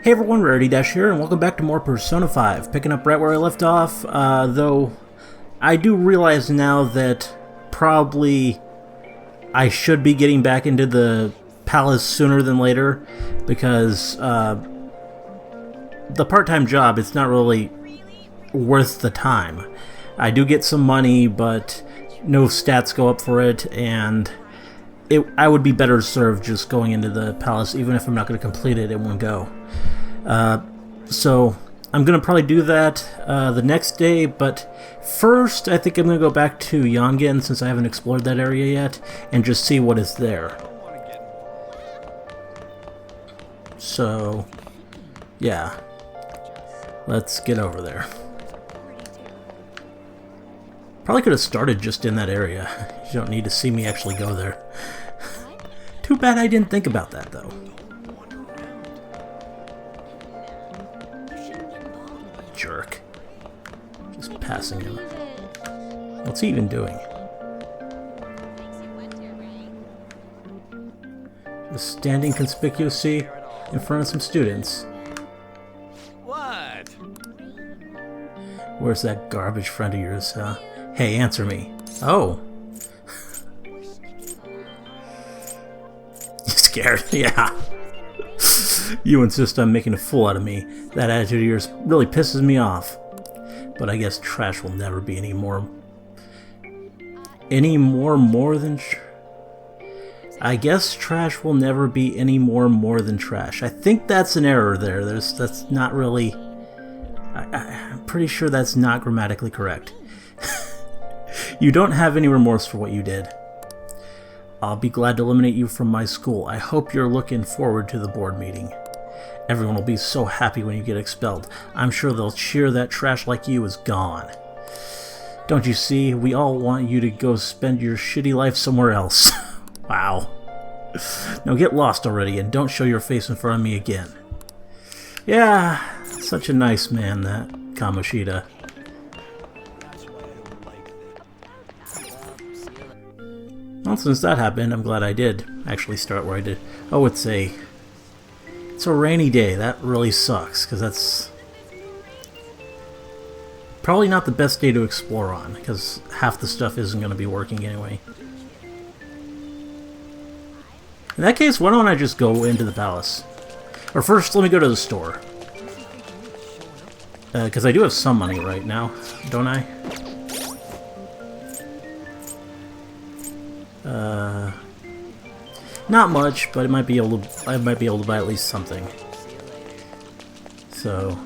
Hey everyone, Rarity Dash here, and welcome back to more Persona 5. Picking up right where I left off, though I do realize now that probably I should be getting back into the palace sooner than later, because the part-time job, it's not really worth the time. I do get some money, but no stats go up for it, and I would be better served just going into the palace. Even if I'm not going to complete it, it won't go. So I'm going to probably do that the next day, but first I think I'm going to go back to Yongen, since I haven't explored that area yet, and just see what is there. So, yeah. Let's get over there. Probably could have started just in that area. You don't need to see me actually go there. Too bad I didn't think about that, though. Jerk. Just passing him. What's he even doing? Just standing conspicuously in front of some students. What? Where's that garbage friend of yours, huh? Hey, answer me. Oh. You scared? Yeah. You insist on making a fool out of me. That attitude of yours really pisses me off. But I guess trash will never be more than I guess trash will never be any more than trash. I think that's an error there. That's not really... I'm pretty sure that's not grammatically correct. You don't have any remorse for what you did. I'll be glad to eliminate you from my school. I hope you're looking forward to the board meeting. Everyone will be so happy when you get expelled. I'm sure they'll cheer that trash like you is gone. Don't you see? We all want you to go spend your shitty life somewhere else. Wow. Now get lost already and don't show your face in front of me again. Yeah, such a nice man, that Kamoshida. Well, since that happened, I'm glad I did actually start where I did. Oh, it's a rainy day. That really sucks, because that's probably not the best day to explore on, because half the stuff isn't going to be working anyway. In that case, why don't I just go into the palace? Or first, let me go to the store. Because I do have some money right now, don't I? Not much, but I might be able to buy at least something. So,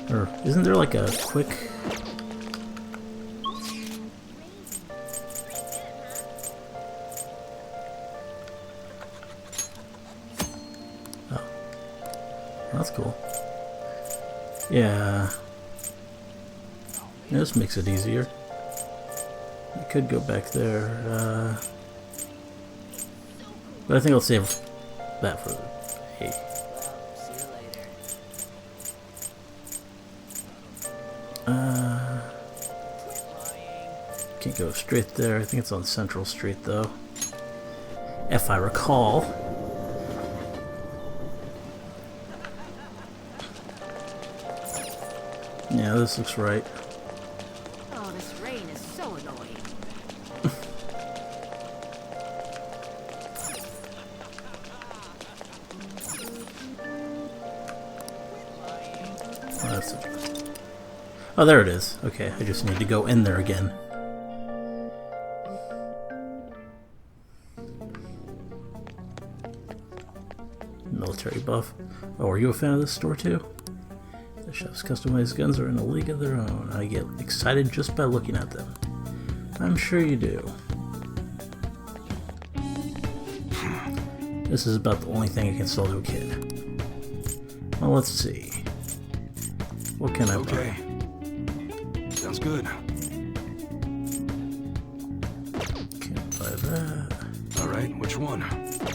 or isn't there like a quick? Oh, that's cool. Yeah, this makes it easier. I could go back there, but I think I'll save that for hey. Can't go straight there. I think it's on Central Street, though, if I recall. Yeah, this looks right. Oh, this rain is so annoying. Oh, there it is. Okay, I just need to go in there again. Military buff. Oh, are you a fan of this store too? The chef's customized guns are in a league of their own. I get excited just by looking at them. I'm sure you do. This is about the only thing I can sell to a kid. Well, let's see. What can I buy? Sounds good. Can't buy that. All right, which one?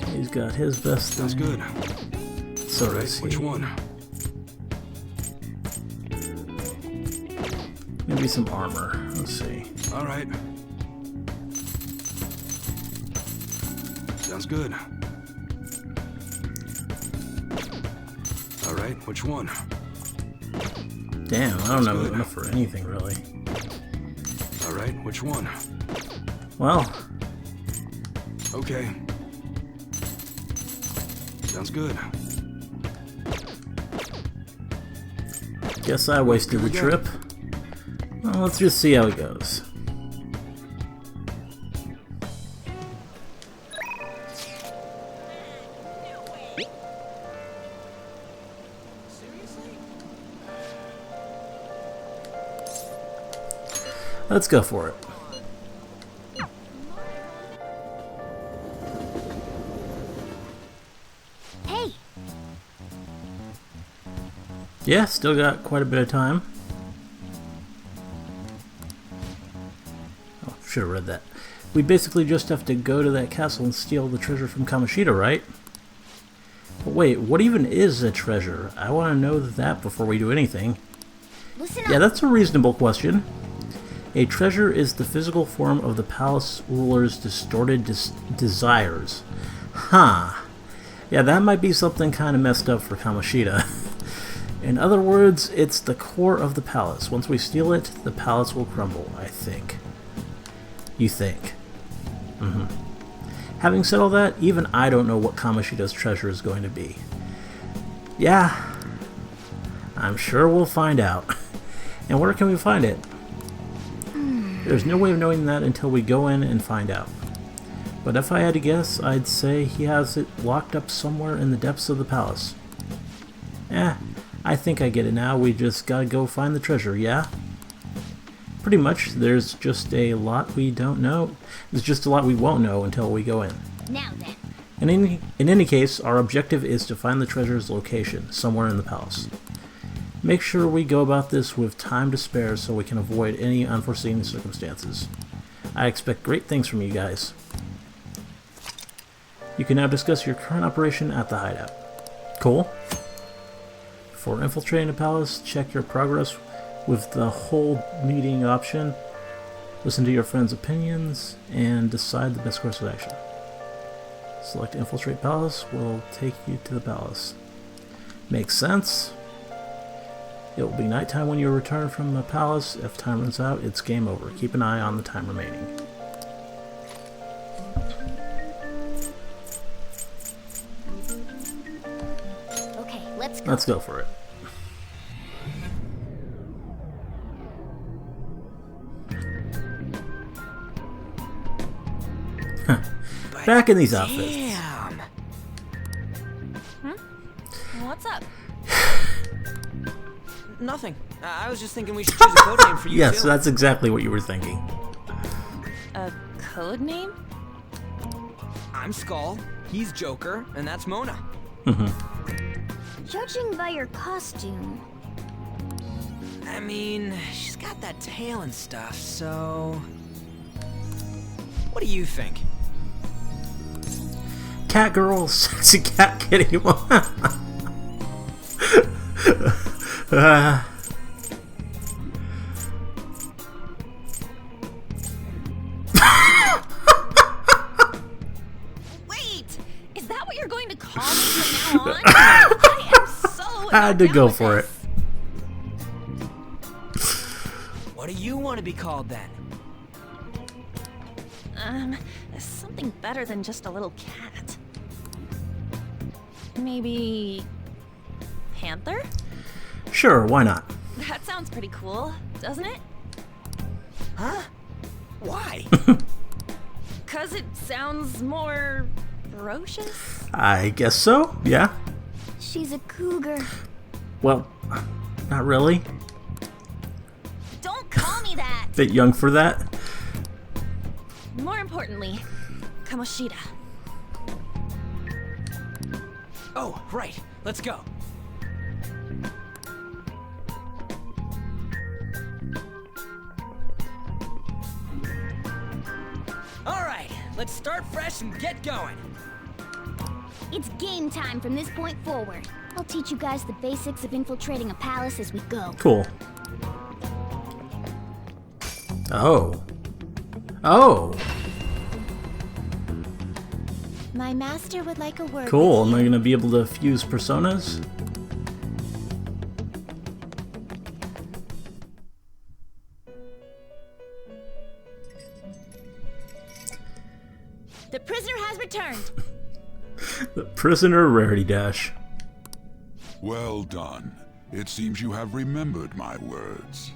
He's got his best Sounds thing. good. So All right, does he. which one? Maybe some armor. Let's see. All right. Sounds good. Alright, which one? Damn, I don't know enough for anything, really. Alright, which one? Well, Okay. Sounds good. guess I wasted the trip. Well, let's just see how it goes. Let's go for it. Hey, Yeah, still got quite a bit of time. Oh, should have read that. We basically just have to go to that castle and steal the treasure from Kamoshida, right? But wait, what even is a treasure? I want to know that before we do anything. listen Yeah, up. that's a reasonable question. A treasure is the physical form of the palace ruler's distorted desires. Huh. Yeah, that might be something kind of messed up for Kamoshida. In other words, it's the core of the palace. Once we steal it, the palace will crumble, I think. You think. Having said all that, even I don't know what Kamoshida's treasure is going to be. Yeah, I'm sure we'll find out. And where can we find it? There's no way of knowing that until we go in and find out. But if I had to guess, I'd say he has it locked up somewhere in the depths of the palace. I think I get it now. We just gotta go find the treasure, yeah? Pretty much, there's just a lot we don't know. There's just a lot we won't know until we go in. Now then. In any case, our objective is to find the treasure's location, somewhere in the palace. Make sure we go about this with time to spare so we can avoid any unforeseen circumstances. I expect great things from you guys. You can now discuss your current operation at the hideout. Cool. For infiltrating the palace, check your progress with the hold meeting option. Listen to your friends' opinions and decide the best course of action. Select Infiltrate Palace will take you to the palace. Makes sense. It will be nighttime when you return from the palace. If time runs out, it's game over. Keep an eye on the time remaining. Okay, let's go. Let's go for it. Back in these outfits. Damn. What's up? Nothing. I was just thinking we should choose a code name for you Yes, too. that's exactly what you were thinking. A code name? I'm Skull, he's Joker, and that's Mona. Judging by your costume, I mean, she's got that tail and stuff, so... What do you think? Cat girl, sexy cat kitty. Wait! Is that what you're going to call me from now on? I am so I had to down go with for it. this. What do you want to be called then? Something better than just a little cat. Maybe... Panther? Sure, why not? That sounds pretty cool, doesn't it? Huh? Why? 'Cause it sounds more... ferocious? I guess so, yeah. she's a cougar. Well, not really. Don't call me that! Bit young for that. More importantly, Kamoshida. Oh, right. Let's go. Alright, let's start fresh and get going. It's game time from this point forward. I'll teach you guys the basics of infiltrating a palace as we go. Cool. Oh. Oh. My master would like a word. Cool. Am I going to be able to fuse personas? The prisoner has returned. The prisoner rarity dash. Well done. It seems you have remembered my words.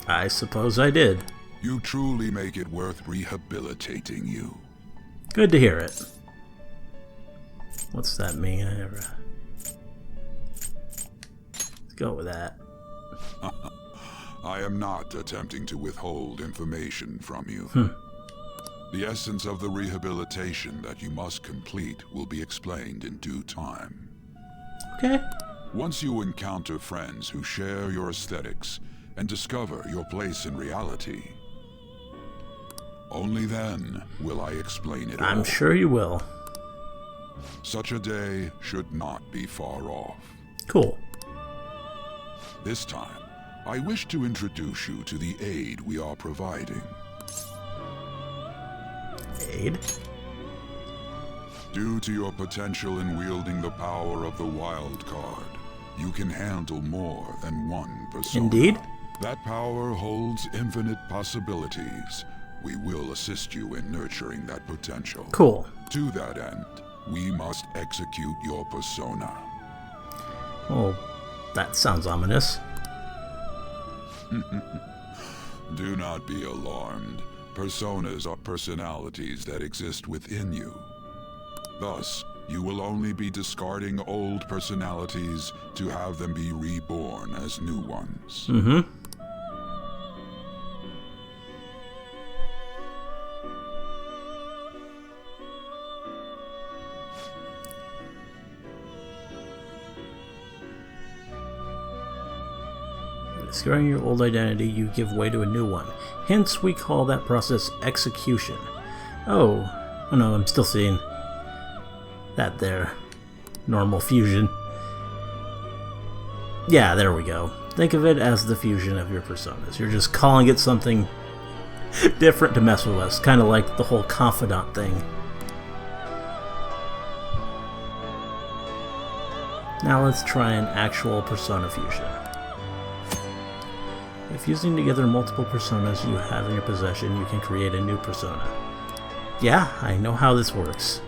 I suppose I did. You truly make it worth rehabilitating you. Good to hear it. What's that mean? Let's go with that. I am not attempting to withhold information from you. The essence of the rehabilitation that you must complete will be explained in due time. Okay. Once you encounter friends who share your aesthetics and discover your place in reality, only then will I explain it all. I'm sure you will. Such a day should not be far off. Cool. This time, I wish to introduce you to the aid we are providing. Aid? Due to your potential in wielding the power of the wild card, you can handle more than one persona. Indeed. That power holds infinite possibilities. We will assist you in nurturing that potential. Cool. To that end, we must execute your persona. Well, that sounds ominous. Do not be alarmed. Personas are personalities that exist within you. Thus, you will only be discarding old personalities to have them be reborn as new ones. Mm-hmm. Discarding your old identity, you give way to a new one. Hence, we call that process execution. Oh no, I'm still seeing that there. Normal fusion. Yeah, there we go. Think of it as the fusion of your personas. You're just calling it something different to mess with us. Kind of like the whole Confidant thing. Now let's try an actual persona fusion. By fusing together multiple personas you have in your possession, you can create a new persona. Yeah, I know how this works.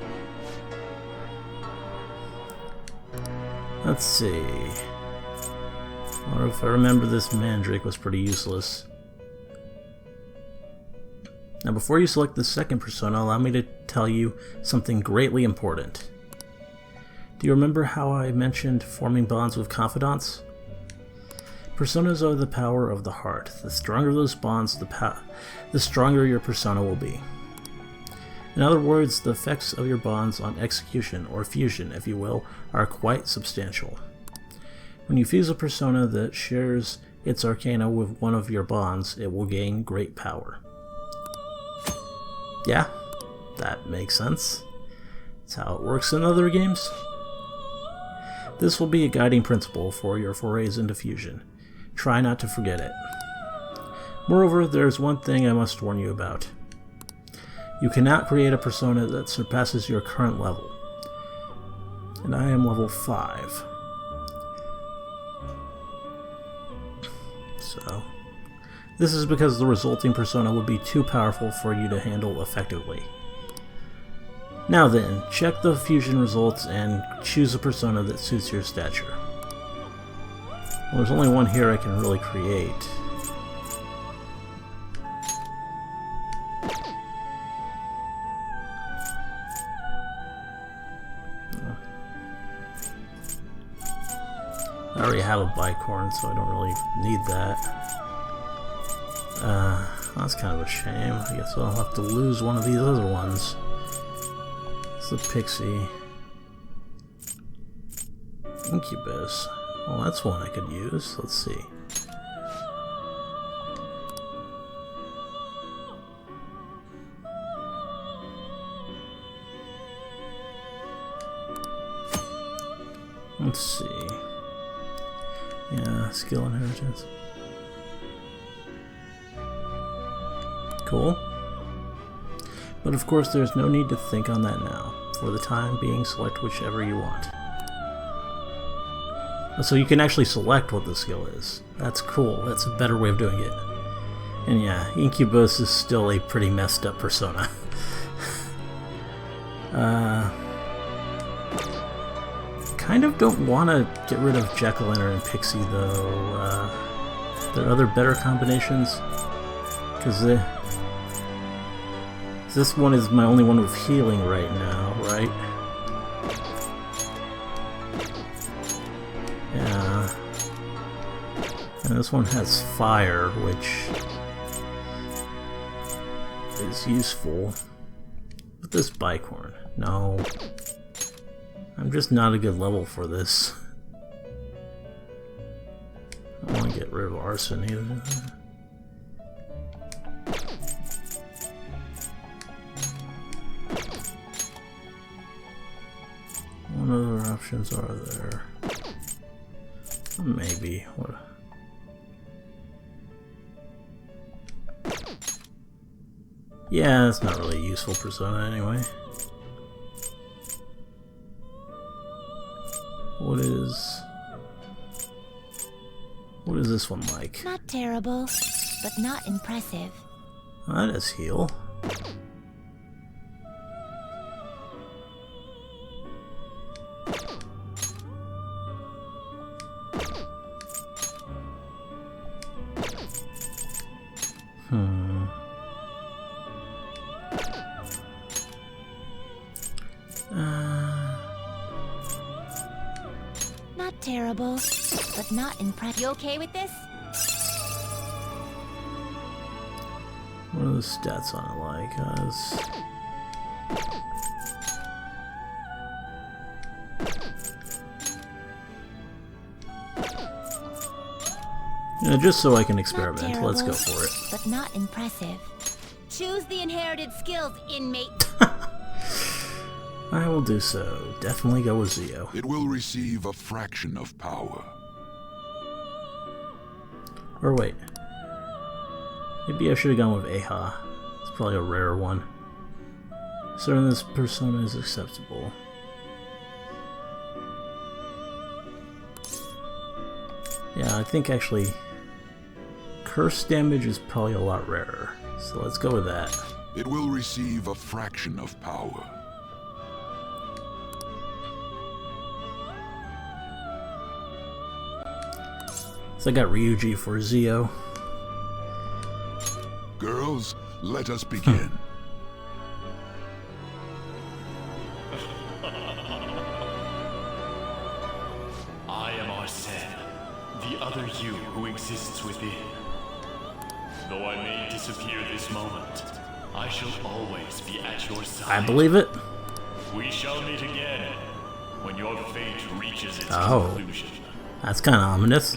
Let's see. Or if I remember, this Mandrake was pretty useless. Now before you select the second persona, allow me to tell you something greatly important. Do you remember how I mentioned forming bonds with confidants? Personas are the power of the heart. The stronger those bonds, the stronger your persona will be. In other words, the effects of your bonds on execution, or fusion, if you will, are quite substantial. When you fuse a persona that shares its arcana with one of your bonds, it will gain great power. Yeah, that makes sense. That's how it works in other games. This will be a guiding principle for your forays into fusion. Try not to forget it. Moreover, there's one thing I must warn you about. You cannot create a persona that surpasses your current level. And I am level 5. So, this is because the resulting persona would be too powerful for you to handle effectively. Now then, check the fusion results and choose a persona that suits your stature. Well, there's only one here I can really create. I already have a bicorn, so I don't really need that. That's kind of a shame. I guess I'll have to lose one of these other ones. It's the Pixie. Incubus. Well, that's one I could use. Let's see. Let's see. Yeah, skill inheritance. Cool. But of course, there's no need to think on that now. For the time being, select whichever you want. So you can actually select what the skill is. That's cool. That's a better way of doing it. And yeah, Incubus is still a pretty messed up persona. Kind of don't want to get rid of Jack-o'-lantern and Pixie, though. There are other better combinations? Because this one is my only one with healing right now, right? Yeah. And this one has fire, which is useful. But this bicorn, no. I'm just not a good level for this. I don't want to get rid of arson either. What other options are there? Maybe. What? Yeah, it's not really a useful persona anyway. What is this one like? Not terrible, but not impressive. Oh, that is heal. Not terrible, but not impressive. You okay with this? What are the stats on it like? Yeah, just so I can experiment. Terrible, Let's go for it. But not impressive. Choose the inherited skills, inmate. I will do so. Definitely go with Zio. It will receive a fraction of power. Or wait. Maybe I should have gone with Aha. It's probably a rare one. Certain this persona is acceptable. Yeah, I think actually curse damage is probably a lot rarer. So let's go with that. It will receive a fraction of power. So I got Ryuji for Zio. Girls, let us begin. I am Arsene, the other you who exists within. Though I may disappear this moment, I shall always be at your side. I believe it. We shall meet again when your fate reaches its Oh. conclusion. That's kind of ominous.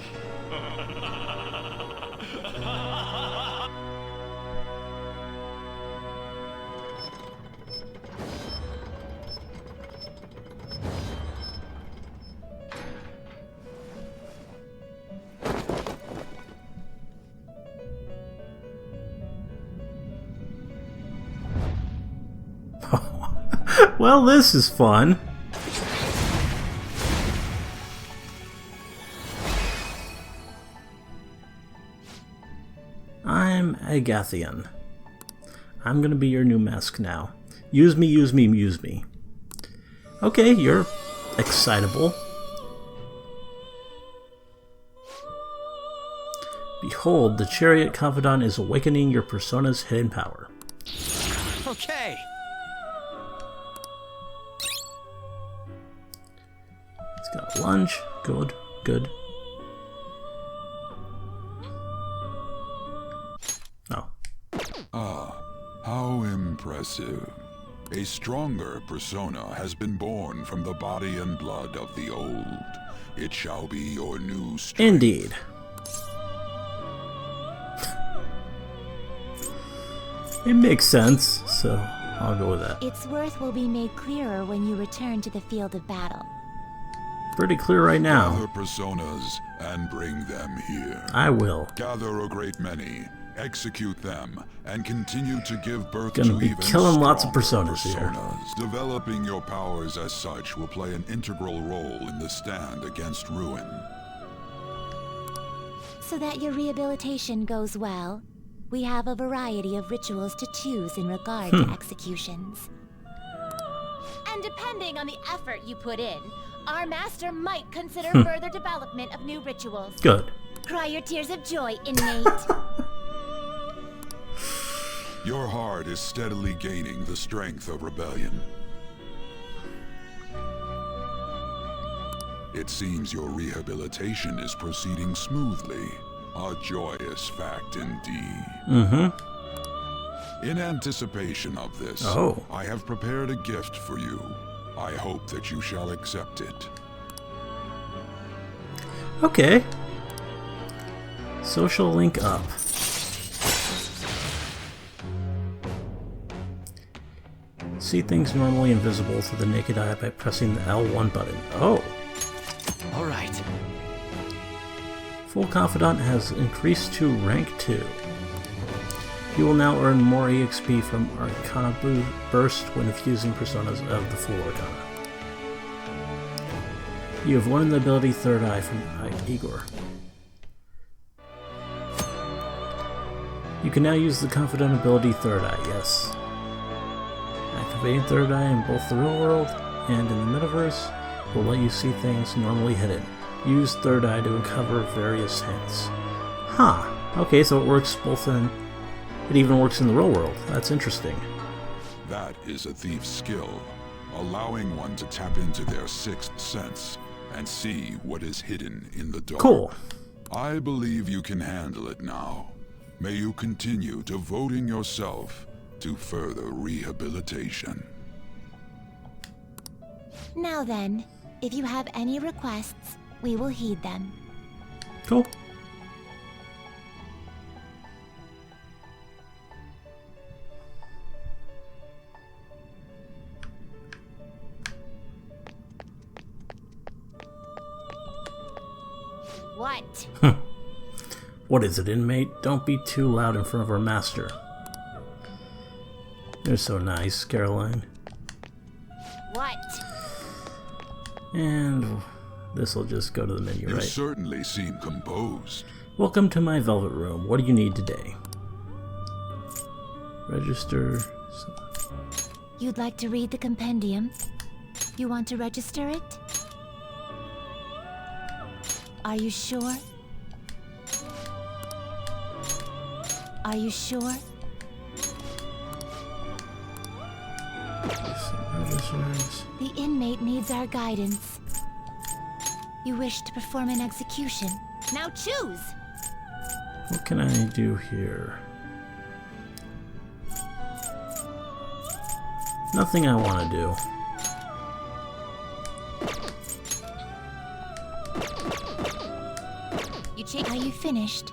Well, this is fun. I'm Agathian. I'm gonna be your new mask now. Use me, use me, use me. Okay, you're excitable. Behold, the chariot confidant is awakening your persona's hidden power. Okay. It's got a lunge. Good, good. Oh. Ah, how impressive. A stronger persona has been born from the body and blood of the old. It shall be your new strength. Indeed. It makes sense, so I'll go with that. Its worth will be made clearer when you return to the field of battle. Pretty clear right now. Gather personas and bring them here. I will. Gather a great many, execute them, and continue to give birth Gonna to be even killing lots of stronger personas here. Developing your powers as such will play an integral role in the stand against ruin. So that your rehabilitation goes well, we have a variety of rituals to choose in regard to executions. And depending on the effort you put in, our master might consider further development of new rituals. Good. Cry your tears of joy, inmate. Your heart is steadily gaining the strength of rebellion. It seems your rehabilitation is proceeding smoothly. A joyous fact indeed. In anticipation of this, I have prepared a gift for you. I hope that you shall accept it. Okay. Social link up. See things normally invisible to the naked eye by pressing the L1 button. Oh. Alright. Full Confidant has increased to rank 2. You will now earn more EXP from Arcana Burst when fusing personas of the Full Arcana. You have learned the ability Third Eye from Igor. You can now use the Confidant ability Third Eye, yes. Activating Third Eye in both the real world and in the metaverse will let you see things normally hidden. Use Third Eye to uncover various hints. Huh. Okay, so it works both in... It even works in the real world. That's interesting. That is a thief's skill, allowing one to tap into their sixth sense and see what is hidden in the dark. Cool. I believe you can handle it now. May you continue devoting yourself to further rehabilitation. Now then, if you have any requests, we will heed them. Cool. What? What is it, inmate? Don't be too loud in front of our master. You're so nice, Caroline. What? And this will just go to the menu, You right? certainly seem composed. Welcome to my velvet room. What do you need today? Register. You'd like to read the compendium? You want to register it? Are you sure? Are you sure? Registers. The inmate needs our guidance. You wish to perform an execution. Now choose! What can I do here? Nothing I want to do. Are you finished?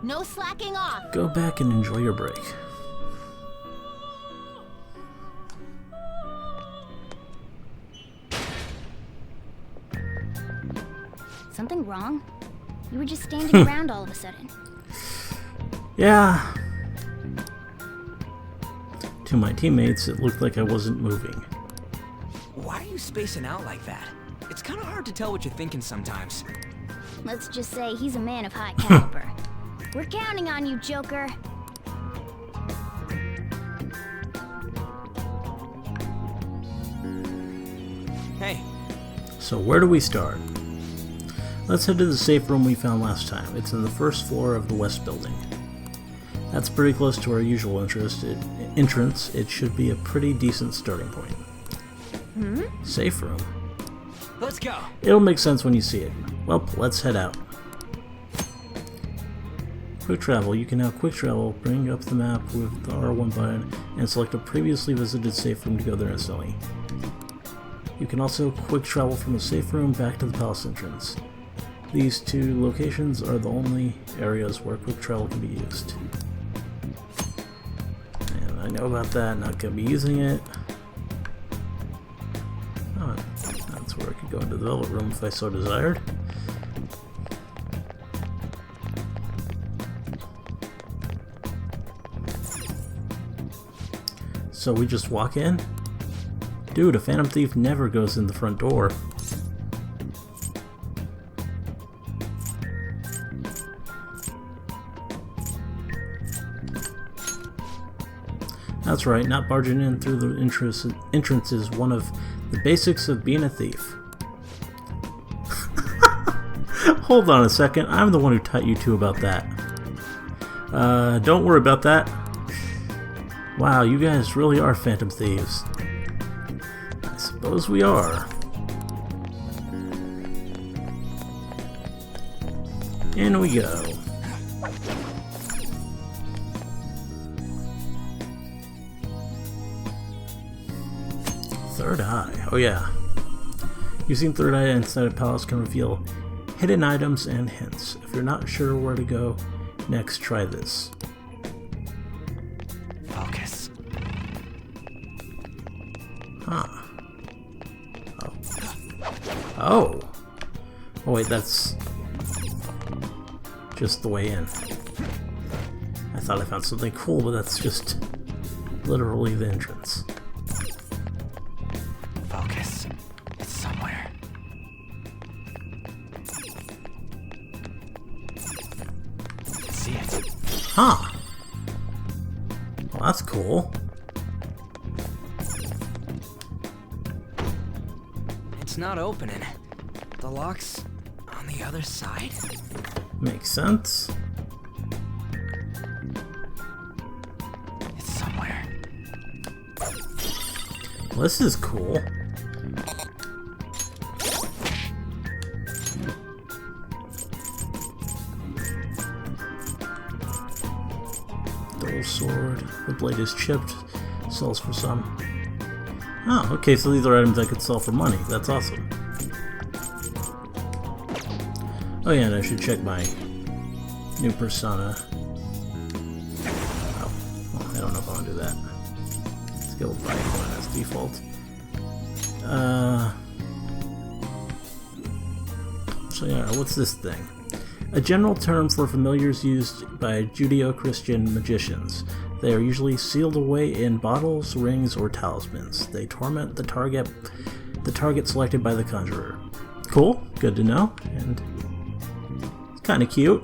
No slacking off! Go back and enjoy your break. Something wrong? You were just standing around all of a sudden. Yeah. To my teammates, it looked like I wasn't moving. Why are you spacing out like that? It's kind of hard to tell what you're thinking sometimes. Let's just say he's a man of high caliber. We're counting on you, Joker. Hey. So where do we start? Let's head to the safe room we found last time. It's in the first floor of the west building. That's pretty close to our usual entrance. It should be a pretty decent starting point. Safe room. Let's go. It'll make sense when you see it. Well, let's head out. Quick travel. You can now quick travel, bring up the map with the R1 button, and select a previously visited safe room to go there instantly. You can also quick travel from the safe room back to the palace entrance. These two locations are the only areas where quick travel can be used. And I know about that, not going to be using it. Oh, that's where I could go into the velvet room if I so desired. So we just walk in? Dude, a Phantom Thief never goes in the front door. That's right, not barging in through the entrance is one of the basics of being a thief. Hold on a second, I'm the one who taught you two about that. Don't worry about that. Wow, you guys really are phantom thieves. I suppose we are. In we go. Third eye. Oh yeah. Using third eye inside a palace can reveal hidden items and hints. If you're not sure where to go next, try this. Focus. Huh. Oh. Oh. Oh wait, that's just the way in. I thought I found something cool, but that's just literally the entrance. Focus. It's somewhere. I can see it. Huh. Well, that's cool. It's not opening. The lock's on the other side? Makes sense. It's somewhere. Well, this is cool. Dull sword. The blade is chipped. Sells for some. Oh, okay, so these are items I could sell for money. That's awesome. Oh yeah, and I should check my new persona. Oh, well, I don't know if I want to do that. Let's go with Viacom as default. So yeah, what's this thing? A general term for familiars used by Judeo-Christian magicians. They are usually sealed away in bottles, rings, or talismans. They torment the target selected by the conjurer. Cool, good to know, and it's kind of cute.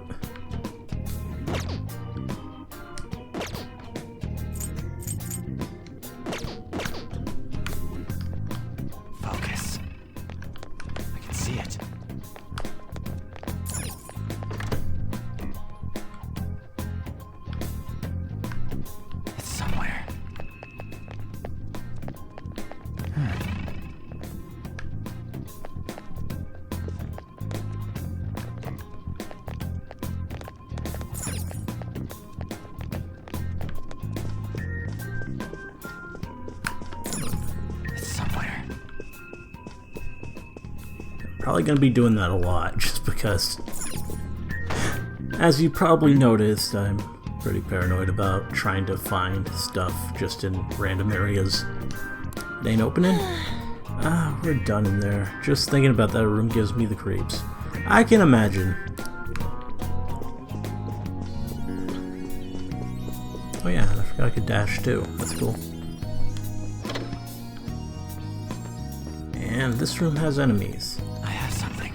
Focus. I can see it. It's somewhere. It's somewhere. Probably gonna be doing that a lot, just because, as you probably noticed, I'm pretty paranoid about trying to find stuff just in random areas. It ain't opening? Ah, we're done in there. Just thinking about that room gives me the creeps. I can imagine. Oh yeah, I forgot I could dash too. That's cool. And this room has enemies. I have something.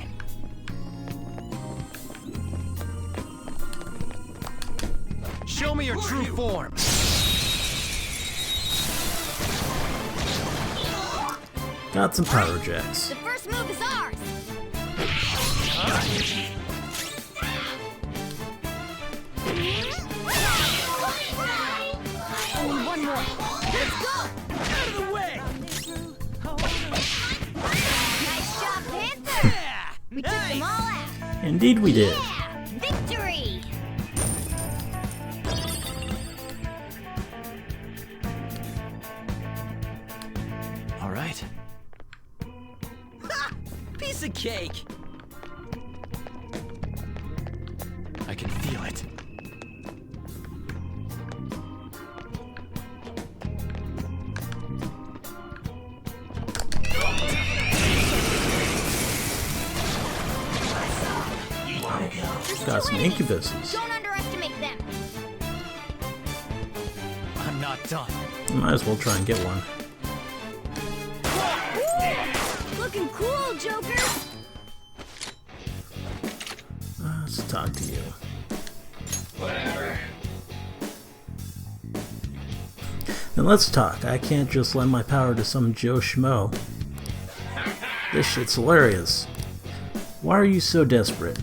Show me your true form. Got some power jacks. The first move is ours. Only one more. Let's go. Out of the way! Nice job, Panther. We took them all out. Indeed we did. Yeah, victory. All right. Ha! Piece of cake. I can feel it. Got some incubuses. Don't underestimate them. I'm not done. Might as well try and get one. Looking cool, Joker. Let's talk to you. Now And let's talk. I can't just lend my power to some Joe Schmo. This shit's hilarious. Why are you so desperate?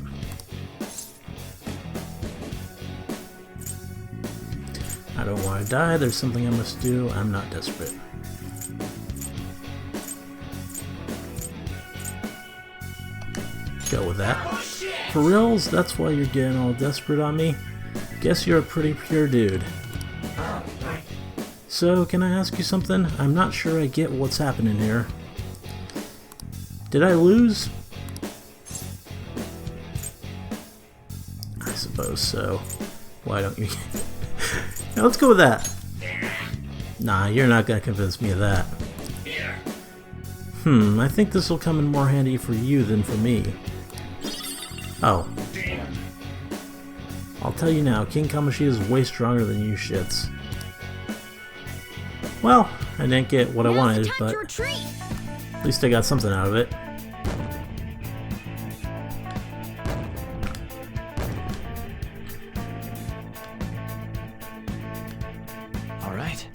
I don't want to die. There's something I must do. I'm not desperate. Go with that. For reals? That's why you're getting all desperate on me? Guess you're a pretty pure dude. So, can I ask you something? I'm not sure I get what's happening here. Did I lose? I suppose so. Why don't you... Now, let's go with that. Nah, you're not gonna convince me of that. I think this will come in more handy for you than for me. Oh. I'll tell you now, King Kamashi is way stronger than you shits. Well, I didn't get what I wanted, but at least I got something out of it. All right.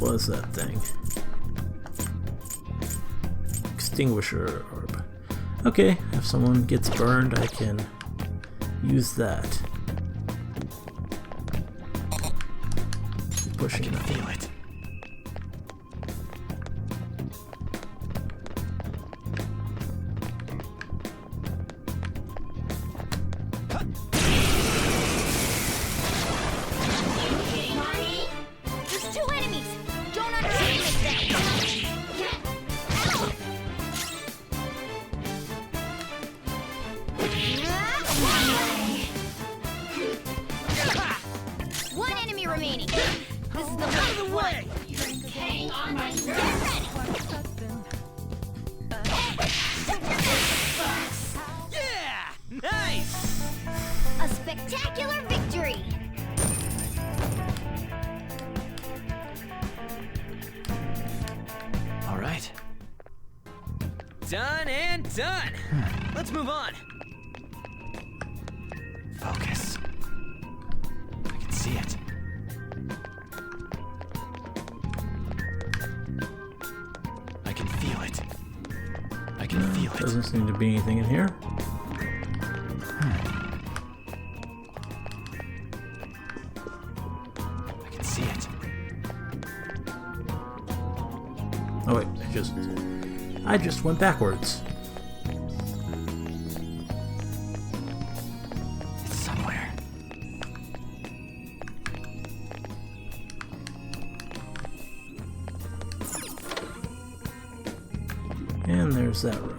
What was that thing? Extinguisher orb. Okay, if someone gets burned, I can use that. Keep pushing it. Feel it. There's 2 enemies. Don't underestimate them. One enemy remaining. This is the way. Hang on my get ready. Yeah! Nice! A spectacular victory. All right. Done and done. Let's move on. Focus. I can see it. I can feel it. I can feel it. Doesn't seem to be anything in here. I can see it. Oh wait, I just went backwards. It's somewhere. And there's that room.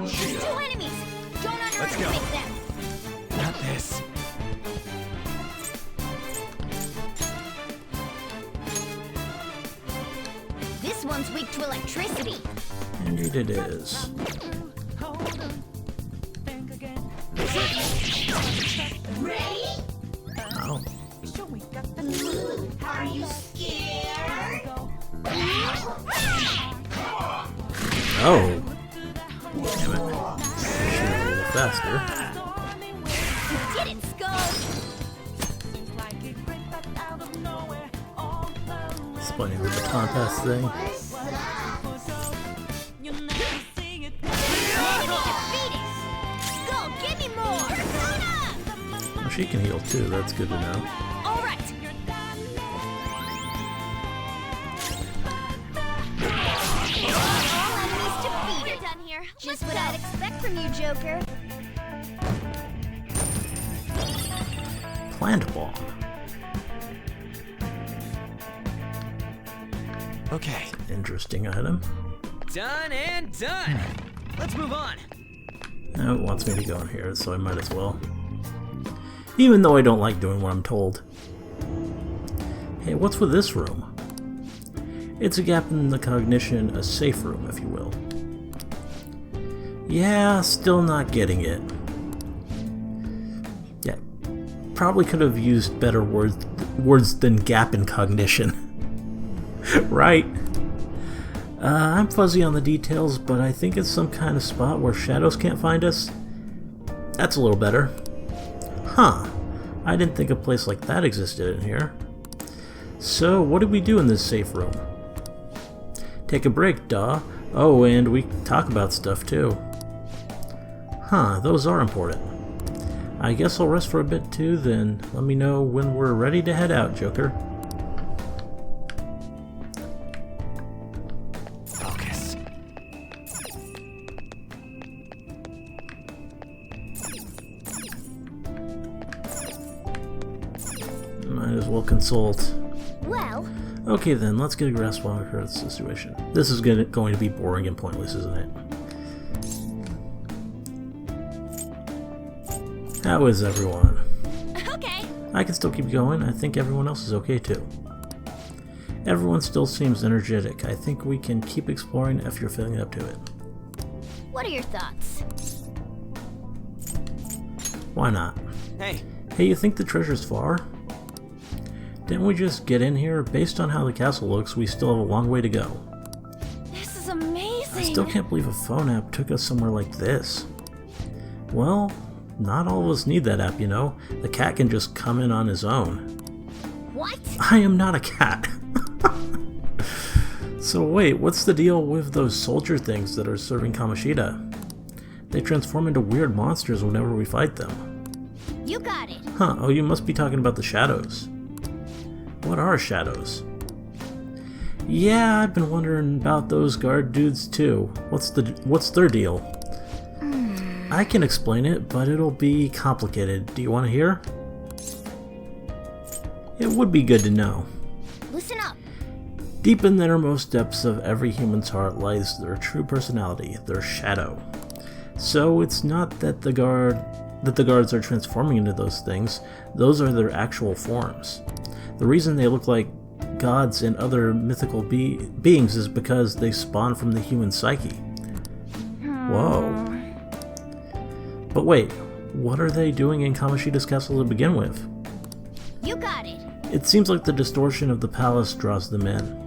There's 2 enemies. Don't underestimate them. Not this. This one's weak to electricity. Indeed it is. Ready? Oh. Are you scared? Oh. Damn it. Should have a little faster. You did it, Skull. Explaining the baton pass thing. Enemy defeated. Skull, give me more. Persona. Well, she can heal too, that's good to know. All right. All enemies defeated. Done here. Just what I'd expect from you, Joker. Plant bomb. Okay. Interesting item. Done and done. Let's move on. Now it wants me to go in here, so I might as well. Even though I don't like doing what I'm told. Hey, what's with this room? It's a gap in the cognition, a safe room, if you will. Yeah, still not getting it. Yeah, probably could have used better words than gap in cognition. Right? I'm fuzzy on the details, but I think it's some kind of spot where shadows can't find us. That's a little better. Huh. I didn't think a place like that existed in here. So, what did we do in this safe room? Take a break, duh. Oh, and we talk about stuff too. Huh, those are important. I guess I'll rest for a bit too, then let me know when we're ready to head out, Joker. Focus. Might as well consult. Well, Okay then, let's get a grasp on the current situation. This is going to be boring and pointless, isn't it? How is everyone? Okay. I can still keep going. I think everyone else is okay too. Everyone still seems energetic. I think we can keep exploring if you're feeling up to it. what are your thoughts? Why not? Hey, Hey, you think the treasure's far? Didn't we just get in here? Based on how the castle looks, we still have a long way to go. This is amazing. I still can't believe a phone app took us somewhere like this. Well, not all of us need that app, you know. The cat can just come in on his own. What? I am not a cat. So wait, what's the deal with those soldier things that are serving Kamoshida? They transform into weird monsters whenever we fight them. You got it. Huh, oh, you must be talking about the shadows. What are shadows? Yeah, I've been wondering about those guard dudes too. What's their deal? I can explain it, but it'll be complicated. Do you want to hear? It would be good to know. Listen up. Deep in the innermost depths of every human's heart lies their true personality, their shadow. So it's not that the guards are transforming into those things. Those are their actual forms. The reason they look like gods and other mythical beings is because they spawn from the human psyche. Whoa. But wait, what are they doing in Kamoshida's castle to begin with? You got it. It seems like the distortion of the palace draws them in.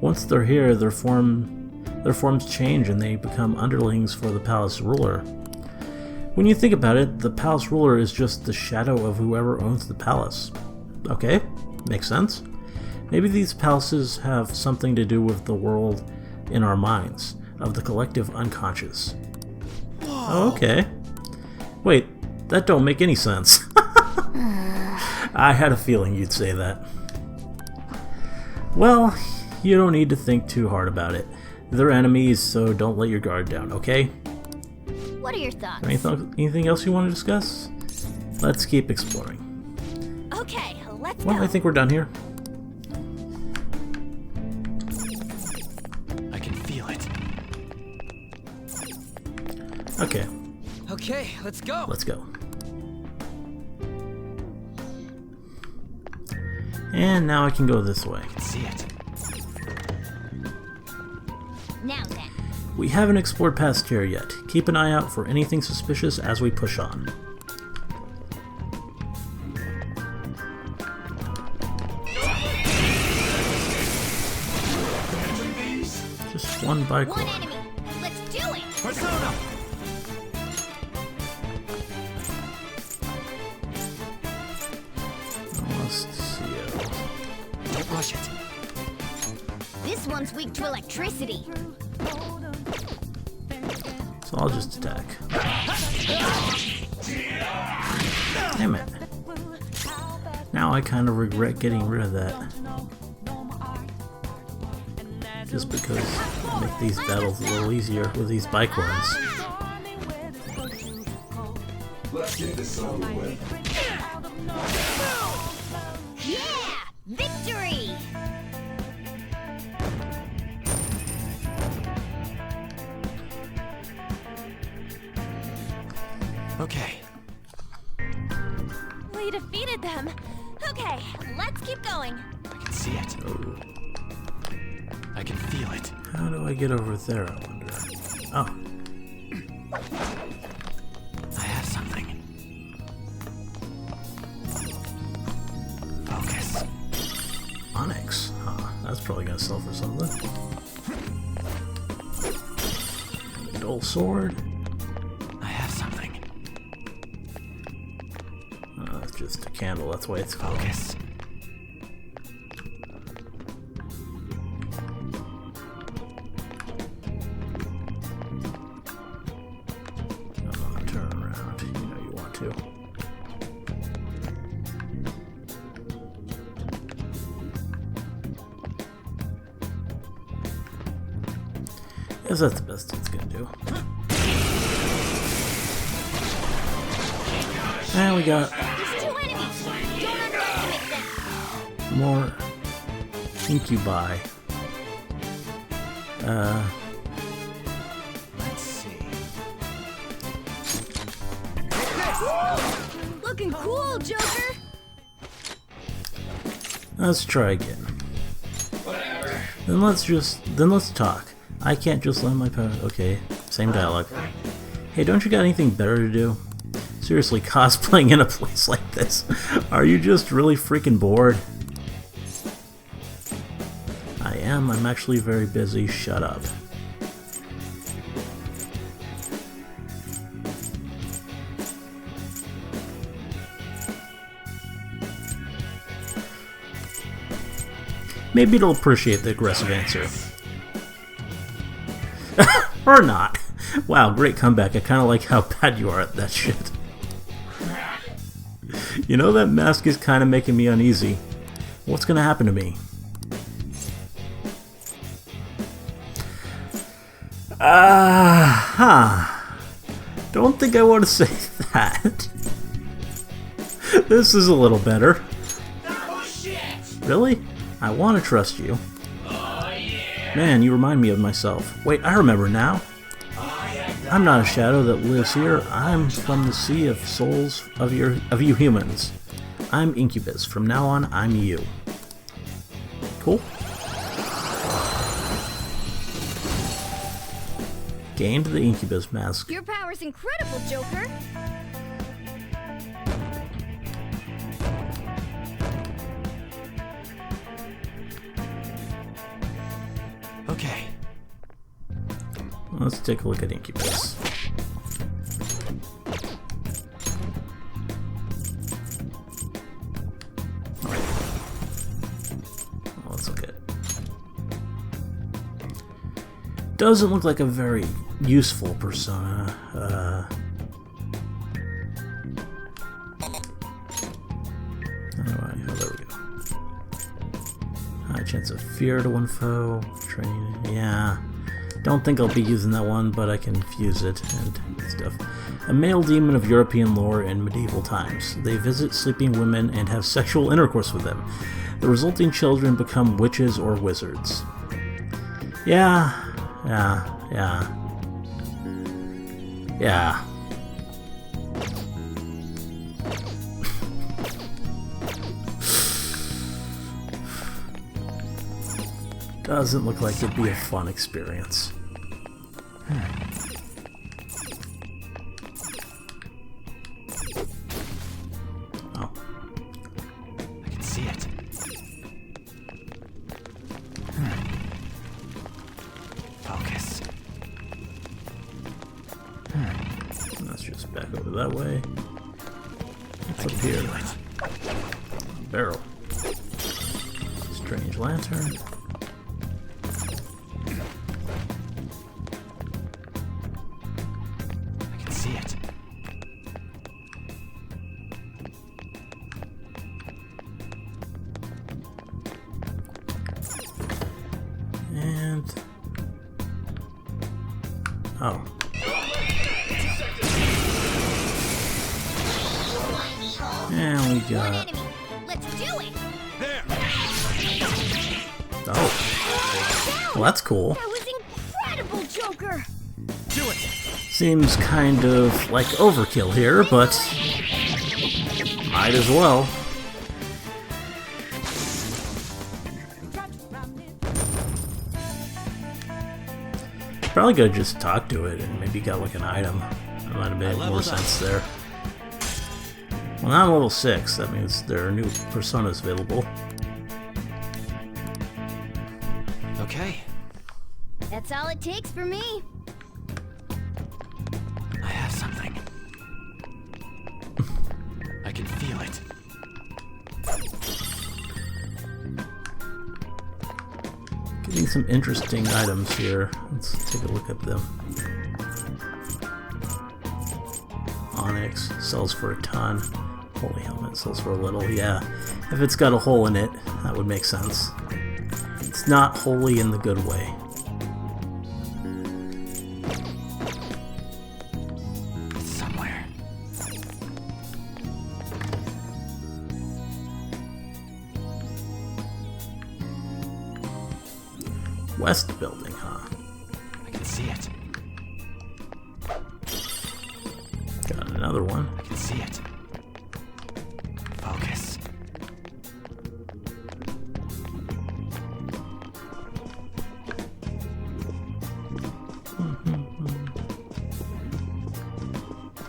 Once they're here, their forms change and they become underlings for the palace ruler. When you think about it, the palace ruler is just the shadow of whoever owns the palace. Okay, makes sense. Maybe these palaces have something to do with the world in our minds, of the collective unconscious. Oh, okay. Wait, that don't make any sense. I had a feeling you'd say that. Well, you don't need to think too hard about it. They're enemies, so don't let your guard down, okay? What are your thoughts? Anything else you want to discuss? Let's keep exploring. Okay, let's Well, go. I think we're done here. I can feel it. Okay, Okay, let's go. let's go. And now I can go this way. See it. Now then. We haven't explored past here yet. Keep an eye out for anything suspicious as we push on. Just one bike One lord. enemy. Let's do it. Persona! Must see it. Don't rush it. This one's weak to electricity. So I'll just attack. Damn it. Now I kind of regret getting rid of that. Just because it'll make these battles a little easier with these bike horns. Let's get this over with. Yeah! Victory! Okay. We defeated them. Okay, let's keep going. I can see it. Oh, I can feel it. how do I get over there, I wonder? Oh, I have something. Focus. Onyx. Huh, that's probably gonna sell for something. Dull sword. I have something. It's just a candle, that's why it's called. Focus. Turn around. You know you want to. Guess that's the best it's gonna do. And we got There's 2 enemies. Don't underestimate them. more incubi. Let's see. Looking cool, Joker. Let's try again. Then let's talk. I can't just lend my power. Okay, same dialogue. Hey, don't you got anything better to do? Seriously, cosplaying in a place like this. Are you just really freaking bored? I am. I'm actually very busy. Shut up. Maybe it'll appreciate the aggressive answer. Or not. Wow, great comeback. I kind of like how bad you are at that shit. You know, that mask is kind of making me uneasy. What's gonna happen to me? Don't think I want to say that. This is a little better. Really? I want to trust you. Man, you remind me of myself. Wait, I remember now. I'm not a shadow that lives here. I'm from the sea of souls of you humans. I'm Incubus. From now on, I'm you. Cool. Gained the Incubus mask. Your power's incredible, Joker. Okay. Let's take a look at Incubus. Let's look at it. Doesn't look like a very useful persona. Oh, there we go. High chance of fear to one foe. Training. Yeah. Don't think I'll be using that one, but I can fuse it and stuff. A male demon of European lore in medieval times. They visit sleeping women and have sexual intercourse with them. The resulting children become witches or wizards. Yeah. Doesn't look like it'd be a fun experience. Oh. I can see it. Focus. Let's just back over that way. What's up here? Barrel. Strange lantern. I can see it. And... oh. And we One got... enemy. Let's do it. oh. Well, that's cool. That was incredible, Joker. Do it. Seems kind of like overkill here, but... might as well. Probably could just talk to it and maybe got like an item. That might have made more sense there. Well, now I'm level 6. That means there are new personas available. Okay. That's all it takes for me. Getting some interesting items here. Let's take a look at them. Onyx sells for a ton. Holy helmet sells for a little. Yeah, if it's got a hole in it, that would make sense. It's not holy in the good way. It's somewhere. West building, huh? I can see it. Got another one. I can see it. Focus.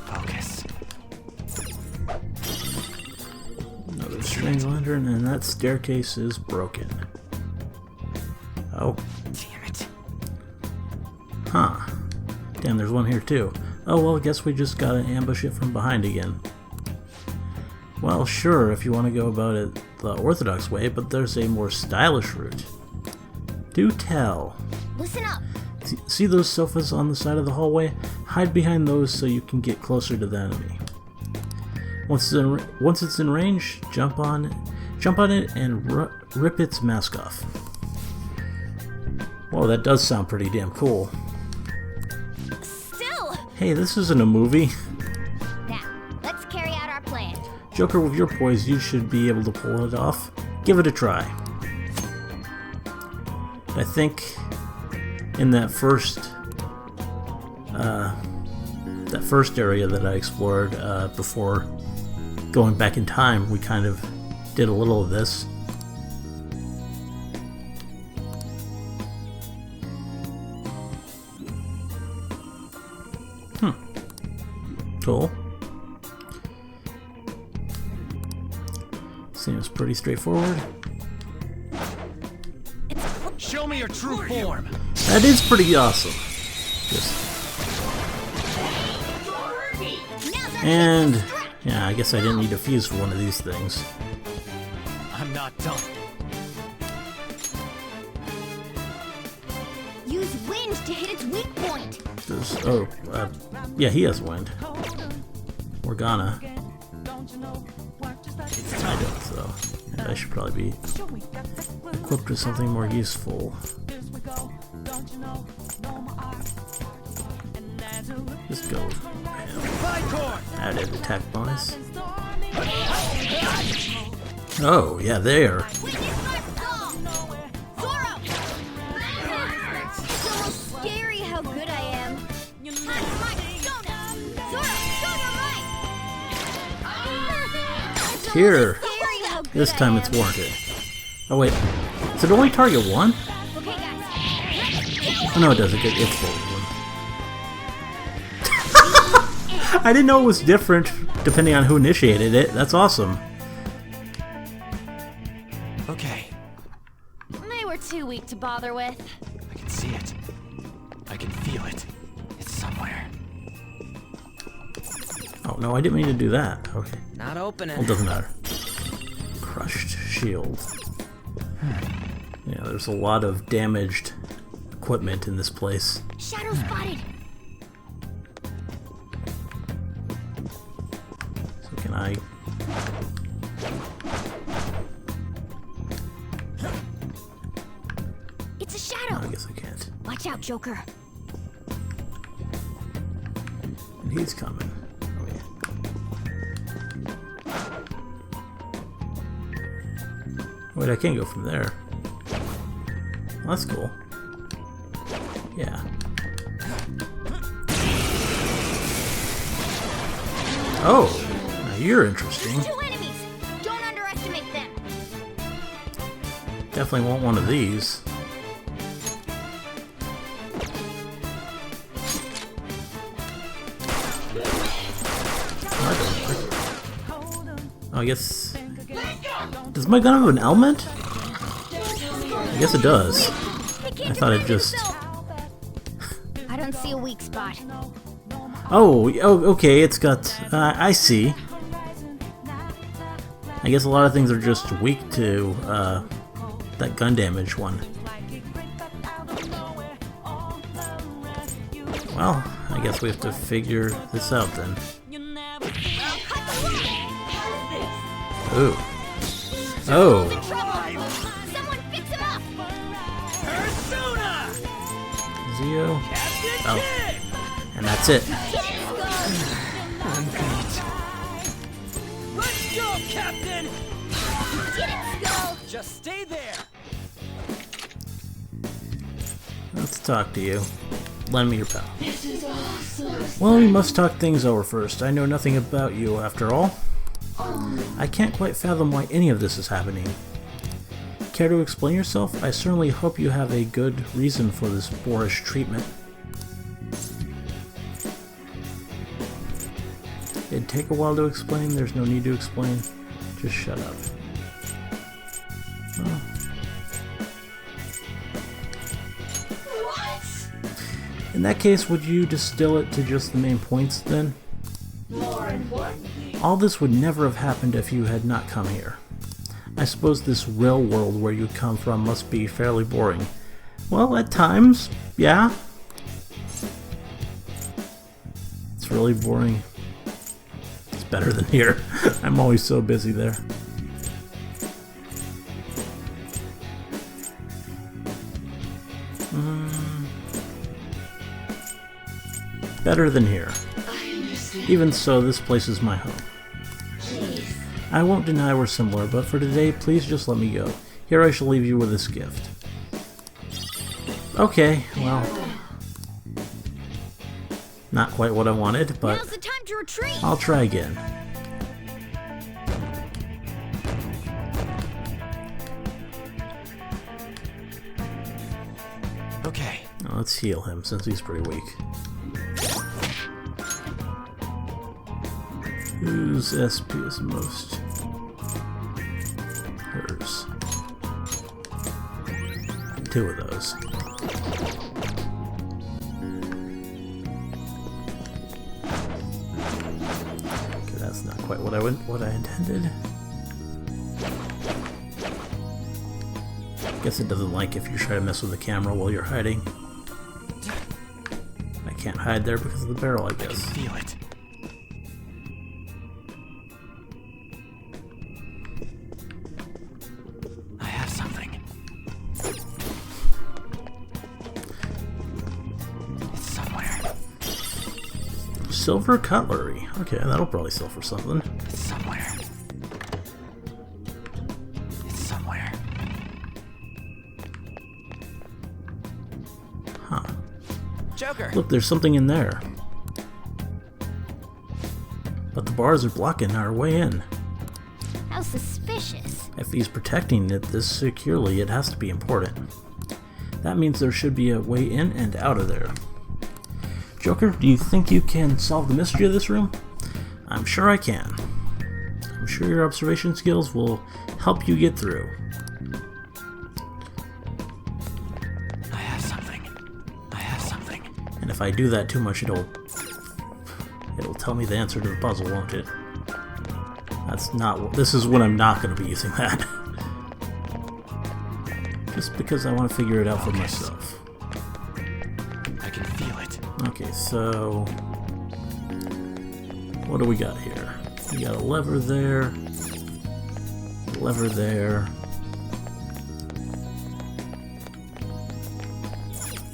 Focus. Another strange lantern, and that staircase is broken. Oh. Damn it. Huh. Damn, there's one here too. Oh, well, I guess we just gotta ambush it from behind again. Well, sure, if you want to go about it the orthodox way, but there's a more stylish route. Do tell. Listen up. See those sofas on the side of the hallway? Hide behind those so you can get closer to the enemy. Once it's in range, jump on it and rip its mask off. Whoa, that does sound pretty damn cool. Still. Hey, this isn't a movie. Now, let's carry out our plan. Joker, with your poise, you should be able to pull it off. Give it a try. I think in that first area that I explored before going back in time, we kind of did a little of this. Cool. Seems pretty straightforward. Show me your true form. That is pretty awesome. And yeah, I guess I didn't need a fuse for one of these things. I'm not done. Use wind to hit its weak point. Yeah, he has wind. Morgana. I don't, though. And I should probably be equipped with something more useful. Just go. Added attack bonus. Oh, yeah, there. It's almost scary how good I am. Here. This time it's warranted. Oh wait, does it only target one? Okay, guys. Oh no, it doesn't. It's full. I didn't know it was different depending on who initiated it. That's awesome. Okay, They were too weak to bother with. I can see it. I can feel it. It's somewhere. Oh no, I didn't mean to do that. Okay. Not opening. Well, it doesn't matter. Crushed shield. Yeah, there's a lot of damaged equipment in this place. Shadow spotted. So can I... It's a shadow. No, I guess I can't. Watch out, Joker. And he's coming. Oh yeah. Wait, I can't go from there. Well, that's cool. Yeah. Oh, now you're interesting. Two enemies. Don't underestimate them. Definitely want one of these. Oh, I guess... Does my gun have an element? I guess it does. I thought it just... I don't see a weak spot. Oh, okay, it's got... I see. I guess a lot of things are just weak to that gun damage one. Well, I guess we have to figure this out then. Ooh. Oh. Someone fix him up! Zio. Oh. And that's it. Let's go, Captain! Get it, Skull! Just stay there. Let's talk to you. Lend me your pal. Well, we must talk things over first. I know nothing about you, after all. I can't quite fathom why any of this is happening. Care to explain yourself? I certainly hope you have a good reason for this boorish treatment. It'd take a while to explain. There's no need to explain. Just shut up. Oh. In that case, would you distill it to just the main points then? All this would never have happened if you had not come here. I suppose this real world where you come from must be fairly boring. Well, at times, yeah. It's really boring. It's better than here. I'm always so busy there. Better than here. Even so, this place is my home. I won't deny we're similar, but for today, please just let me go. Here I shall leave you with this gift. Okay, well... not quite what I wanted, but... Now's the time to retreat! I'll try again. Okay. Now let's heal him, since he's pretty weak. Whose SP is most? Hers. 2 of those. Okay, that's not quite what I intended. Guess it doesn't like if you try to mess with the camera while you're hiding. I can't hide there because of the barrel, I guess. Feel it. Silver cutlery. Okay, that'll probably sell for something. It's somewhere. It's somewhere. Huh. Joker! Look, there's something in there. But the bars are blocking our way in. How suspicious. If he's protecting it this securely, it has to be important. That means there should be a way in and out of there. Joker, do you think you can solve the mystery of this room? I'm sure I can. I'm sure your observation skills will help you get through. I have something. I have something. And if I do that too much, it'll tell me the answer to the puzzle, won't it? That's not. This is when I'm not going to be using that. Just because I want to figure it out for myself. I can feel it. Okay, so what do we got here? We got a lever there, a lever there,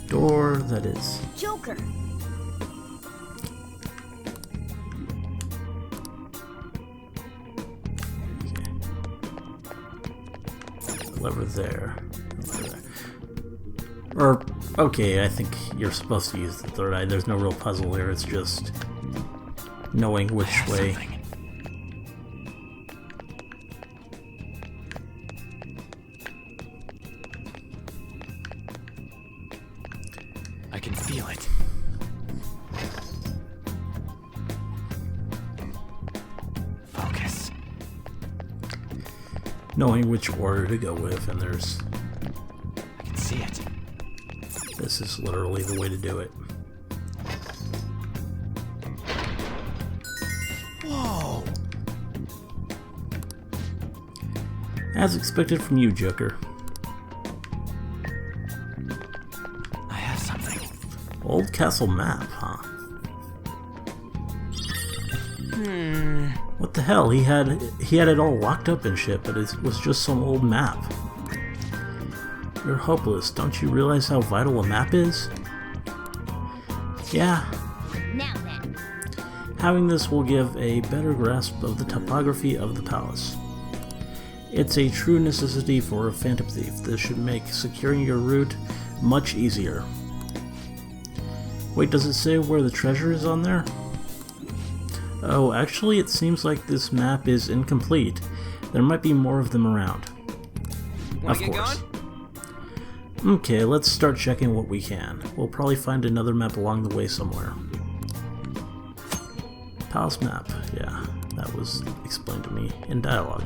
door that is Joker! lever there. Or, okay, I think you're supposed to use the third eye. There's no real puzzle here, it's just knowing which way. Something. I can feel it. Focus. Knowing which order to go with, and there's... I can see it. This is literally the way to do it. Whoa! As expected from you, Joker. I have something. Old castle map, huh? What the hell? He had it all locked up and shit, but it was just some old map. You're hopeless. Don't you realize how vital a map is? Yeah. Now then. Having this will give a better grasp of the topography of the palace. It's a true necessity for a phantom thief. This should make securing your route much easier. Wait, does it say where the treasure is on there? Oh, actually it seems like this map is incomplete. There might be more of them around. Of course. Okay, let's start checking what we can. We'll probably find another map along the way somewhere. Palace map, yeah, that was explained to me in dialogue.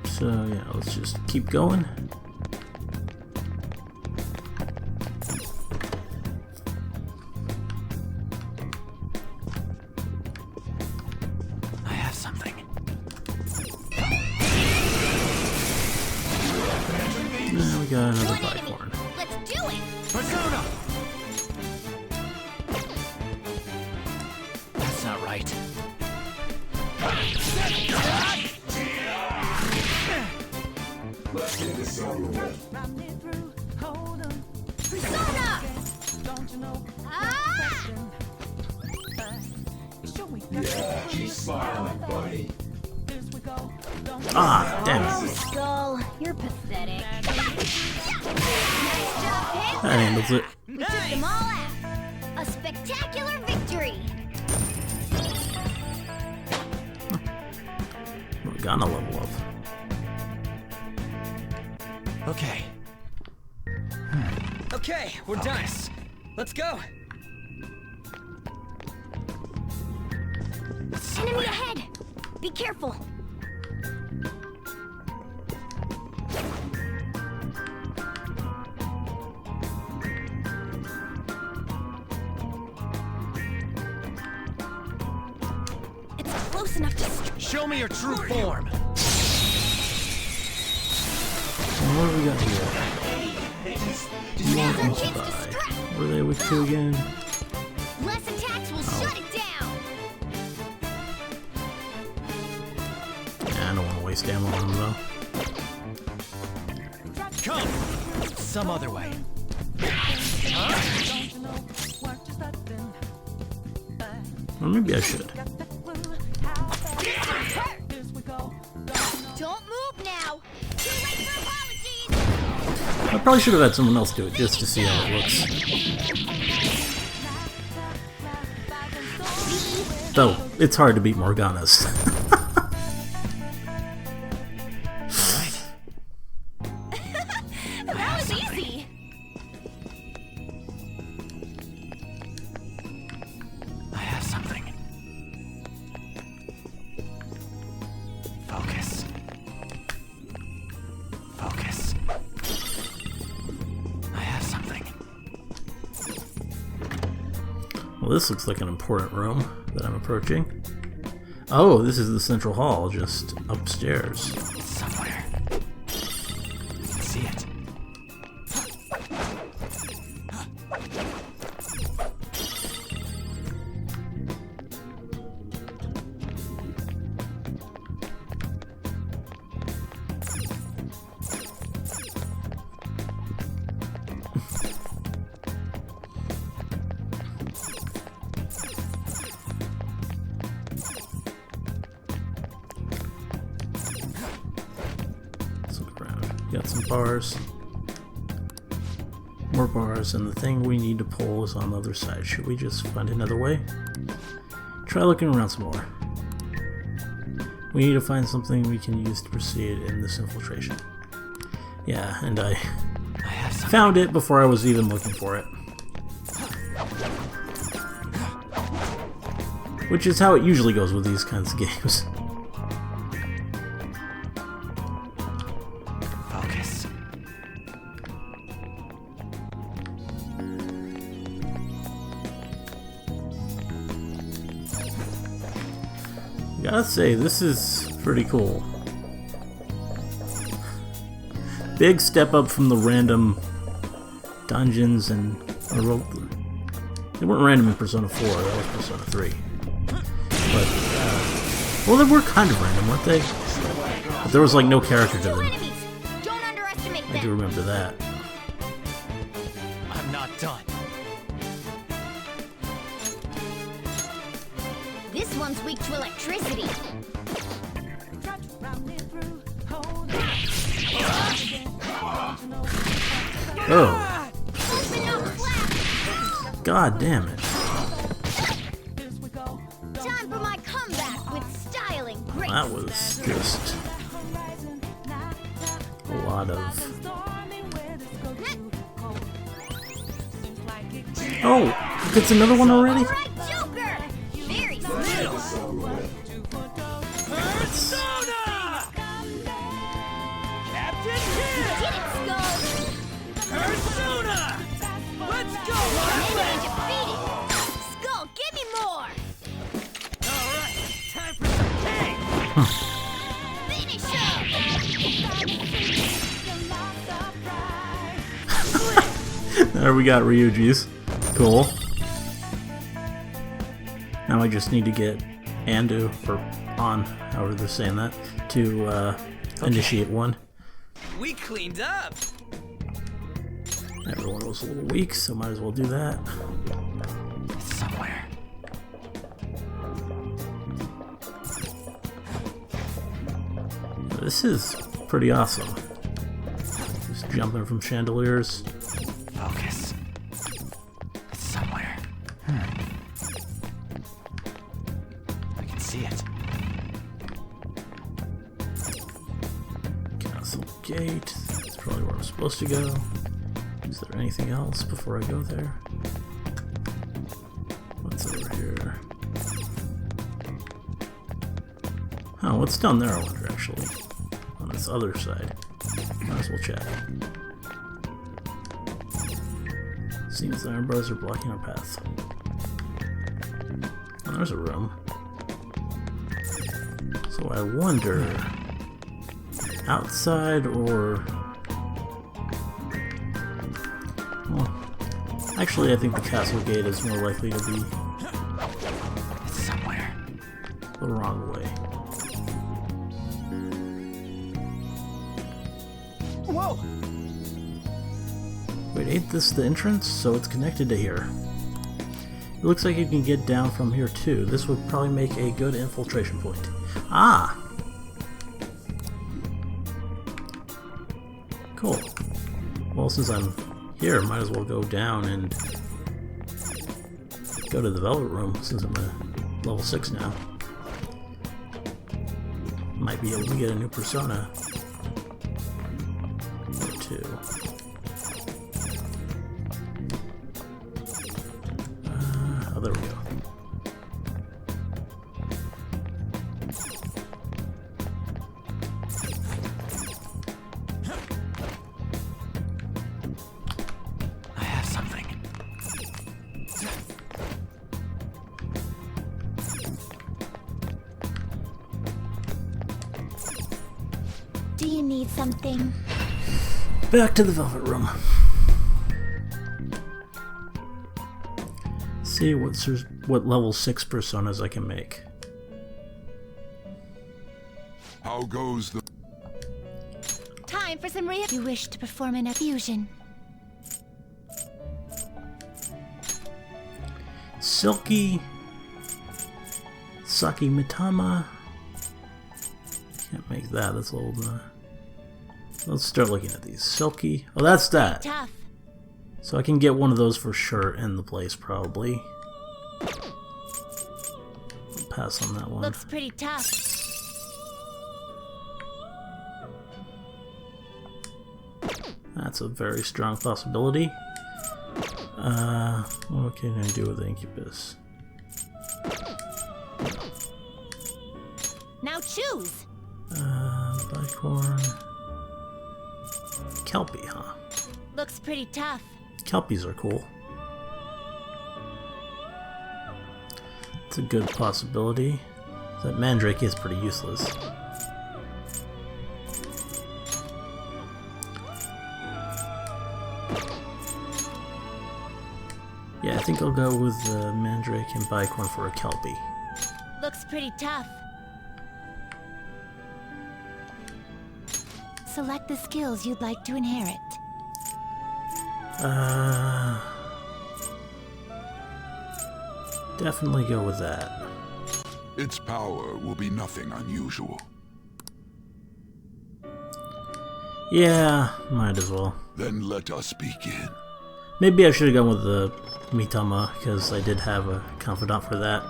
So yeah, let's just keep going. I have something. Now we got another bicorn. Let's do it! Persona! That's not right. Persona! Ah! Ah, damn it. Skull, you're pathetic. Nice job, Pip! That handles it. We took them all out. A spectacular victory! We're gonna level up. Okay. Okay, we're done. Let's go. Enemy ahead! Be careful! It's close enough to... Show me your true form. And what do we got here? More Now's our chance to buy. strike! What are they weak to again? Less attacks will shut it down! Yeah, I don't want to waste ammo on them though. Come. Some other way. Or maybe I should. Don't move now! Too late for apologies! I probably should have had someone else do it just to see how it looks. Though, it's hard to beat Morgana's. That was easy. I have something. Focus. Focus. I have something. Well, this looks like an important room that I'm approaching. Oh, this is the central hall, just upstairs. It's somewhere. See it. Let's look around. Got some bars. More bars, and the thing we need to pull is on the other side. Should we just find another way? Try looking around some more. We need to find something we can use to proceed in this infiltration. Yeah, and I have something. found it before I was even looking for it. Which is how it usually goes with these kinds of games. Focus. Gotta say, this is pretty cool. Big step up from the random dungeons and... they weren't random in Persona 4, that was Persona 3. But, well, they were kind of random, weren't they? But there was like no character to them. Don't underestimate them. I do remember that. I'm not done. This one's weak to electricity. Oh. Open up flat. God damn it. Time for my comeback with style and grace. That was just a lot of... Oh, it's another one already? All right, Joker. Very smooth. Persona! Captain Kid! Get it, Skull. Persona! Let's go! Enemy defeated. Skull, give me more. Alright, time for some cake! Finish him. There we got Ryuji's. Cool. Now I just need to get Andu, or On, however they're saying that, to initiate one. We cleaned up! Everyone was a little weak, so might as well do that. It's somewhere. This is pretty awesome. Just jumping from chandeliers. Focus. It's somewhere. I can see it. Castle gate. That's probably where I'm supposed to go. Is there anything else before I go there? What's over here? Oh, what's down there, I wonder, actually? On this other side. Might as well check. Seems the Iron Brothers are blocking our path. Oh, there's a room. So I wonder... outside or... well, actually I think the castle gate is more likely to be It's somewhere. the wrong way. Whoa! Wait, ain't this the entrance? So it's connected to here. It looks like you can get down from here too. This would probably make a good infiltration point. Ah! Cool. Well, since I'm here, might as well go down and go to the Velvet Room, since I'm at level 6 now. Might be able to get a new persona. Or two. Oh, there we go. I have something. Do you need something? Back to the Velvet Room. See what level 6 personas I can make. How goes the... Time for some You wish to perform an fusion. Silky, Saki Mitama. Can't make that. That's old. Let's start looking at these. Silky. Oh, that's that. Tough. So I can get one of those for sure in the place, probably. I'll pass on that one. Looks pretty tough. That's a very strong possibility. What can I do with Incubus? Now choose. Bicorn. Kelpie, huh? Looks pretty tough. Kelpies are cool. It's a good possibility. That mandrake is pretty useless. Yeah, I think I'll go with the mandrake and bicorn for a kelpie. Looks pretty tough. Select the skills you'd like to inherit. Definitely go with that. Its power will be nothing unusual. Yeah, might as well. Then let us begin. Maybe I should have gone with the Mitama, because I did have a Confidant for that.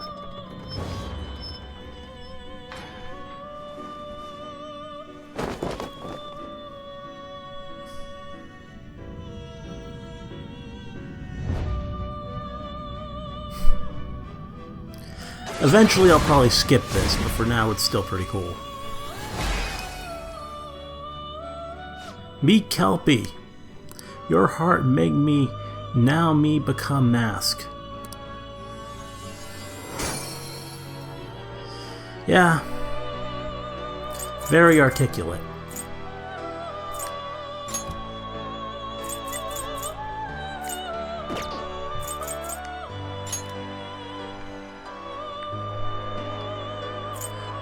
Eventually I'll probably skip this, but for now it's still pretty cool. Meet Kelpie. Your heart make me, now me become mask. Yeah. Very articulate.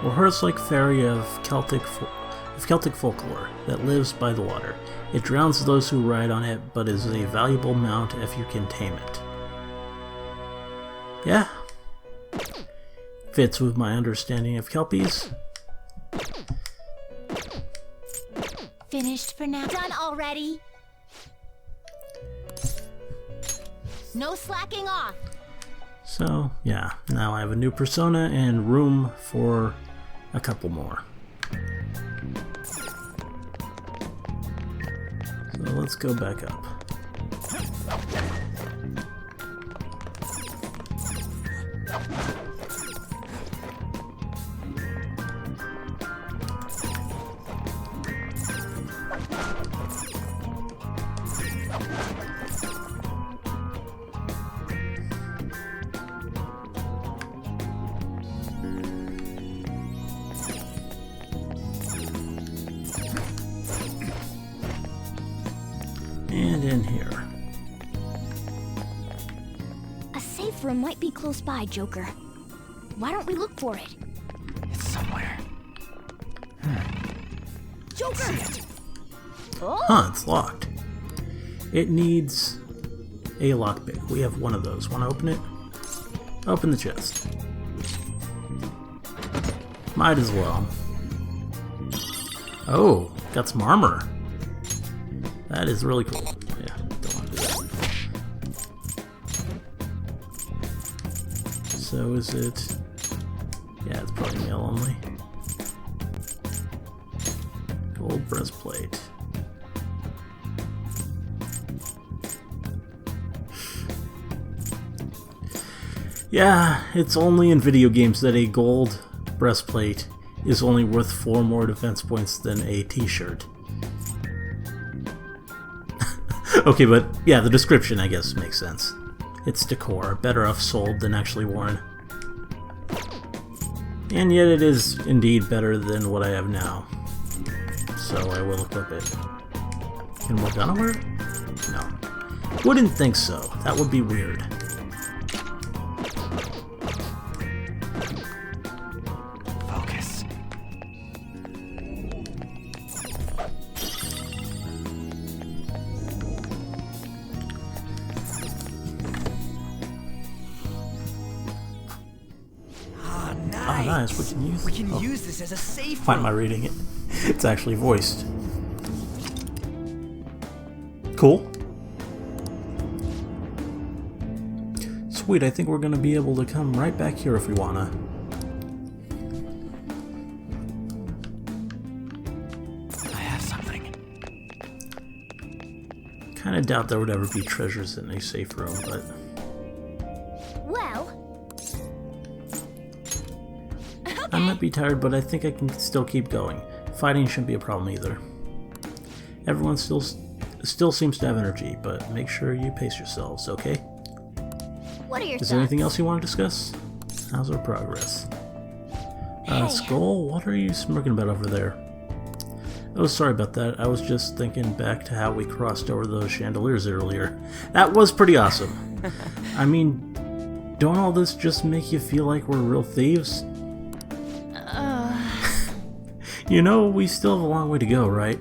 Well, her's like fairy of Celtic folklore that lives by the water. It drowns those who ride on it, but is a valuable mount if you can tame it. Yeah. Fits with my understanding of Kelpies. Finished for now. Done already? No slacking off. So, yeah, now I have a new persona and room for a couple more. So let's go back up. And in here. A safe room might be close by, Joker. Why don't we look for it? It's somewhere. Joker! Huh, it's locked. It needs a lockpick. We have one of those. Want to open it? Open the chest. Might as well. Oh, got some armor. That is really cool. Yeah, don't want to do that. So is it... Yeah, it's probably male only. Gold breastplate. Yeah, it's only in video games that a gold breastplate is only worth 4 more defense points than a t-shirt. Okay, but yeah, the description, I guess, makes sense. It's decor, better off sold than actually worn. And yet it is indeed better than what I have now. So I will equip it. Can Morgana wear it? No. Wouldn't think so. That would be weird. Focus. Ah, nice. Oh, nice. We can use. We can oh, use this as a safe Why am I room. reading it? It's actually voiced. Cool. Sweet, I think we're gonna be able to come right back here if we wanna. I have something. Kinda doubt there would ever be treasures in a safe room, but... Well, I might be tired, but I think I can still keep going. Fighting shouldn't be a problem either. Everyone still seems to have energy, but make sure you pace yourselves, okay? what are your Is thoughts? there anything else you want to discuss? How's our progress? Skull, what are you smirking about over there? Oh, sorry about that. I was just thinking back to how we crossed over those chandeliers earlier. That was pretty awesome. I mean, don't all this just make you feel like we're real thieves? You know, we still have a long way to go, right?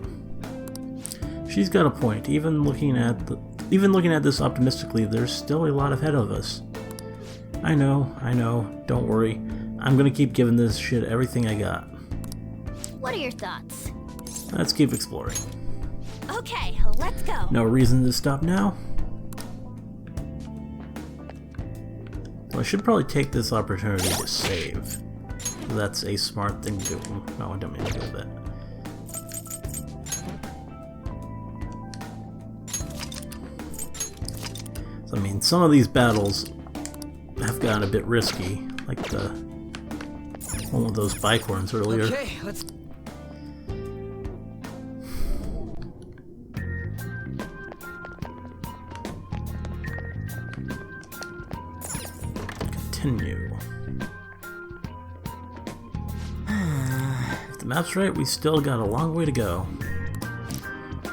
She's got a point. Even looking at this optimistically, there's still a lot ahead of us. I know. Don't worry. I'm gonna keep giving this shit everything I got. What are your thoughts? Let's keep exploring. Okay, let's go. No reason to stop now. Well, I should probably take this opportunity to save. That's a smart thing to do. No, I don't mean to do that. So, I mean, some of these battles have gotten a bit risky, like the one with those bicorns earlier. Okay, let's. Continue. If the map's right, we still got a long way to go.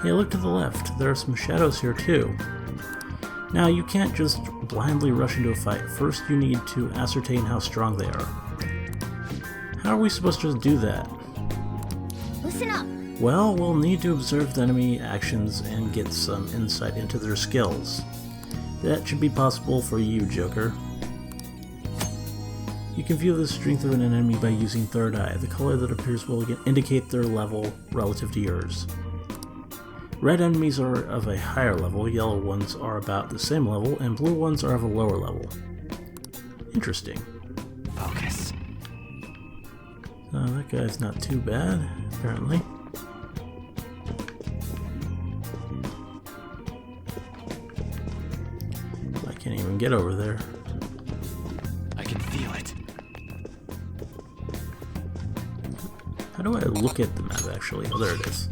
Hey, look to the left. There are some shadows here too. Now, you can't just blindly rush into a fight. First, you need to ascertain how strong they are. How are we supposed to do that? Listen up. Well, we'll need to observe the enemy actions and get some insight into their skills. That should be possible for you, Joker. You can view the strength of an enemy by using Third Eye. The color that appears will indicate their level relative to yours. Red enemies are of a higher level, yellow ones are about the same level, and blue ones are of a lower level. Interesting. Focus. That guy's not too bad, apparently. I can't even get over there. I can feel it. How do I look at the map, actually? Oh, there it is.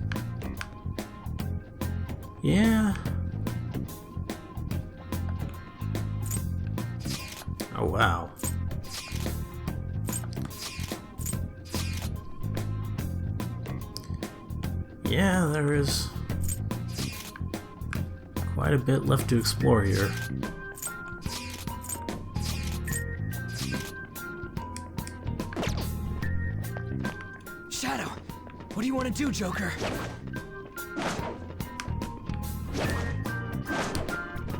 Yeah. Oh, wow. Yeah, there is quite a bit left to explore here. Shadow, what do you want to do, Joker?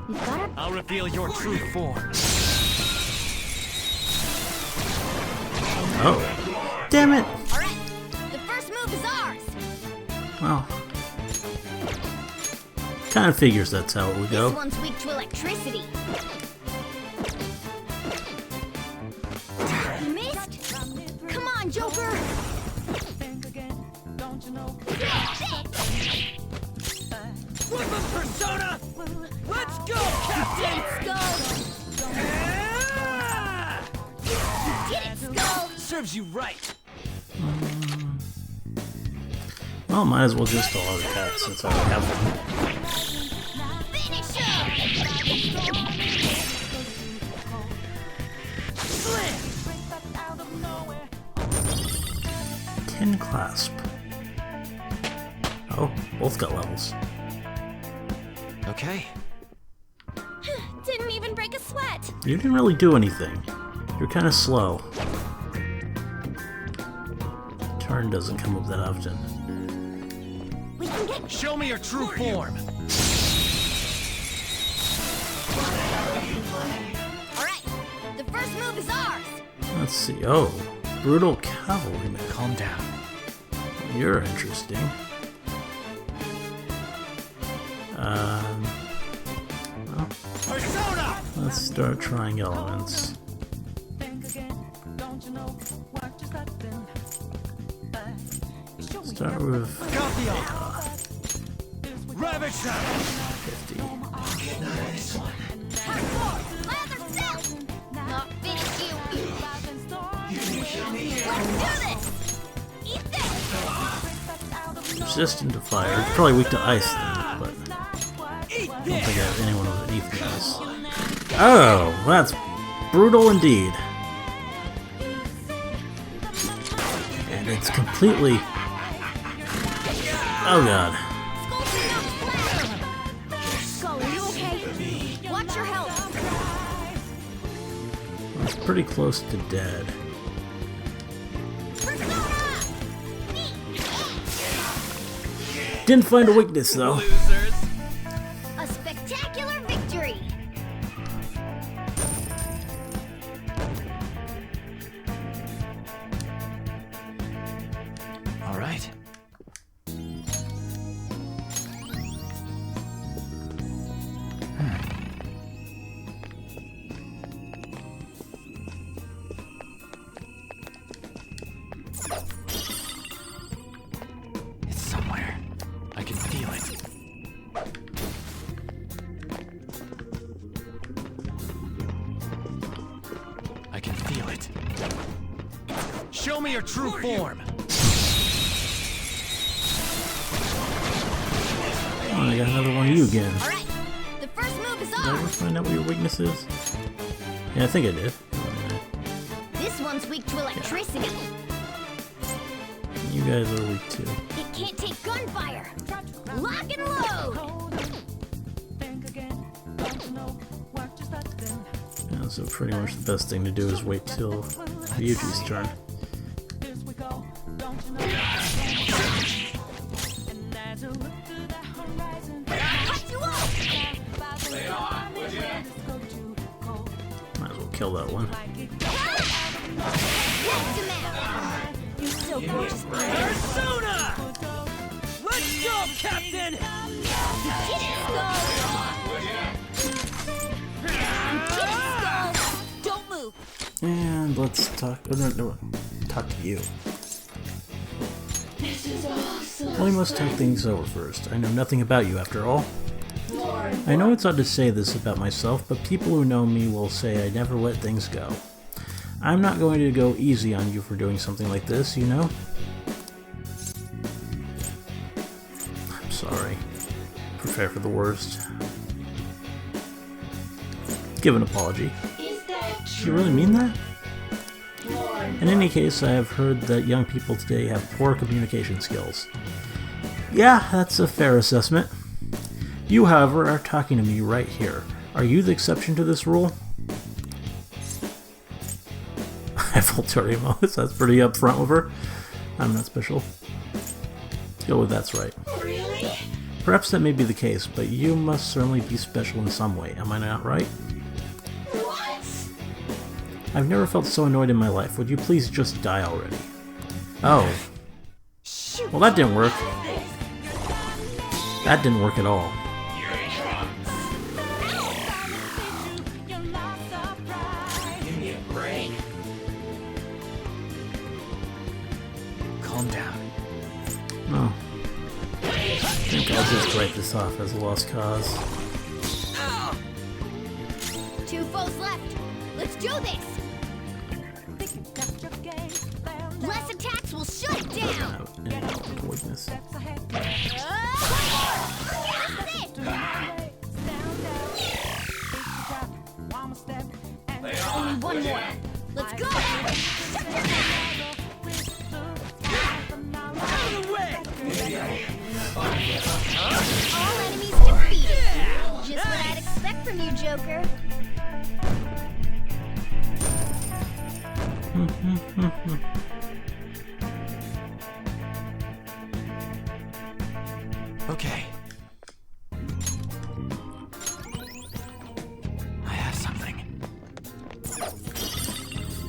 We've gotta. I'll reveal your true form. Oh. Damn it! Alright, the first move is ours. Well. Kind of figures that's how it would This go. one's weak to electricity. You missed? Come on, Joker. Recruitment persona! Let's go, Captain! Skull. Ah! You did it, Skull. Serves you right. Well, might as well just allow the cat since I already have one. Finish him. Slam! Tin clasp. Oh, both got levels. Okay. Didn't even break a sweat. You didn't really do anything. You're kind of slow. Turn doesn't come up that often. We can get. Show me your true form. Alright, the first move is ours. Let's see. Oh, brutal cavalryman. Calm down. You're interesting. Well, Persona! let's start trying elements. Start with Confidant! Ravage them! 50. Lather cell. Not finish you. Let's do this. Eat this. Resistant to fire. Probably weak to ice then, but I don't think I have anyone with anything else. Oh, that's brutal indeed. And it's completely... Oh god. Skull, are you okay? Watch your health. Well, it's pretty close to dead. Didn't find a weakness though. A spectacular victory. All right. It's somewhere. I can feel it. I can feel it. Show me your true form. Oh, I got another one of you again. All right. The first move is Did I ever ours. find out what your weakness is? Yeah, I think I did. This one's weak to electricity. You guys are weak too. It can't take gunfire. Lock and load. Yeah, so pretty much the best thing to do is wait till Ryuji's turn. Cut you off. Might as well kill that one. Whacked him out. You're so gorgeous. Persona! Let's go, Captain! Get it, Skull. Don't move. And let's talk. Oh, no, talk to you. Well, we must talk things over first. I know nothing about you after all. I know it's odd to say this about myself, but people who know me will say I never let things go. I'm not going to go easy on you for doing something like this, you know? I'm sorry. Prepare for the worst. Give an apology. Do you really mean that? In any case, I have heard that young people today have poor communication skills. Yeah, that's a fair assessment. You, however, are talking to me right here. Are you the exception to this rule? I have ulterior motives. That's pretty upfront with her. I'm not special. Let's go with that's right. Really? Perhaps that may be the case, but you must certainly be special in some way. Am I not right? What? I've never felt so annoyed in my life. Would you please just die already? Oh. Well, that didn't work. That didn't work at all. Calm down. Oh. I think I'll just write this off as a lost cause. 2 foes left. Let's do this. Less attacks will shut it down. Weakness. That's it. Only one more. Let's go. Shut your mouth. All enemies defeated. Just what I'd expect from you, Joker. Okay. I have something.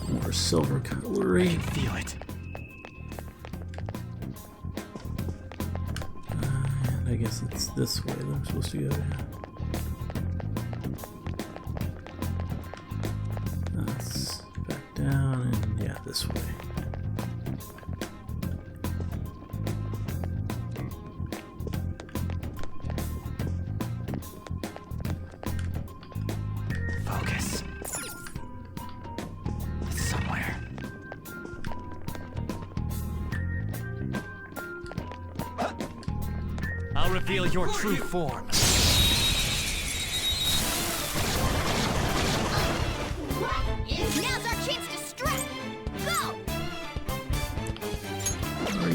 More silver I cutlery. can feel it. And I guess it's this way that I'm supposed to go. That's back down and yeah, this way. Focus. It's somewhere. I'll reveal your true form. Now's our chance to strike. Go.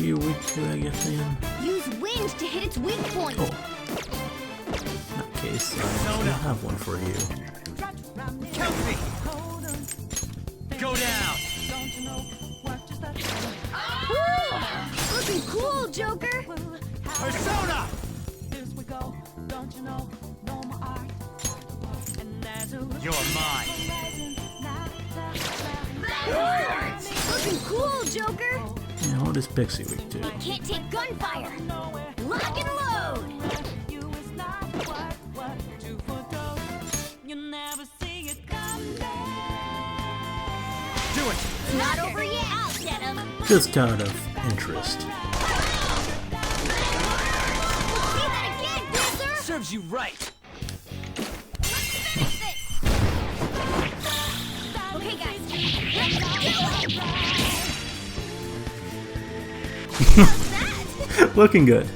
you weak to, I guess, Ian? Use wind to hit its weak point. Oh. In that case, I don't have one for you. Count me! Go down! Woo! Looking cool, Joker. Persona! You're mine. Looking cool, Joker. Yeah, what is Pixie weak to? It can't take gunfire. Lock and load. Do it! It's not over yet. I'll get him. Just out of interest. See that again, Panther? Serves you right. Let's finish this. Okay, guys. Let's do it. How's that? Looking good.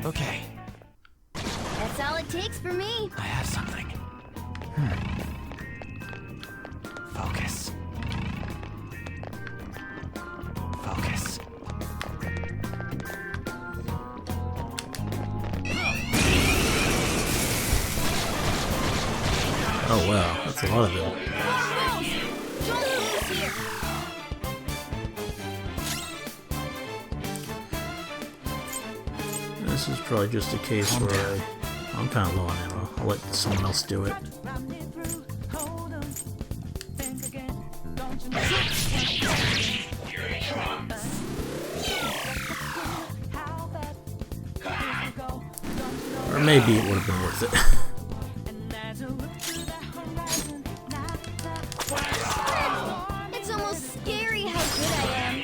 Okay, That's all it takes for me. I have something. Focus. Focus. Oh wow, that's a lot of them. Don't lose here. This is probably just a case where I'm kind of low on ammo. I'll let someone else do it. Or maybe it would have been worth it. It's almost scary how good I am.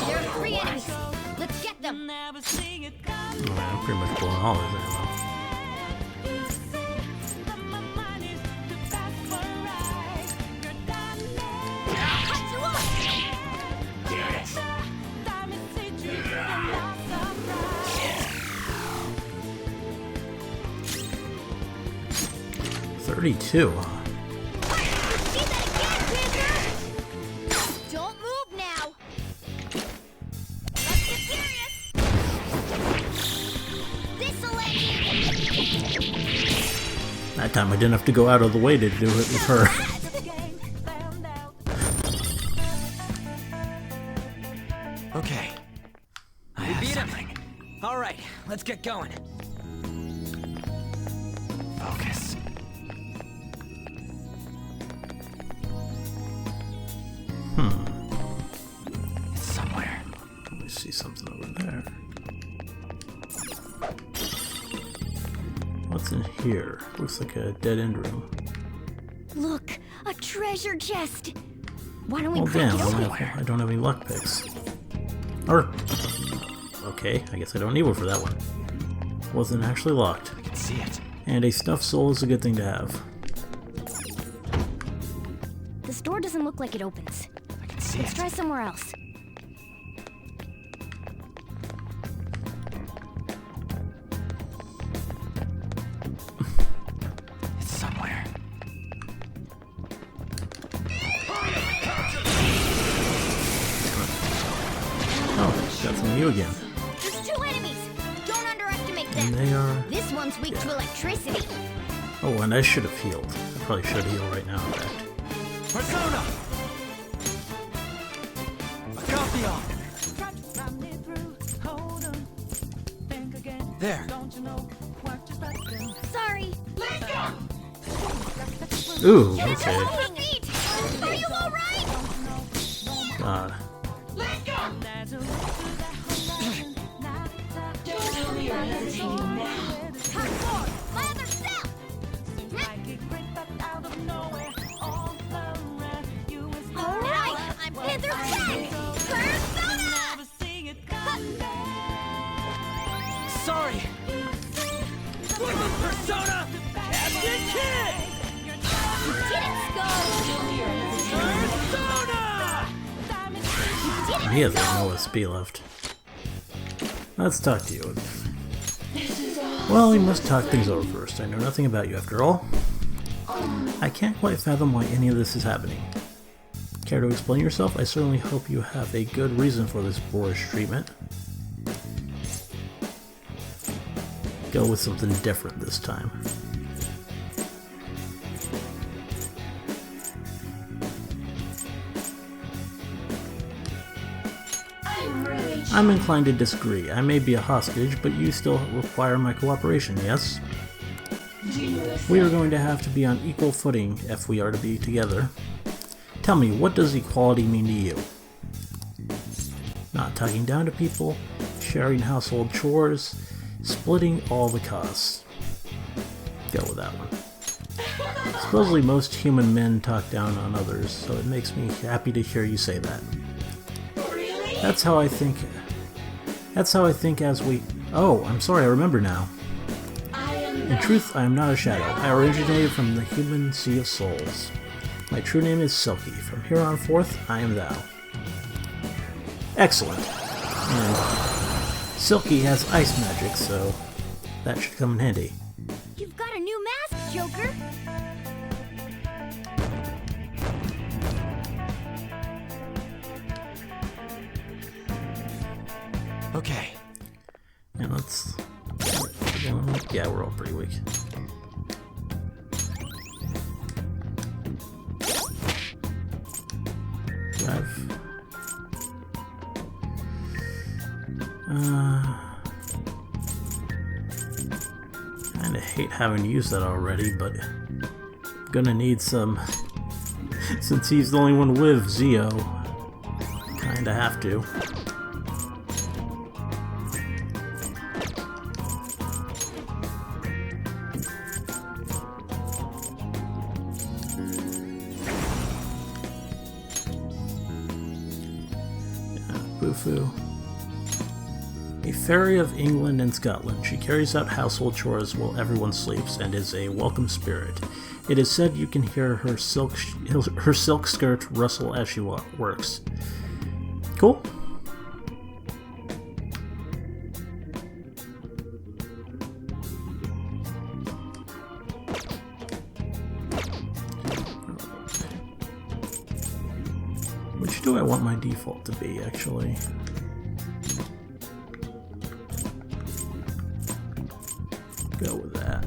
There are 3 enemies. Let's get them. Oh, man, I'm pretty much blowing all his ammo. Cut you off. 32. See that again, Panther? Don't move now. Let's get serious. This'll end you. That time I didn't have to go out of the way to do it with her. Okay. I have something. All right, let's get going. Focus. It's somewhere. Let me see something over there. What's in here? Looks like a dead end room. Look, a treasure chest. Why don't we Oh crack damn, it open? I don't have any luck picks. Or, okay, I guess I don't need one for that one. Wasn't actually locked. I can see it. And a stuffed soul is a good thing to have. This door doesn't look like it opens. I can see Let's it. try somewhere else. It's somewhere. Oh, got some of you again. There's 2 enemies. Don't underestimate And them. they are... This one's weak to electricity. Oh, and I should have healed. I probably should heal right now, in fact. Persona! Confidant! There. Sorry. Ooh, Get okay. on your feet. Are you all right? God. Top floor. My other cell. All right. I'm Panther 10. Persona. Sorry! Persona! Captain Kid! You didn't score. Persona! He has no OSP left. Let's talk to you. This is all Well, we must talk things over first. I know nothing about you after all. I can't quite fathom why any of this is happening. Care to explain yourself? I certainly hope you have a good reason for this boorish treatment. Go with something different this time. I'm inclined to disagree. I may be a hostage, but you still require my cooperation, yes? We are going to have to be on equal footing if we are to be together. Tell me, what does equality mean to you? Not talking down to people, sharing household chores, splitting all the costs. Go with that one. Supposedly most human men talk down on others, so it makes me happy to hear you say that. That's how I think as we... Oh, I'm sorry, I remember now. In truth, I am not a shadow. I originated from the human sea of souls. My true name is Silky. From here on forth, I am thou. Excellent. And Silky has ice magic, so that should come in handy. You've got a new mask, Joker! Okay. And let's... Yeah, we're all pretty weak. Kinda hate having to use that already, but I'm gonna need some. Since he's the only one with Zeo, kinda have to. Bufu. A fairy of England and Scotland, she carries out household chores while everyone sleeps and is a welcome spirit. It is said you can hear her silk skirt rustle as she works. Cool. Which do I want my default to be, actually? Go with that.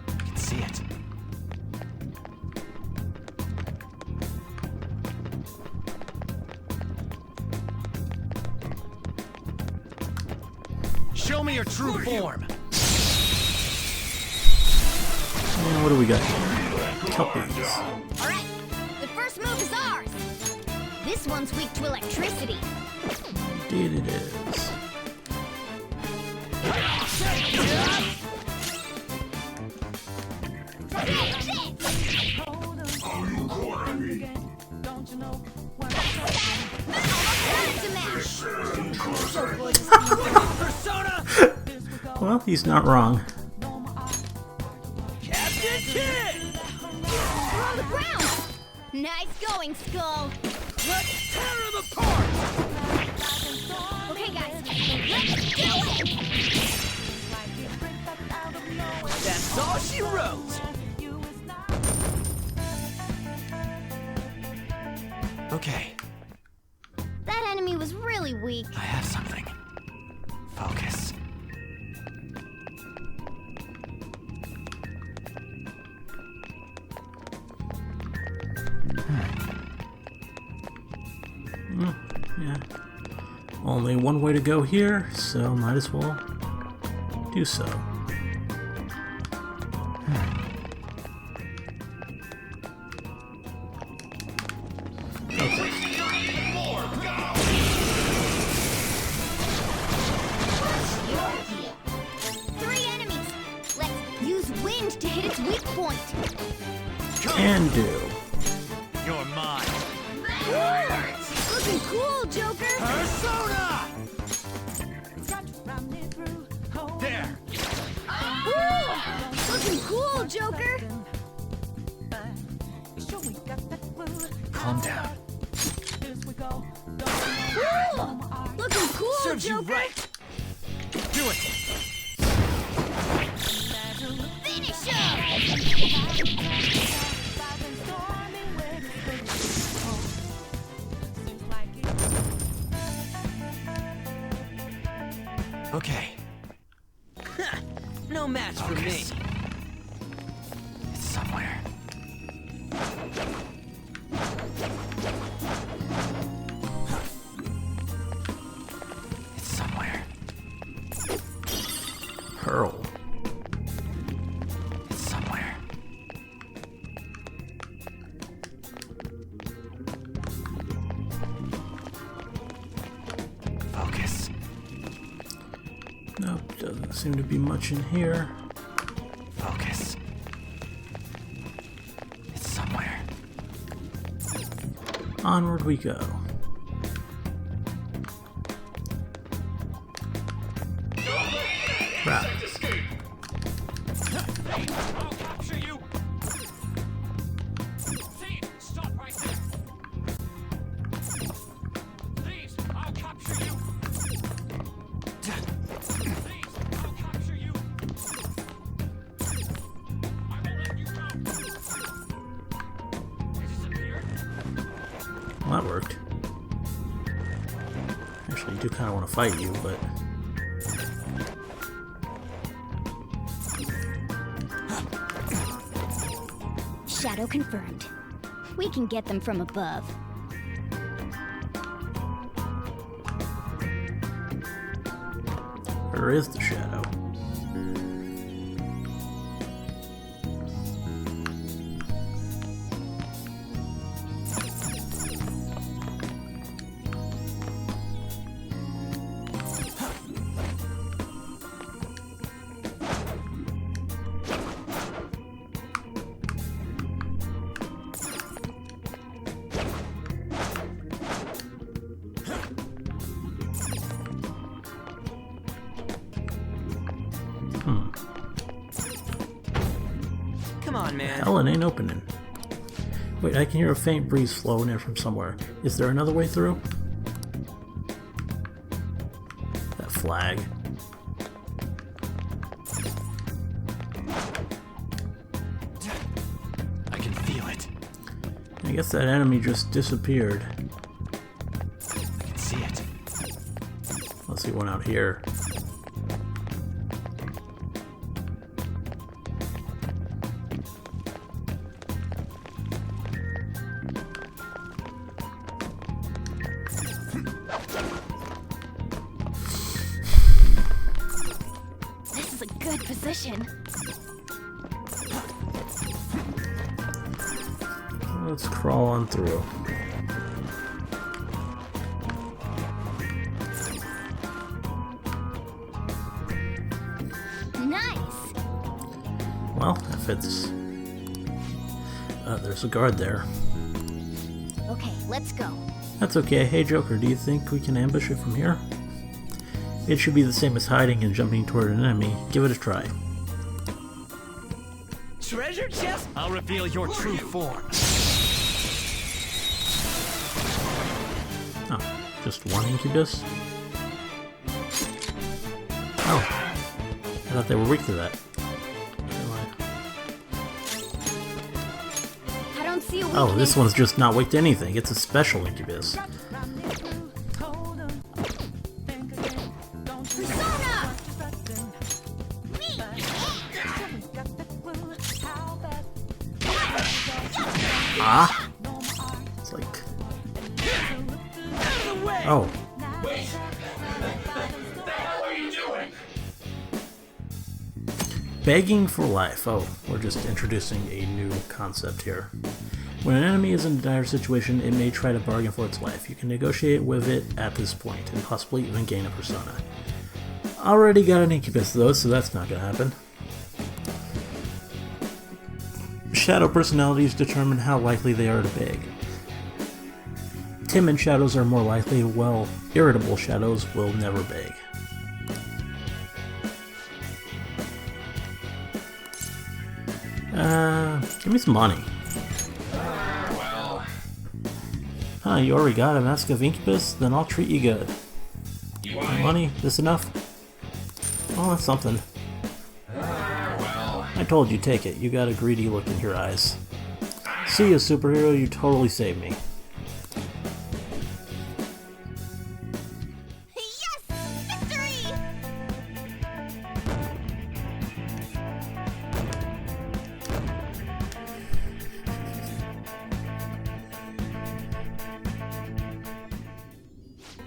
I can see it. Show me your true form. And what do we got here? Puppies. Alright, the first move is ours! This one's weak to electricity. Indeed it is. Well, he's not wrong. Captain Kid! We're on the ground! Nice going, Skull! Let's tear him apart! Okay, guys, let's do it! That's all she wrote! Okay, That enemy was really weak. I have something. Focus. Yeah. Only one way to go here, so might as well do so. Okay. 3 enemies! Let's use wind to hit its weak point. Can do. You're mine. Looking cool, Joker! Persona! There! Ooh, looking cool, Joker! Calm down. Cool! Looking cool, Serves you Joker! right. Do it. Finish him! Okay. No match for me. It's somewhere. It's somewhere. Pearl. It's somewhere. Focus. Nope, doesn't seem to be much in here. Focus. It's somewhere. Onward we go. Crap. I'll capture you! See, stop right there! Please, I'll capture you! Please, I'll capture you! I won't let you go! It disappeared? Well, that worked. Actually, I do kind of want to fight you, but... Shadow confirmed. We can get them from above. Where is the shadow? Come on, man. Hell, it ain't opening. Wait, I can hear a faint breeze flowing in from somewhere. Is there another way through? That flag. I can feel it. I guess that enemy just disappeared. I can see it. Let's see one out here. This is a good position. Let's crawl on through. Nice! Well, that fits. There's a guard there. Okay, let's go. That's okay. Hey Joker, do you think we can ambush it from here? It should be the same as hiding and jumping toward an enemy. Give it a try. Treasure chest? I'll reveal your true form. Oh, just one incubus? Oh, I thought they were weak to that. I don't see a Oh, weakness. this one's just not weak to anything. It's a special incubus. Persona! Ah! It's like... Oh. What are you doing? Begging for life. Oh, we're just introducing a new concept here. When an enemy is in a dire situation, it may try to bargain for its life. You can negotiate with it at this point, and possibly even gain a persona. Already got an incubus though, so that's not gonna happen. Shadow personalities determine how likely they are to beg. Timid shadows are more likely, while irritable shadows will never beg. Well, Huh, you already got a Mask of Incubus? Then I'll treat you good. Money? This enough? Oh, that's something. I told you, take it. You got a greedy look in your eyes. See you, superhero, you totally saved me. Yes! Victory!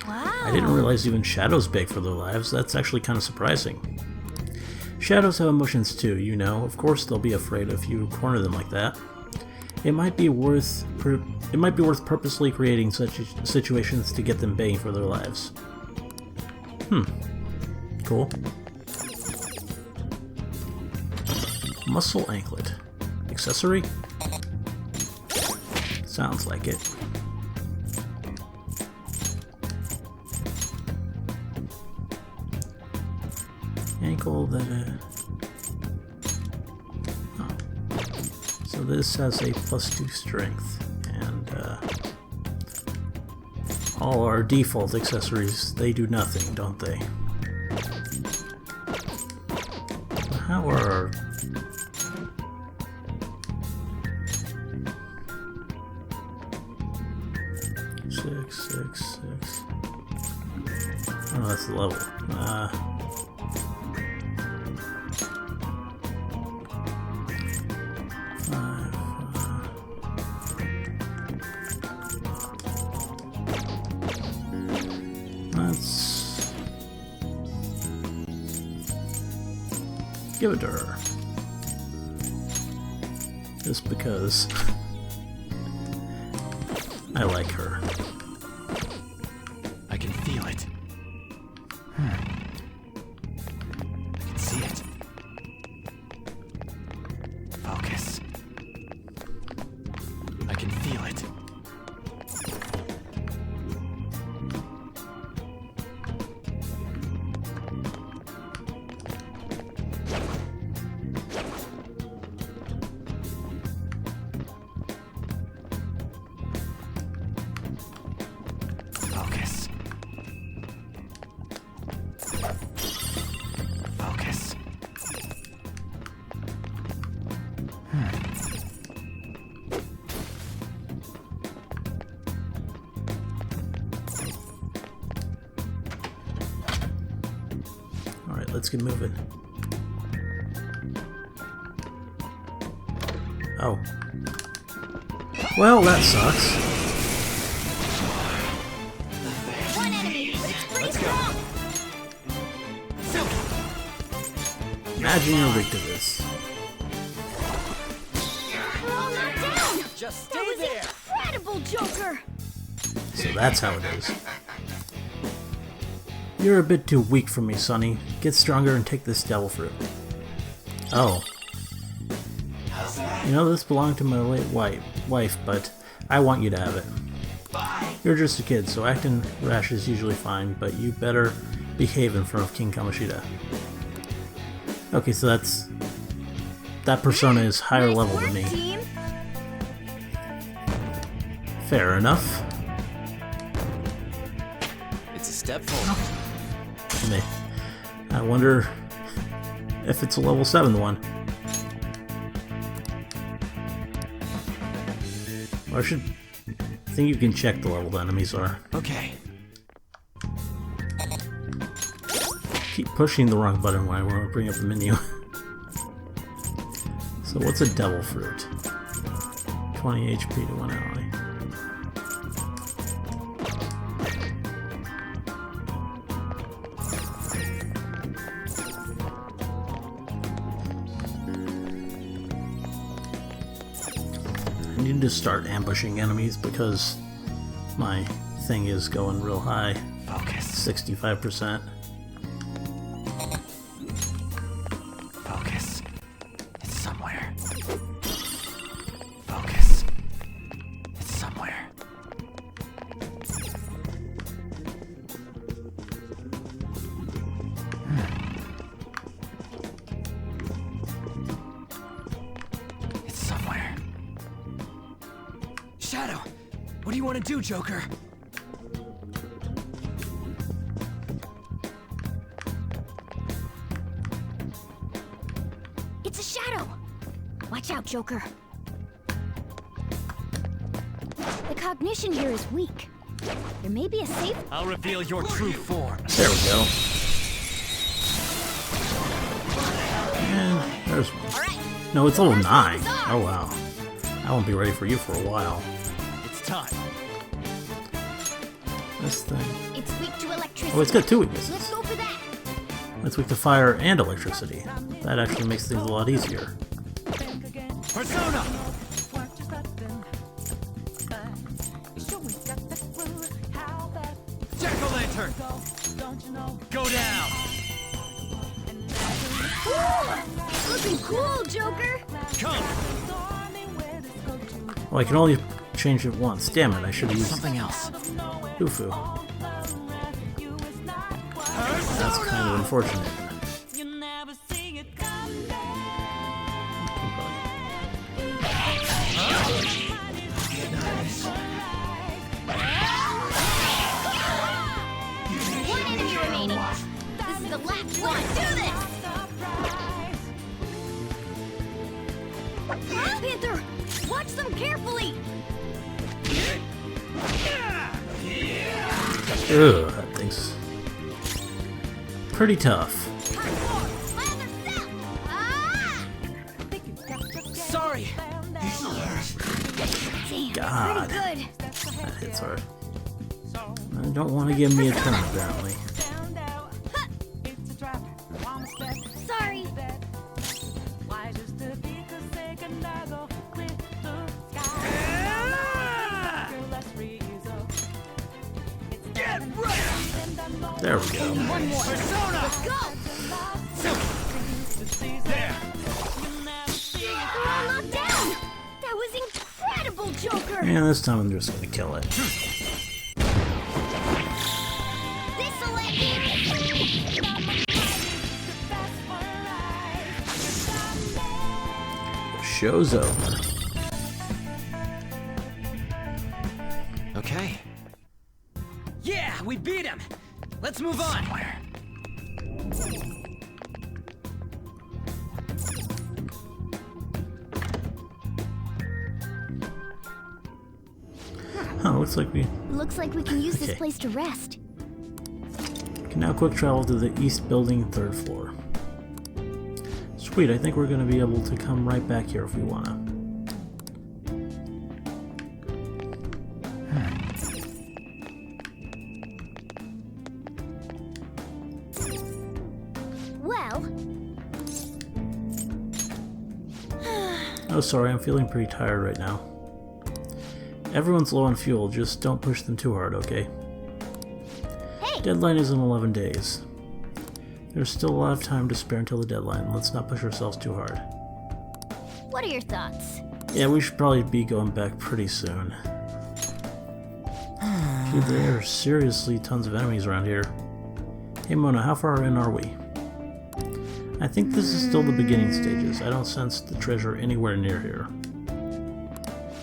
Wow. I didn't realize even shadows beg for their lives. That's actually kind of surprising. Shadows have emotions too, you know. Of course they'll be afraid if you corner them like that. It might be worth purposely creating such situations to get them begging for their lives. Cool. Muscle anklet. Accessory? Sounds like it. Ankle that oh. So this has a +2 strength, and all our default accessories, they do nothing, don't they? How are our... Six. Oh, that's the level. Let's give it to her. Just because I like her. I can feel it. I can see it. Focus. I can feel it. Focus. Focus. Alright, let's get moving. Oh. Well, that sucks. One enemy, but it's pretty strong. Imagine you're weak to this. Oh, not down! Just That was incredible, Joker! So that's how it is. You're a bit too weak for me, Sonny. Get stronger and take this devil fruit. Oh. You know, this belonged to my late wife, but I want you to have it. You're just a kid, so acting rash is usually fine, but you better behave in front of King Kamoshida. Okay, so that persona is higher Nice level work, than me. team. Fair enough. It's a step forward. I wonder if it's a level 7 one. Or I think you can check the level the enemies are. Okay. Keep pushing the wrong button when I want to bring up the menu. So what's a devil fruit? 20 HP to 1 ally. I need to start ambushing enemies because my thing is going real high. Focus. 65%. Focus. It's somewhere. Focus. It's somewhere. It's somewhere. Shadow, what do you want? want to do, Joker? It's a shadow! Watch out, Joker. The cognition here is weak. There may be a safe... I'll reveal your true form. There we go. And there's... No, it's level 9. Oh, wow. I won't be ready for you for a while. It's time. This thing... It's weak to electricity. Oh, it's got 2 weaknesses. Let's go for that. It's weak to fire and electricity. That actually makes things a lot easier. Persona! Jack-o'-lantern! Go down! Looking cool, Joker! Come! Oh, I can only change it once. Damn it, I should have used Something else. Ufu. That's kind of unfortunate. One enemy remaining. This is the last one. Do this! Panther! Watch them carefully! Ugh, that thing's pretty tough. Sorry! Damn, God. pretty good. That hits hard. They don't want to give me a turn, apparently. Sorry. There we go. One more. Let's go! There! They're all knocked down! That was incredible, Joker! And this time I'm just gonna kill it. This'll let you... The show's over. Okay. Yeah, we beat him! Let's move on! Huh, looks like we Looks like we can use this Okay. place to rest. can now quick travel to the east building, 3rd floor. Sweet, I think we're gonna be able to come right back here if we wanna. Well... Oh, sorry, I'm feeling pretty tired right now. Everyone's low on fuel, just don't push them too hard, okay? Hey! Deadline is in 11 days. There's still a lot of time to spare until the deadline. Let's not push ourselves too hard. What are your thoughts? Yeah, we should probably be going back pretty soon. Gee, there are seriously tons of enemies around here. Hey Mona, how far in are we? I think this is still the beginning stages. I don't sense the treasure anywhere near here.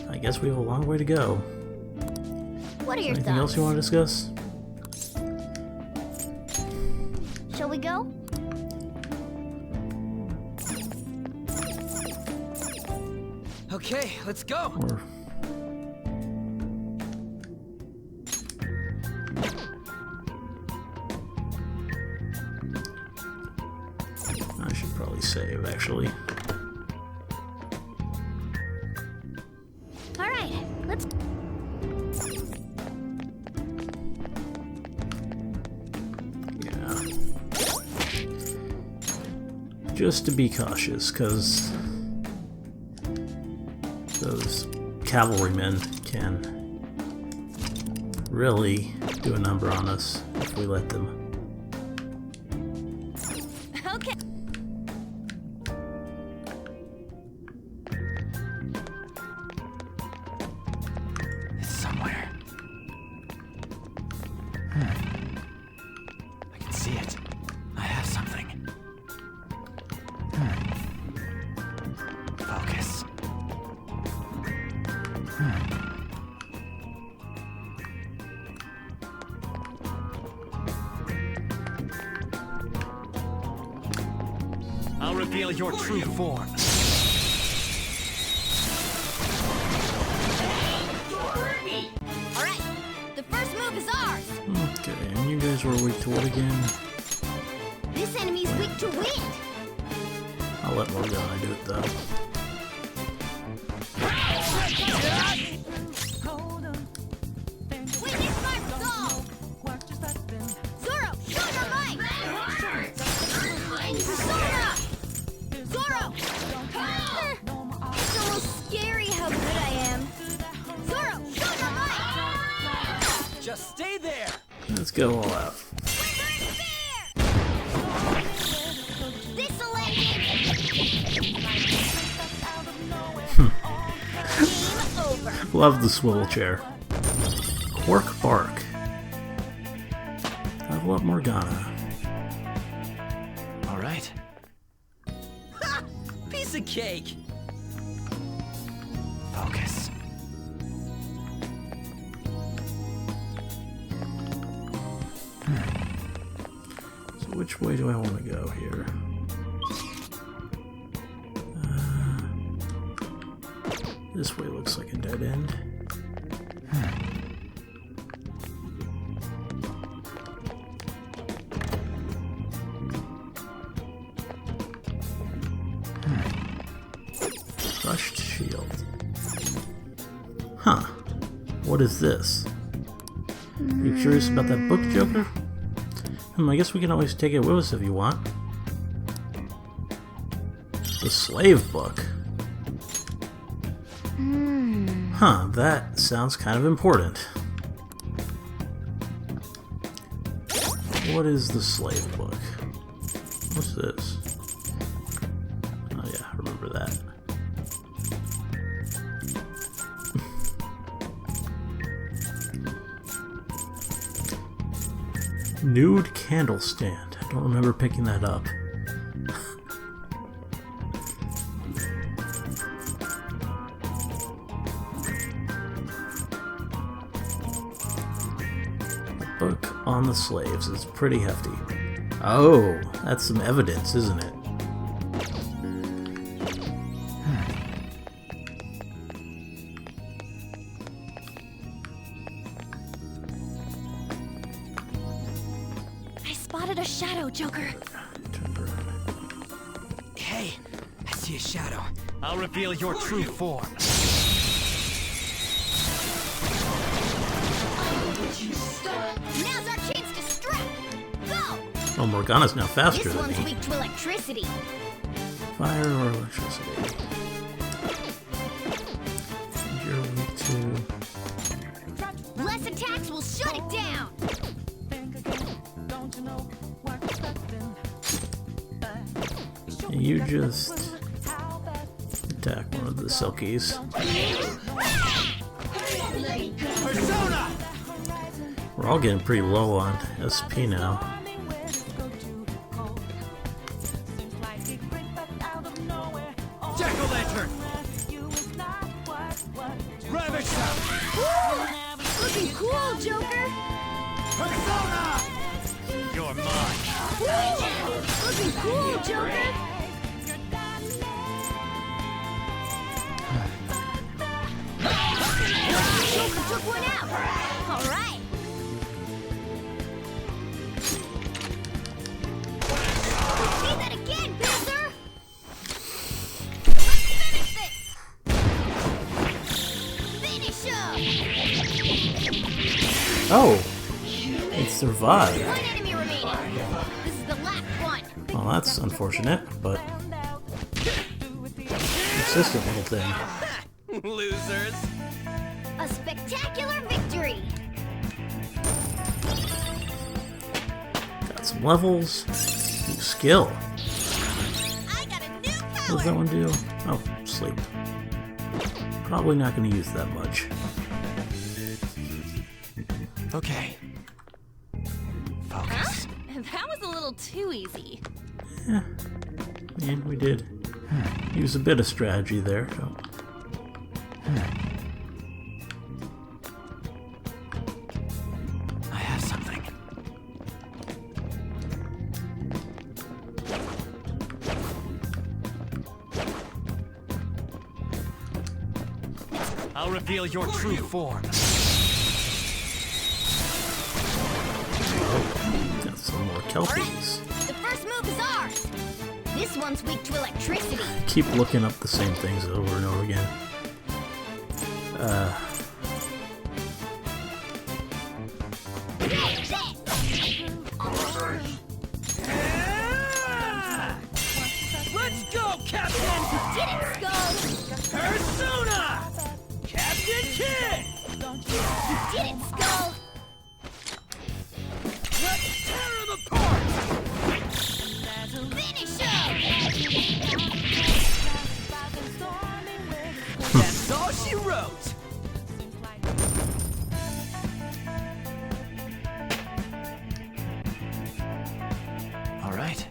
I guess we have a long way to go. What are your Anything thoughts? else you want to discuss? Shall we go? Okay, let's go! Or... I should probably save, actually. Alright, let's... Yeah. Just to be cautious, because those cavalrymen can really do a number on us if we let them. Okay. It's somewhere. I can see it. I have something. Focus. I'll reveal your true form. Alright, the first move is ours. Okay, and you guys were weak to what again? This enemy's weak to wind. I'll let Morgana do it though. Wind is my resolve. Zoro, show your might. Zoro! Zoro! It's almost scary how good I am. Zoro, show your might. Just stay there. Let's go all out. This'll end it. Game over. Love the swivel chair. Quark bark. Level up Morgana. All right. Ha! Piece of cake. Focus. So which way do I want to go here? This way looks like a dead end. Crushed shield. Huh. What is this? Are you curious about that book, Joker? I guess we can always take it with us if you want. The slave book. Huh, that sounds kind of important. What is the slave book? What's this? Oh yeah, I remember that. Nude candle stand. I don't remember picking that up. Book on the slaves is pretty hefty. Oh, that's some evidence, isn't it? I spotted a shadow, Joker. Turn around. Hey, I see a shadow. I'll reveal your true form. Now's our chance to strike. Go! Oh, Morgana's now faster This than one's me. weak to electricity. Fire or electricity? And you're weak to... Less attacks will shut it down. You just attack one of the silkies. Persona! We're all getting pretty low on SP now. Jack-o'-lantern! Ravage! Looking cool, Joker. Persona! You're mine. Looking cool, Joker. Joker took one out. All right. See that again, Panther. Let's finish this. Finish him. Oh! It survived. One enemy remaining. This is the last one. Well, that's unfortunate, but... consistent little thing. Losers. A spectacular victory. Got some levels. New skill. I got a new What power. does that one do? Oh, sleep. Probably not going to use that much. Okay. Focus. That was a little too easy. Yeah. And we did use a bit of strategy there. So. I have something. I'll reveal your true form. Got some more kelpies. The first move is ours. This one's weak to electricity. Keep looking up the same things over and over again. Let's go, Captain! Did it, Skull? Persona! Captain Kid! You did it, Skull. Let's tear him apart! Finish him. That's all she wrote! Alright,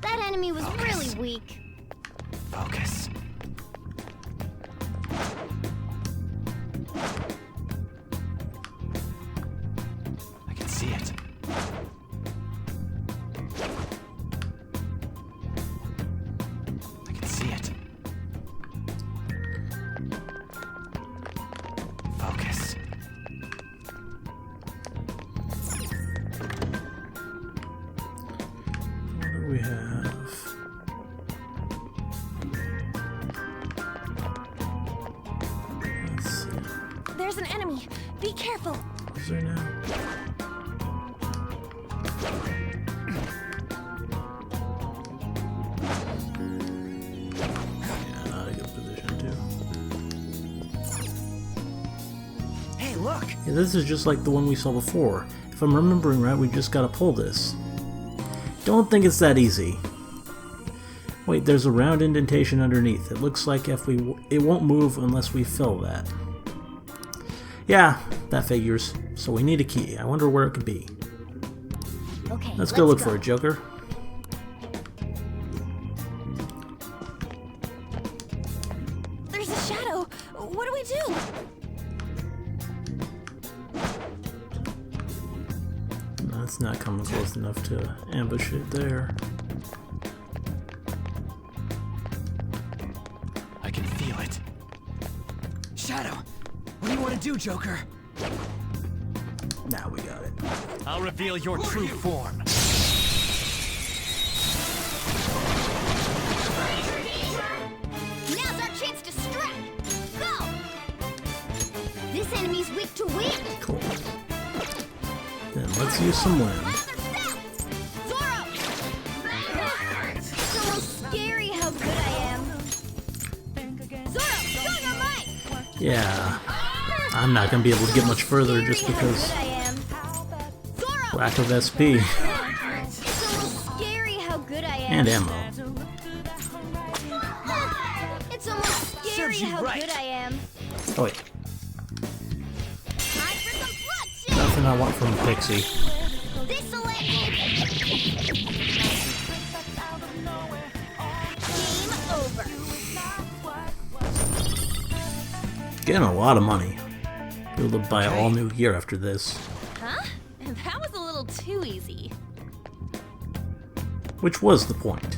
That enemy was Focus. really weak. focus. I can see it. I can see it. Focus. What do we have? Let's see. There's an enemy. Be careful. Is there now? Yeah, not a good position too. Hey, look! Yeah, this is just like the one we saw before. If I'm remembering right, we just gotta pull this. Don't think it's that easy. Wait, there's a round indentation underneath. It looks like if it won't move unless we fill that. Yeah, that figures. So we need a key. I wonder where it could be. Okay, Let's go look for it, Joker. There's a shadow. What do we do? That's not coming close enough to ambush it there. I can feel it. Shadow! What do you want to do, Joker? Now we got it. I'll reveal your true form. Now's our chance to strike. Go! This enemy's weak to wind. Cool. Then let's use some wind. Zorro! It's almost scary how good I am. Zorro, show your might! Yeah. I'm not gonna be able to get much further just because Scary how good I am. Zorro! lack of SP It's almost scary how good I am. and ammo. It's almost scary Serves you how right. good I am. Oh wait, Time for some bloodshed! nothing I want from Pixie. This'll end Game over. Getting a lot of money. Be able to buy all new gear after this. Huh? That was a little too easy. Which was the point.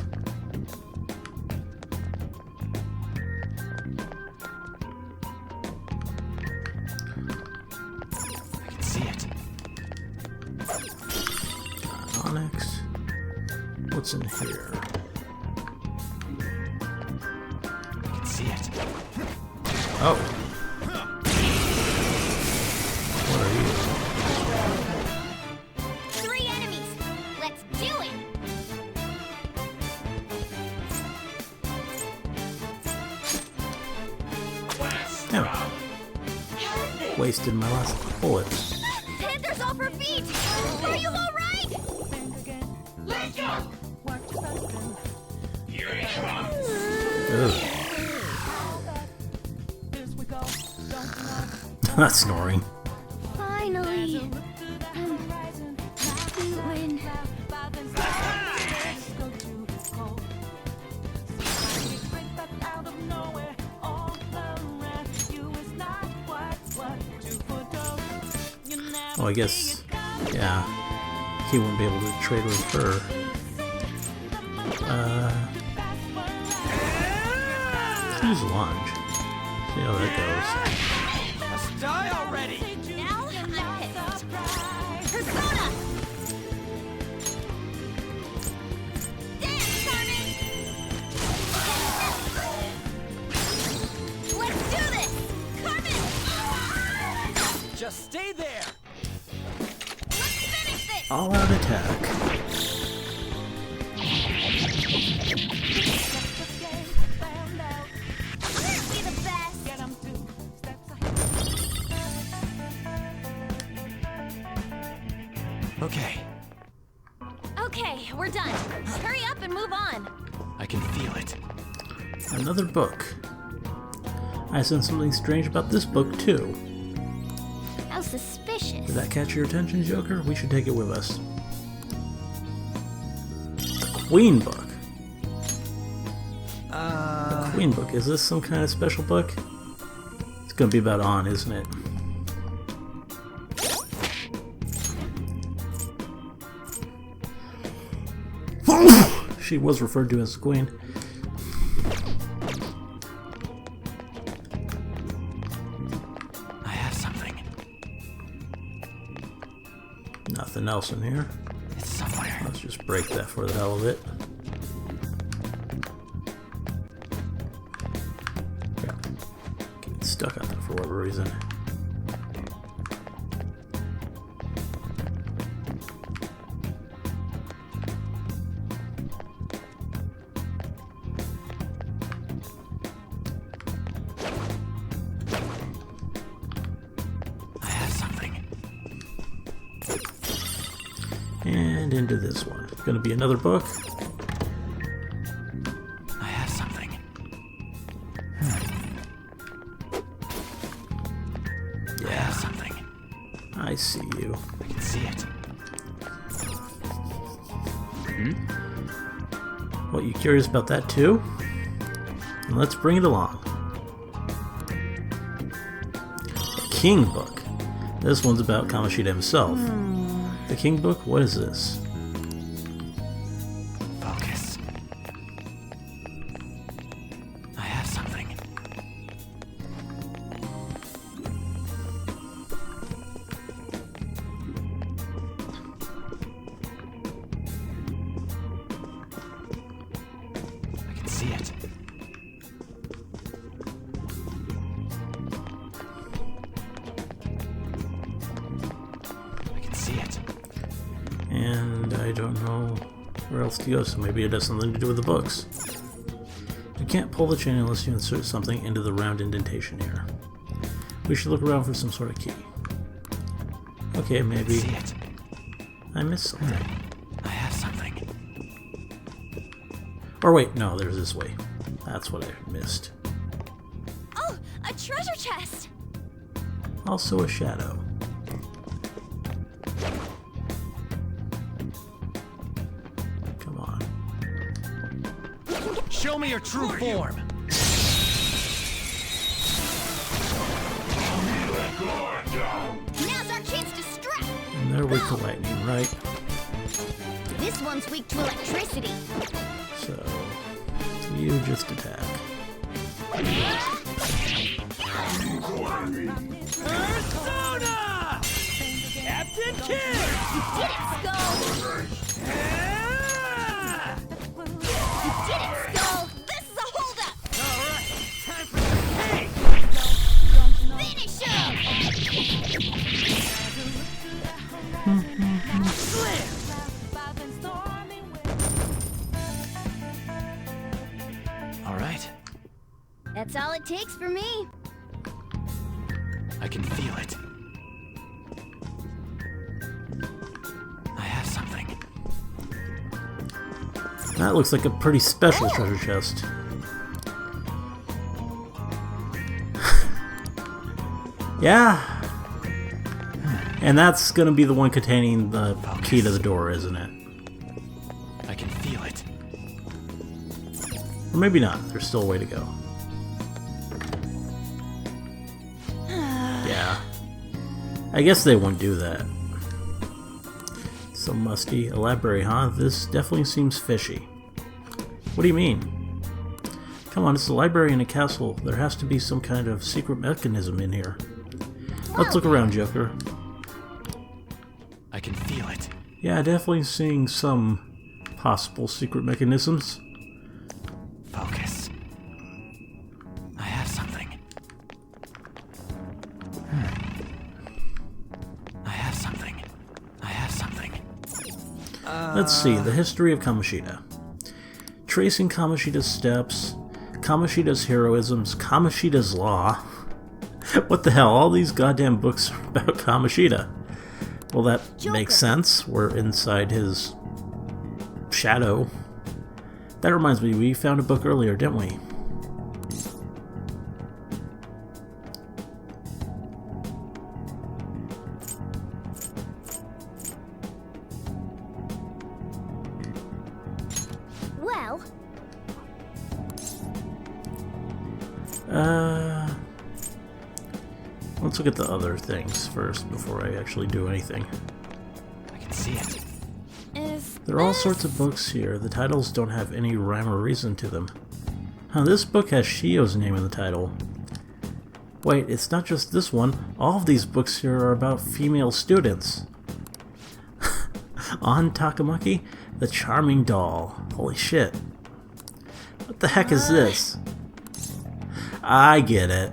I can see it. Onyx. What's in here? I can see it. Oh. What are you? 3 enemies. Let's do it. Oh. Wasted my last bullet. Panther's off her feet. Are you all right? Let's go. Ugh. Not snoring. Finally. You win. Oh, I guess, yeah, he wouldn't be able to trade with her. Let's use lunge. See how that goes. Let's die already! Now I'm pissed. Persona! Dance, Carmen! Let's do this! Carmen! Just stay there! Let's finish this! All-out attack. Aren't we the best? Okay, Okay, we're done. Hurry up and move on. I can feel it. Another book. I sense something strange about this book, too. How suspicious. Did that catch your attention, Joker? We should take it with us. The Queen book. The Queen book. Is this some kind of special book? It's gonna be about On, isn't it? She was referred to as the Queen. I have something. Nothing else in here. It's somewhere. Let's just break that for the hell of it. Getting stuck on that for whatever reason. I have something. And into this one. Gonna be another book. I have something. I have something. I see you. I can see it. What, you curious about that too? And let's bring it along. The King book. This one's about Kamoshida himself. The King book? What is this? Focus. I have something. I can see it. I can see it. And I don't know where else to go, so maybe it has something to do with the books. You can't pull the chain unless you insert something into the round indentation here. We should look around for some sort of key. Okay, I maybe see it. I missed something. I have something. Or wait, no, there's this way. That's what I missed. Oh, a treasure chest! Also a shadow. Come on. Show me your true form. Now's our chance to strike. And they're weak to lightning, right? This one's weak to electricity. So, you just attack. Persona! Captain Kidd! Did it, Skull? Did it, Skull? This is a holdup! Alright, time for the cake! Finish him! Slam! Alright, That's all it takes for me. I can feel it. I have something. That looks like a pretty special treasure chest. Yeah. And that's gonna be the one containing the key to the door, isn't it? I can feel it. Or maybe not. There's still a way to go. Yeah. I guess they won't do that. So musty. A library, huh? This definitely seems fishy. What do you mean? Come on, it's a library in a castle. There has to be some kind of secret mechanism in here. Let's look around, Joker. I can feel it. Yeah, definitely seeing some possible secret mechanisms. Focus. I have something. I have something. I have something. Let's see, the history of Kamoshida. Tracing Kamoshida's steps, Kamoshida's heroisms, Kamoshida's law. What the hell, all these goddamn books are about Kamoshida. Well, that makes sense. We're inside his shadow. That reminds me, we found a book earlier, didn't we? Well, let's look at the other things first before I actually do anything. I can see it. There are all sorts of books here. The titles don't have any rhyme or reason to them. Huh, this book has Shio's name in the title. Wait, it's not just this one. All of these books here are about female students. On Takamaki, the charming doll. Holy shit. What the heck is this? I get it.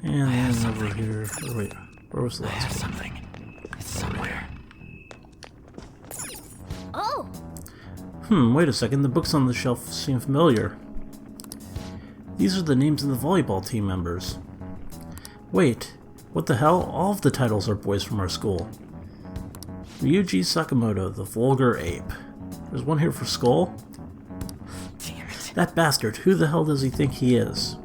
And then over here. Oh, wait, where was the I have last one? something. It's somewhere. oh, Wait a second. The books on the shelf seem familiar. These are the names of the volleyball team members. Wait, what the hell? All of the titles are boys from our school. Ryuji Sakamoto, the vulgar ape. There's one here for Skull? Damn it. That bastard, who the hell does he think he is?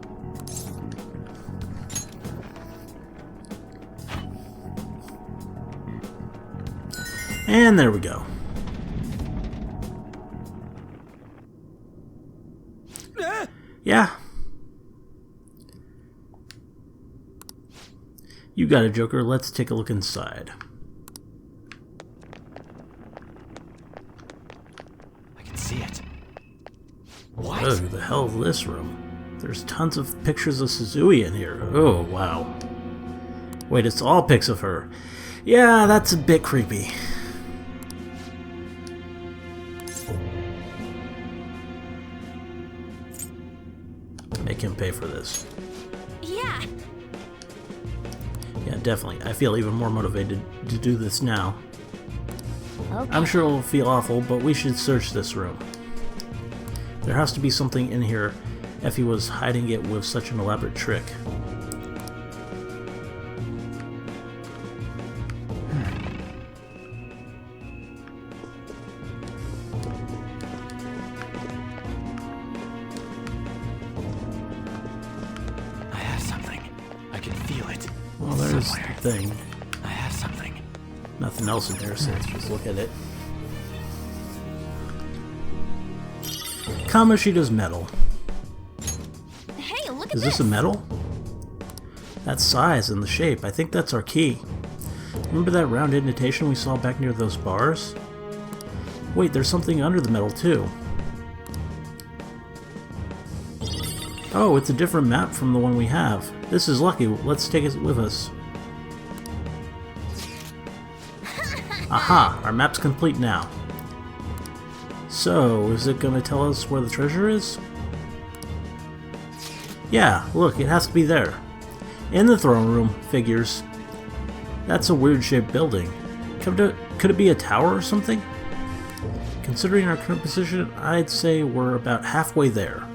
And there we go. Yeah. You got it, Joker. Let's take a look inside. I can see it. What? Oh, the hell is this room? There's tons of pictures of Suzui in here. Oh, wow. Wait, it's all pics of her. Yeah, that's a bit creepy. Make him pay for this. yeah. Yeah, definitely. I feel even more motivated to do this now. Okay. I'm sure it'll feel awful, but we should search this room. There has to be something in here if he was hiding it with such an elaborate trick. I have something. I can feel it. Well, there's Somewhere. the thing. I have something. Nothing else in here, so let's just look at it. Kamoshida's medal. Hey, look at Is this a medal? That size and the shape, I think that's our key. Remember that round indentation we saw back near those bars? Wait, there's something under the medal too. Oh, it's a different map from the one we have. This is lucky. Let's take it with us. Aha! Our map's complete now. So, is it going to tell us where the treasure is? Yeah, look, it has to be there. In the throne room, figures. That's a weird shaped building. Could it be a tower or something? Considering our current position, I'd say we're about halfway there.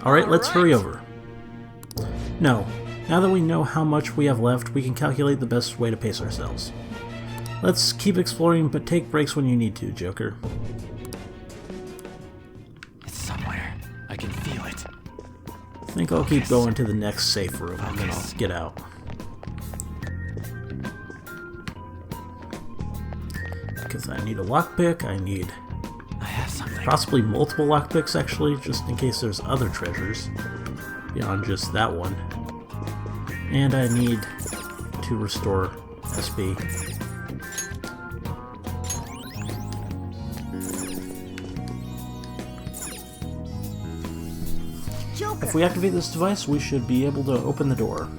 Alright, let's hurry over. No, now that we know how much we have left, we can calculate the best way to pace ourselves. Let's keep exploring, but take breaks when you need to, Joker. It's somewhere. I can feel it. I think I'll keep going to the next safe room, and then I'll get out. Because I need a lockpick, I need I have something. Possibly multiple lockpicks, actually, just in case there's other treasures beyond just that one. And I need to restore SB. Joker. If we activate this device, we should be able to open the door.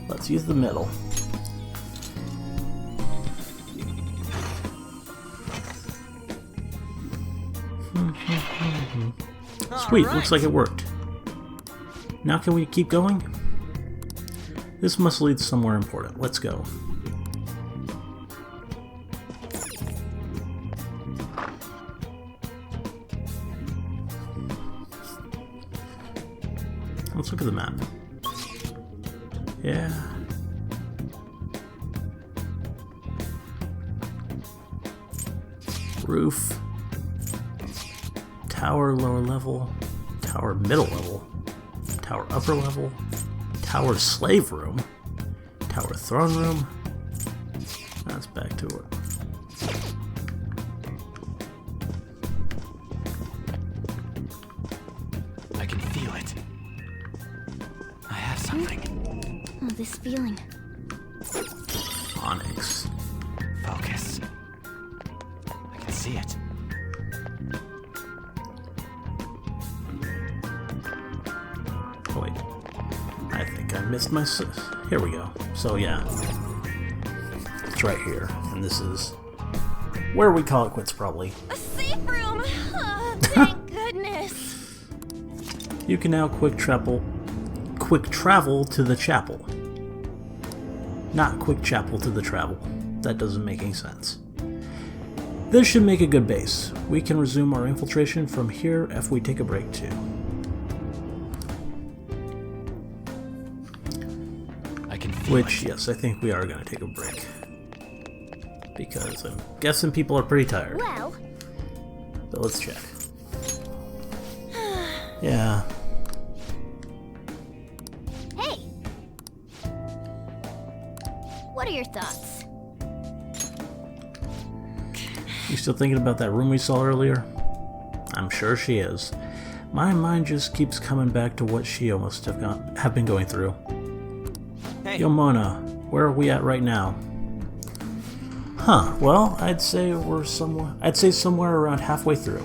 Let's use the metal. Sweet, looks like it worked. Now can we keep going? This must lead somewhere important. Let's go. Let's look at the map. Yeah. Roof. Tower lower level. Tower middle level. Tower upper level. Tower slave room. Tower throne room. That's back to it. I can feel it. I have something. Oh, this feeling. Onyx. Focus. I can see it. Oh wait. I think I missed my... Here we go. So yeah. It's right here. And this is where we call it quits, probably. A safe room! Oh, thank goodness. You can now quick travel to the chapel. Not quick chapel to the travel. That doesn't make any sense. This should make a good base. We can resume our infiltration from here if we take a break too. I can feel Which, it. yes, I think we are going to take a break. Because I'm guessing people are pretty tired. Well, But let's check. Yeah. hey! What are your thoughts? You still thinking about that room we saw earlier? I'm sure she is. My mind just keeps coming back to what she must have been going through. Hey, Yo, Mona, where are we at right now? Huh, well, I'd say somewhere around halfway through.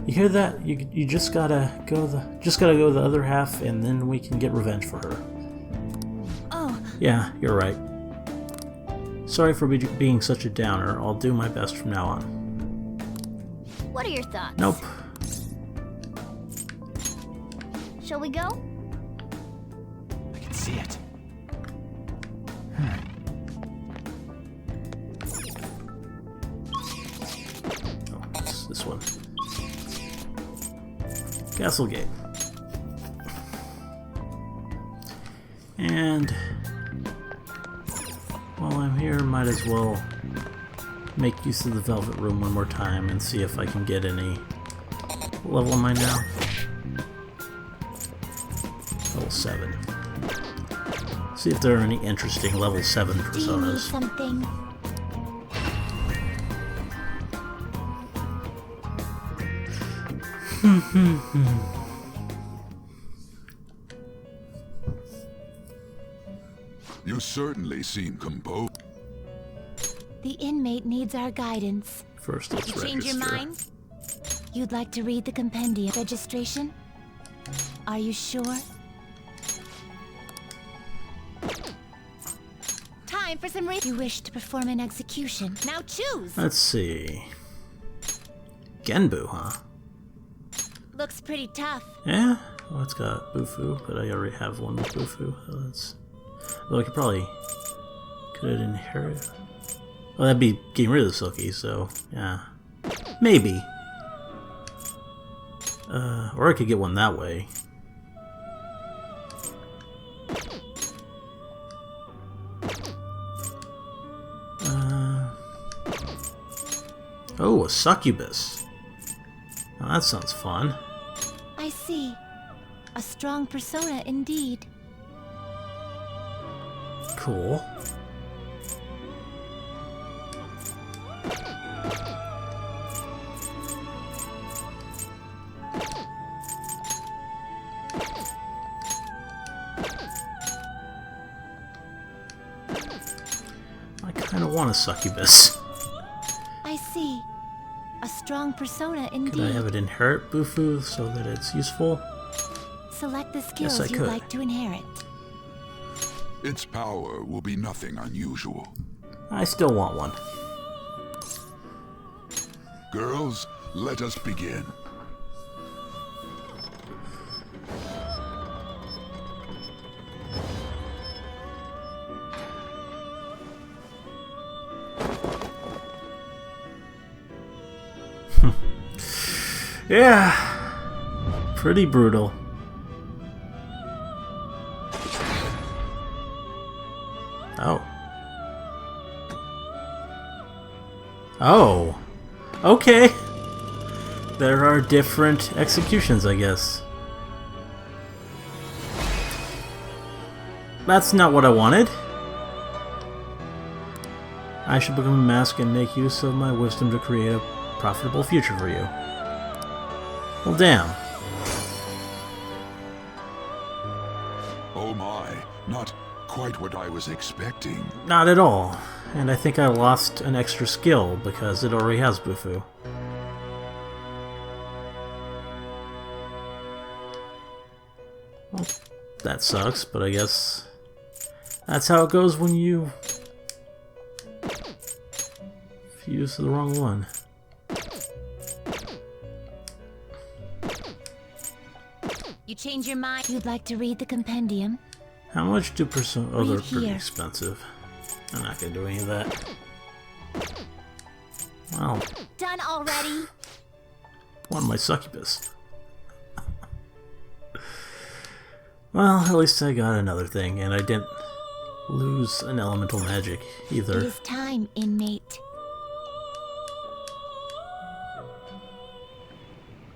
You hear that? You just gotta go the other half, and then we can get revenge for her. Oh, Yeah, you're right. Sorry for being such a downer. I'll do my best from now on. what are your thoughts? Nope. Shall we go? I can see it. Oh, it's this one. Castlegate. And while I'm here, might as well make use of the Velvet Room one more time and see if I can get any... What level am I now? Level 7. See if there are any interesting level 7 Do you need personas. something? You certainly seem composed. The inmate needs our guidance. First, let's You change your register. mind? You'd like to read the compendium registration? Are you sure? Time for some You wish to perform an execution. Now choose! Let's see. Genbu, huh? Looks pretty tough. Yeah? Oh, it's got Bufu, but I already have one with Bufu. So that's... Though I could probably... Could it inherit? Well, that'd be getting rid of the Silky, so... Yeah. Maybe. Or I could get one that way. Oh, a succubus. Now that sounds fun. I see. A strong persona indeed. Cool. I kind of want a succubus. I see. A strong persona indeed. Could I have it inherit Bufu so that it's useful? Select the Yes, skills I you'd could. like to inherit. Its power will be nothing unusual. I still want one. Girls, let us begin. Yeah, pretty brutal. Oh. Oh. Okay. There are different executions, I guess. That's not what I wanted. I should become a mask and make use of my wisdom to create a profitable future for you. Well, damn. Oh my, not quite what I was expecting. Not at all. And I think I lost an extra skill because it already has Bufu. Well, that sucks, but I guess that's how it goes when you use the wrong one. You change your mind. You'd like to read the compendium? How much do Oh, they're Read pretty here. expensive. I'm not gonna do any of that. Well, Done already? one of my succubus. Well, at least I got another thing, and I didn't lose an elemental magic It either. is time, inmate.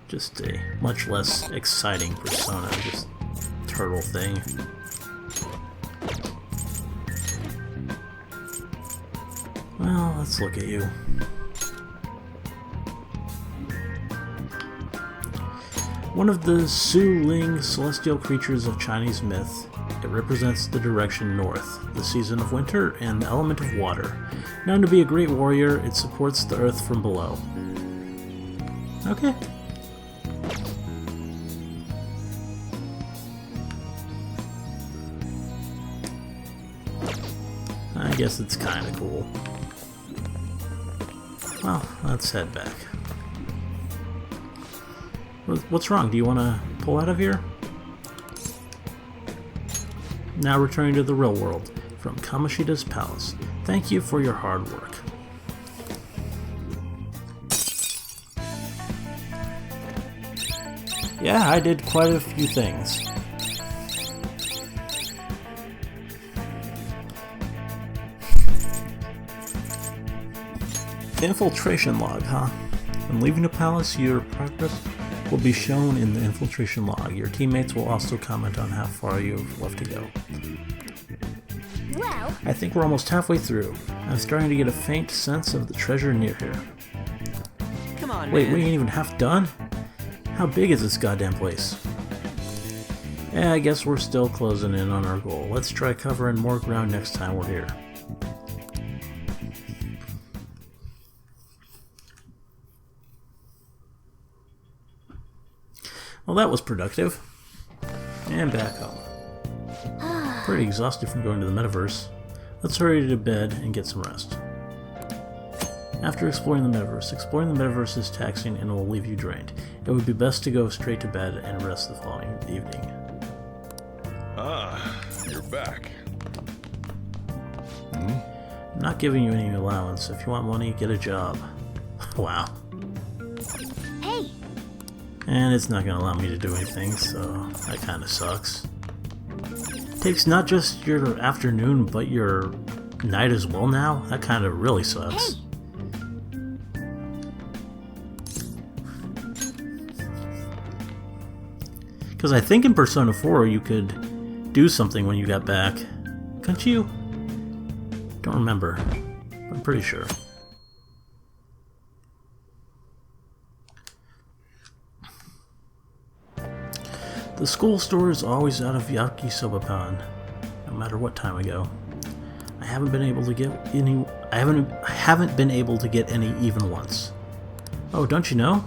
Just a much less exciting persona, just turtle thing. Well, let's look at you. One of the Su Ling celestial creatures of Chinese myth, it represents the direction north, the season of winter, and the element of water. Known to be a great warrior, it supports the earth from below. Okay. I guess it's kinda cool. Well, let's head back. What's wrong? Do you want to pull out of here? Now returning to the real world, from Kamoshida's palace. Thank you for your hard work. Yeah, I did quite a few things. Infiltration log, huh? When leaving the palace, your progress will be shown in the infiltration log. Your teammates will also comment on how far you've left to go. Well, I think we're almost halfway through. I'm starting to get a faint sense of the treasure near here. Come on, Wait, man. we ain't even half done? How big is this goddamn place? Yeah, I guess we're still closing in on our goal. Let's try covering more ground next time we're here. Well, that was productive. And back home. Pretty exhausted from going to the metaverse. Let's hurry to bed and get some rest. After exploring the metaverse is taxing and will leave you drained. It would be best to go straight to bed and rest the following evening. Ah, you're back. I'm not giving you any allowance. If you want money, get a job. Wow. hey, And it's not going to allow me to do anything, so that kind of sucks. Takes not just your afternoon, but your night as well now? That kind of really sucks. hey! Because I think in Persona 4 you could do something when you got back. Couldn't you? Don't remember. I'm pretty sure. The school store is always out of yakisoba pan, no matter what time I go. I haven't been able to get any. I haven't been able to get any even once. Oh, don't you know?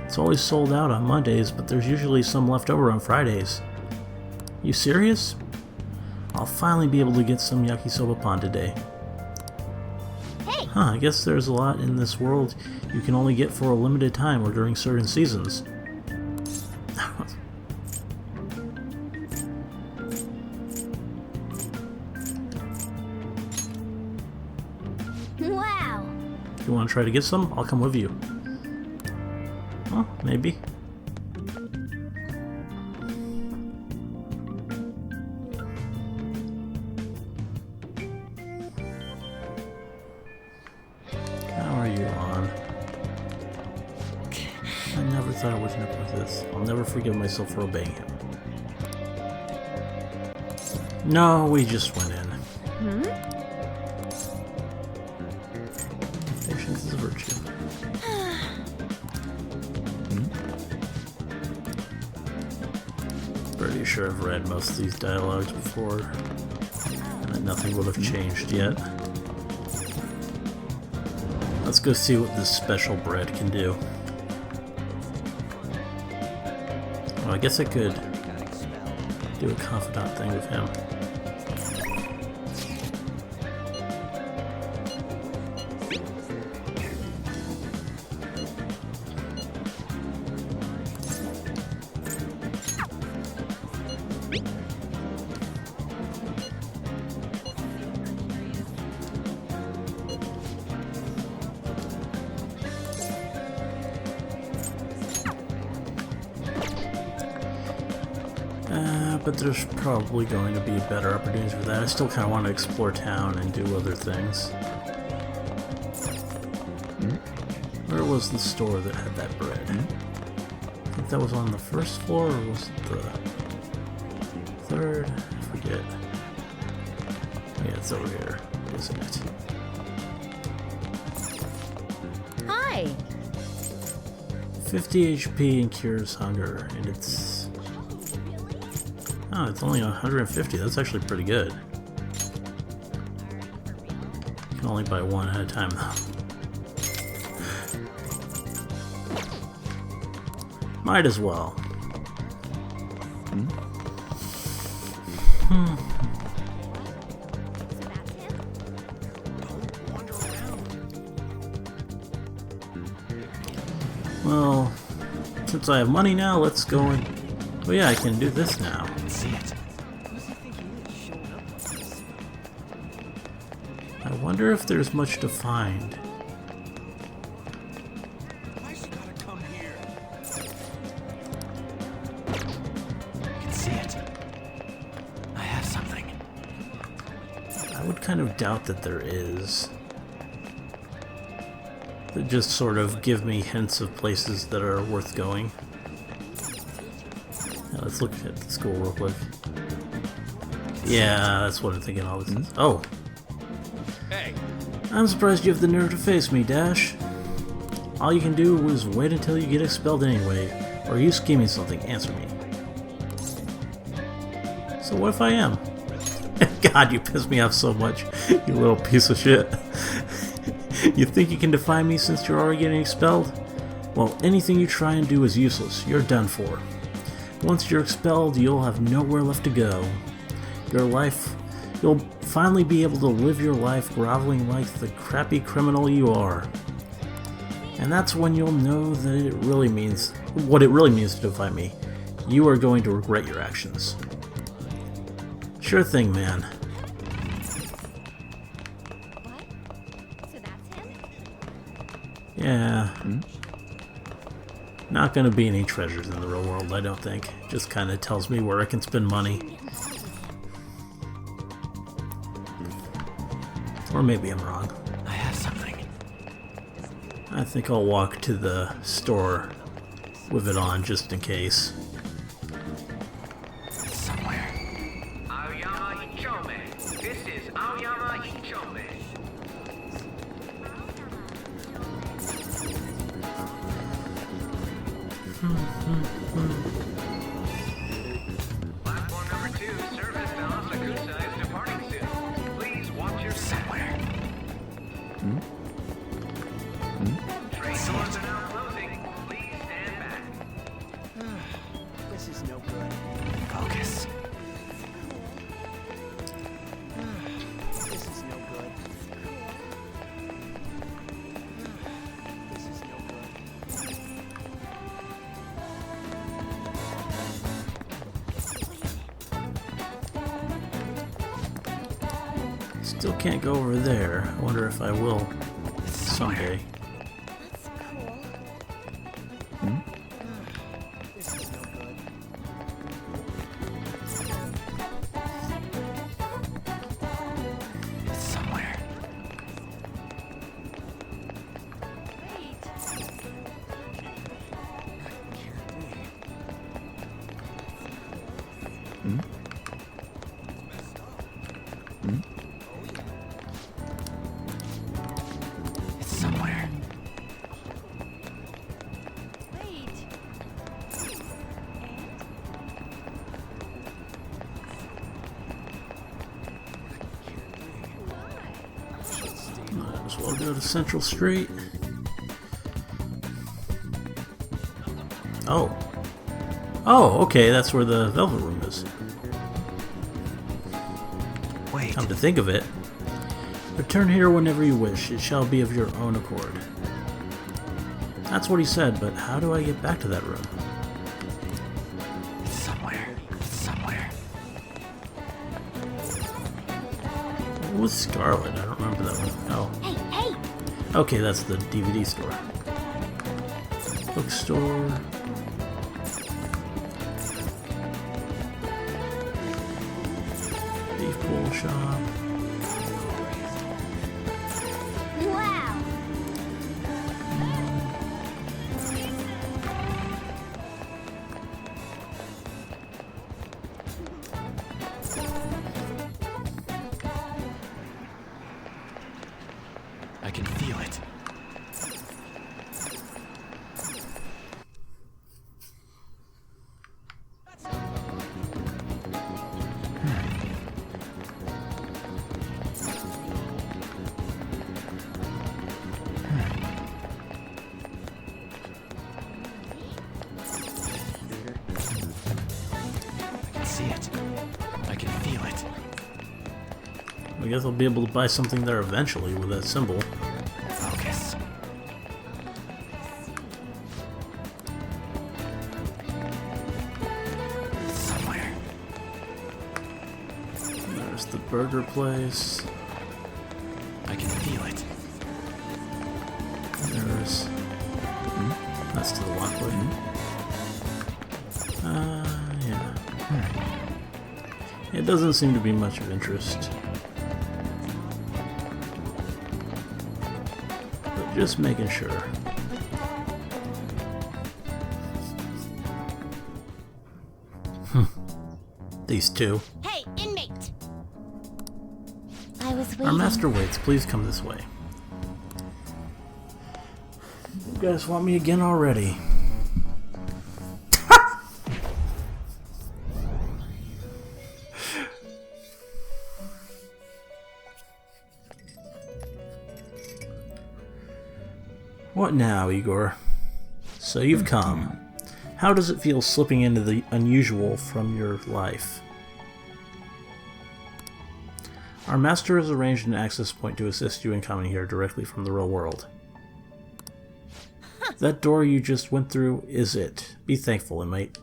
It's always sold out on Mondays, but there's usually some left over on Fridays. You serious? I'll finally be able to get some yakisoba pan today. Hey! Huh, I guess there's a lot in this world you can only get for a limited time or during certain seasons. Wow! You want to try to get some? I'll come with you. Well, maybe. How are you on? I never thought I would end up like this. I'll never forgive myself for obeying him. No, we just went in. Patience is a virtue. Pretty sure I've read most of these dialogues before, and that nothing would have changed yet. Let's go see what this special bread can do. Well, I guess I could do a confidant thing with him. But there's probably going to be better opportunities for that. I still kind of want to explore town and do other things. Where was the store that had that bread? I think that was on the first floor, or was it the third? I forget. Yeah, it's over here, isn't it? Hi. 50 HP and cures hunger, and it's... Oh, it's only 150. That's actually pretty good. You can only buy one at a time, though. Might as well. Well, since I have money now, let's go and... Oh yeah, I can do this now. I wonder if there's much to find. I have something. I would kind of doubt that there is. They just sort of give me hints of places that are worth going. Now, let's look at the school real quick. Yeah, that's what I'm thinking all this is. Oh! Hey! I'm surprised you have the nerve to face me, Dash. All you can do is wait until you get expelled anyway. Or are you scheming something? Answer me. So what if I am? God, you piss me off so much, you little piece of shit. You think you can defy me since you're already getting expelled? Well, anything you try and do is useless. You're done for. Once you're expelled, you'll have nowhere left to go. You'll finally be able to live your life groveling like the crappy criminal you are. And that's when you'll know that what it really means to defy me. You are going to regret your actions. Sure thing, man. So that's him? Yeah. Not gonna be any treasures in the real world, I don't think. Just kinda tells me where I can spend money. Or maybe I'm wrong. I have something. I think I'll walk to the store with it on just in case. It's somewhere. Aoyama Ichome. This is Aoyama Ichome. Platform number 2, service to Asakusa is departing soon. Please watch Train doors are now closing. Please stand back. This is no good. Focus. This is no good. This is no good. Still can't go over there. I wonder if I will someday. That's cool. This is no good. It's somewhere. It's somewhere. Might as well go to Central Street. Oh. Oh, okay, that's where the Velvet Room is. Wait. Come to think of it. Return here whenever you wish. It shall be of your own accord. That's what he said, but how do I get back to that room? It's somewhere. It's somewhere. What was Scarlet? I don't remember that one. Oh. Hey, hey! Okay, that's the DVD store. Bookstore. Beef bowl shop. Wow! I can feel it. I can see it. I can feel it. I guess I'll be able to buy something there eventually with that symbol. Focus. It's somewhere. There's the burger place. I can feel it. There's... That's to the left way. Yeah. It doesn't seem to be much of interest. But just making sure. These two. Hey, inmate! I was Our waiting. master waits. Please come this way. You guys want me again already? What now, Igor? So you've come. How does it feel slipping into the unusual from your life? Our master has arranged an access point to assist you in coming here directly from the real world. That door you just went through is it. Be thankful, inmate.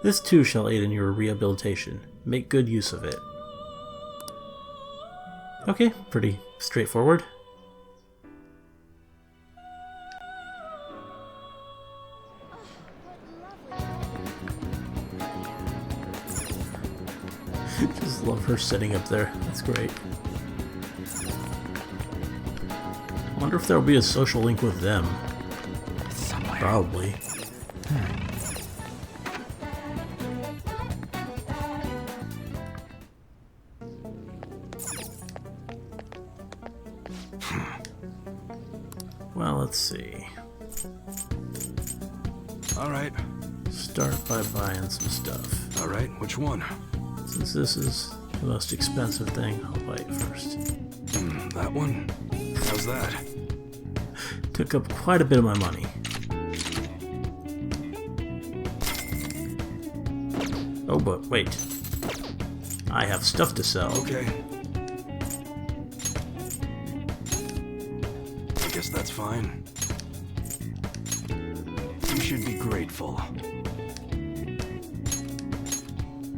This too shall aid in your rehabilitation. Make good use of it. Okay, pretty straightforward. Just love her sitting up there. That's great. I wonder if there'll be a social link with them. Somewhere. Probably. Well, let's see. All right. Start by buying some stuff. All right. Which one? Since this is The most expensive thing. I'll buy it first. That one? How's that? Took up quite a bit of my money. Oh, but wait. I have stuff to sell. Okay. I guess that's fine. You should be grateful.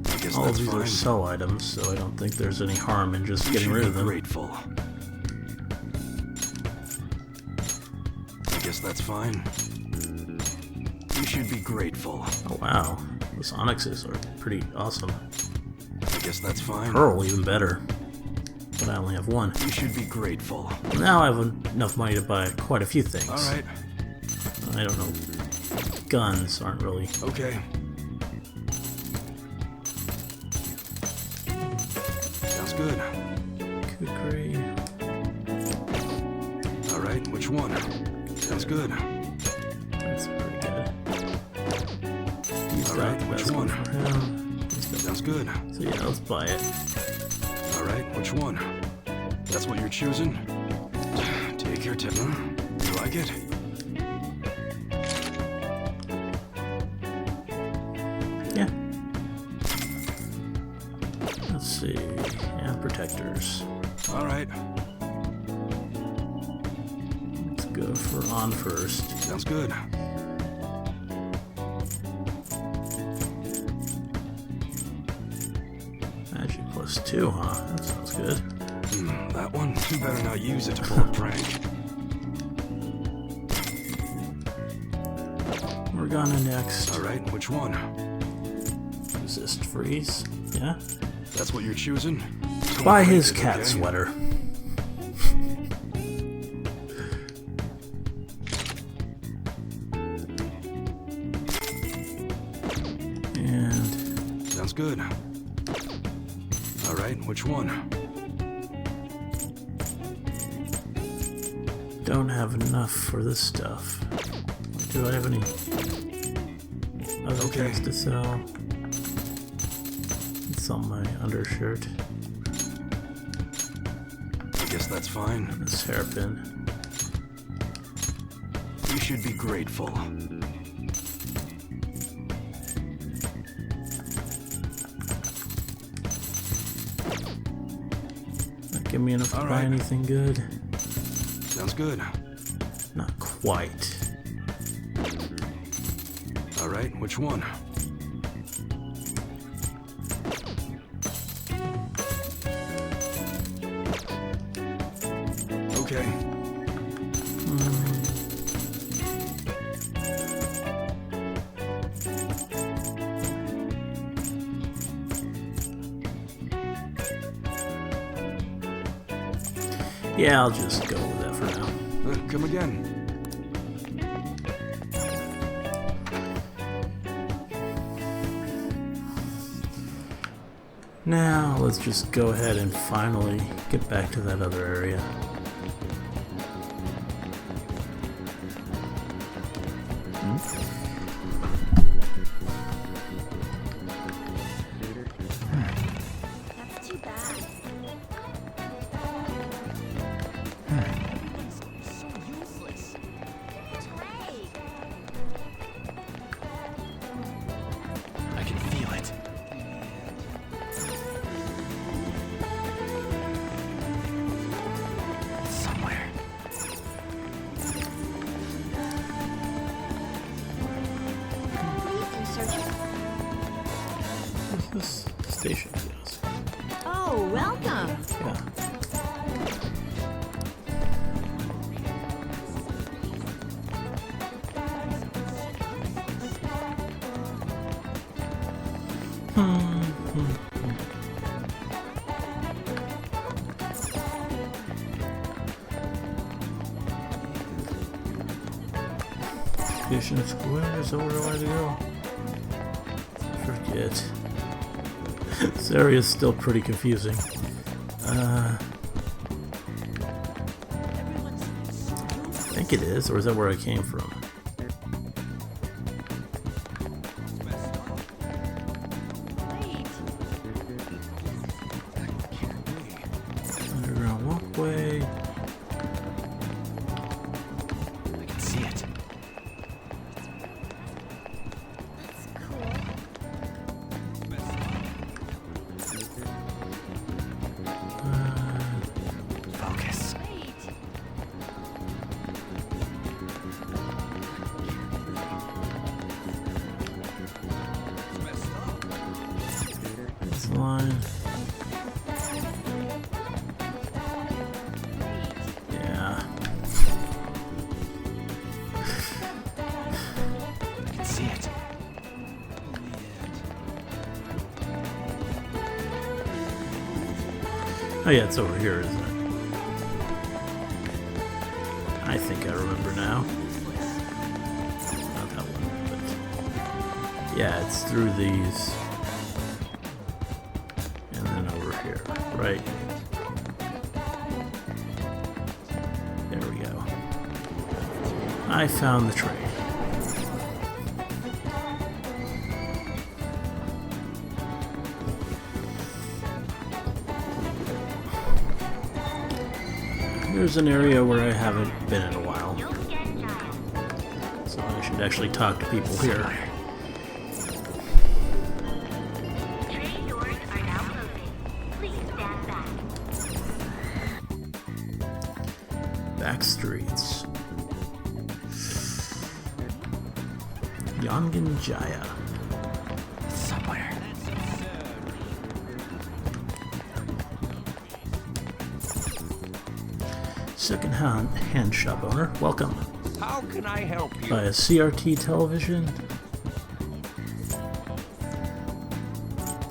I guess All of that's these fine. are sell items, so I don't think there's any harm in just getting rid of them. Grateful. I guess that's fine. You should be grateful. Oh wow, those onyxes are pretty awesome. I guess that's fine. Pearl even better, but I only have one. You should be grateful. Now I have enough money to buy quite a few things. Alright. I don't know. Guns aren't really. Okay. Sounds good. Kukri. Alright, which one? Sounds good. That's pretty good. He's Alright, got the which best one? for him. He's got Sounds good. So yeah, let's buy it. Alright, which one? That's what you're choosing? Take your time. You like it? Yeah. Let's see. And protectors. Alright. Let's go for on first. Sounds good. Magic +2, huh? That sounds good. That one? You better not use it to pull a prank. Morgana next. Alright, which one? Resist freeze. Yeah. That's what you're choosing? Buy his Okay. cat sweater. And Sounds good. Alright, which one? don't have enough for this stuff. Do I have any other things to sell? It's on my undershirt. I guess that's fine. This hairpin. You should be grateful. Not give me enough to buy anything good. Sounds good. Not quite. Alright, which one? Okay. Yeah, I'll just go with that for now. Come again. Now, let's just go ahead and finally get back to that other area. That's too bad. So useless. Trey! I can feel it. It's somewhere. Please do search. What's this station? Yes. Oh, welcome. Yeah. Station Square, is that where I want to go? Forget. This area is still pretty confusing. I think it is, or is that where I came from? Oh yeah, it's over here, isn't it? I think I remember now. Not that one, but... Yeah, it's through these. And then over here, right? There we go. I found the train. Here's an area where I haven't been in a while. So I should actually talk to people here. Train doors are now closing. Please stand back. Back streets. Yangan Jaya. Somewhere. Second-hand shop owner. Welcome. How can I help you? Buy a CRT television.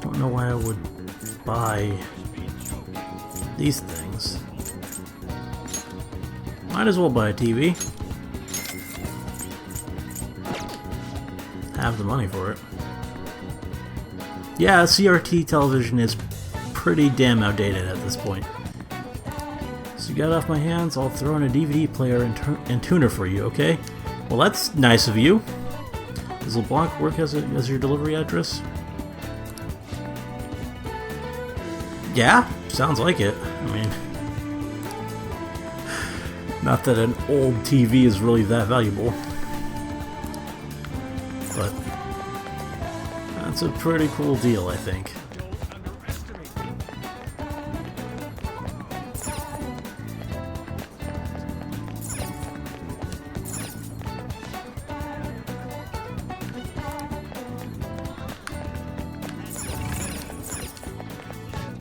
Don't know why I would buy these things. Might as well buy a TV. Have the money for it. Yeah, a CRT television is pretty damn outdated at this point. So you got it off my hands, I'll throw in a DVD player and tuner for you, okay? Well, that's nice of you. Does LeBlanc work as your delivery address? Yeah, sounds like it. I mean, not that an old TV is really that valuable. But that's a pretty cool deal, I think.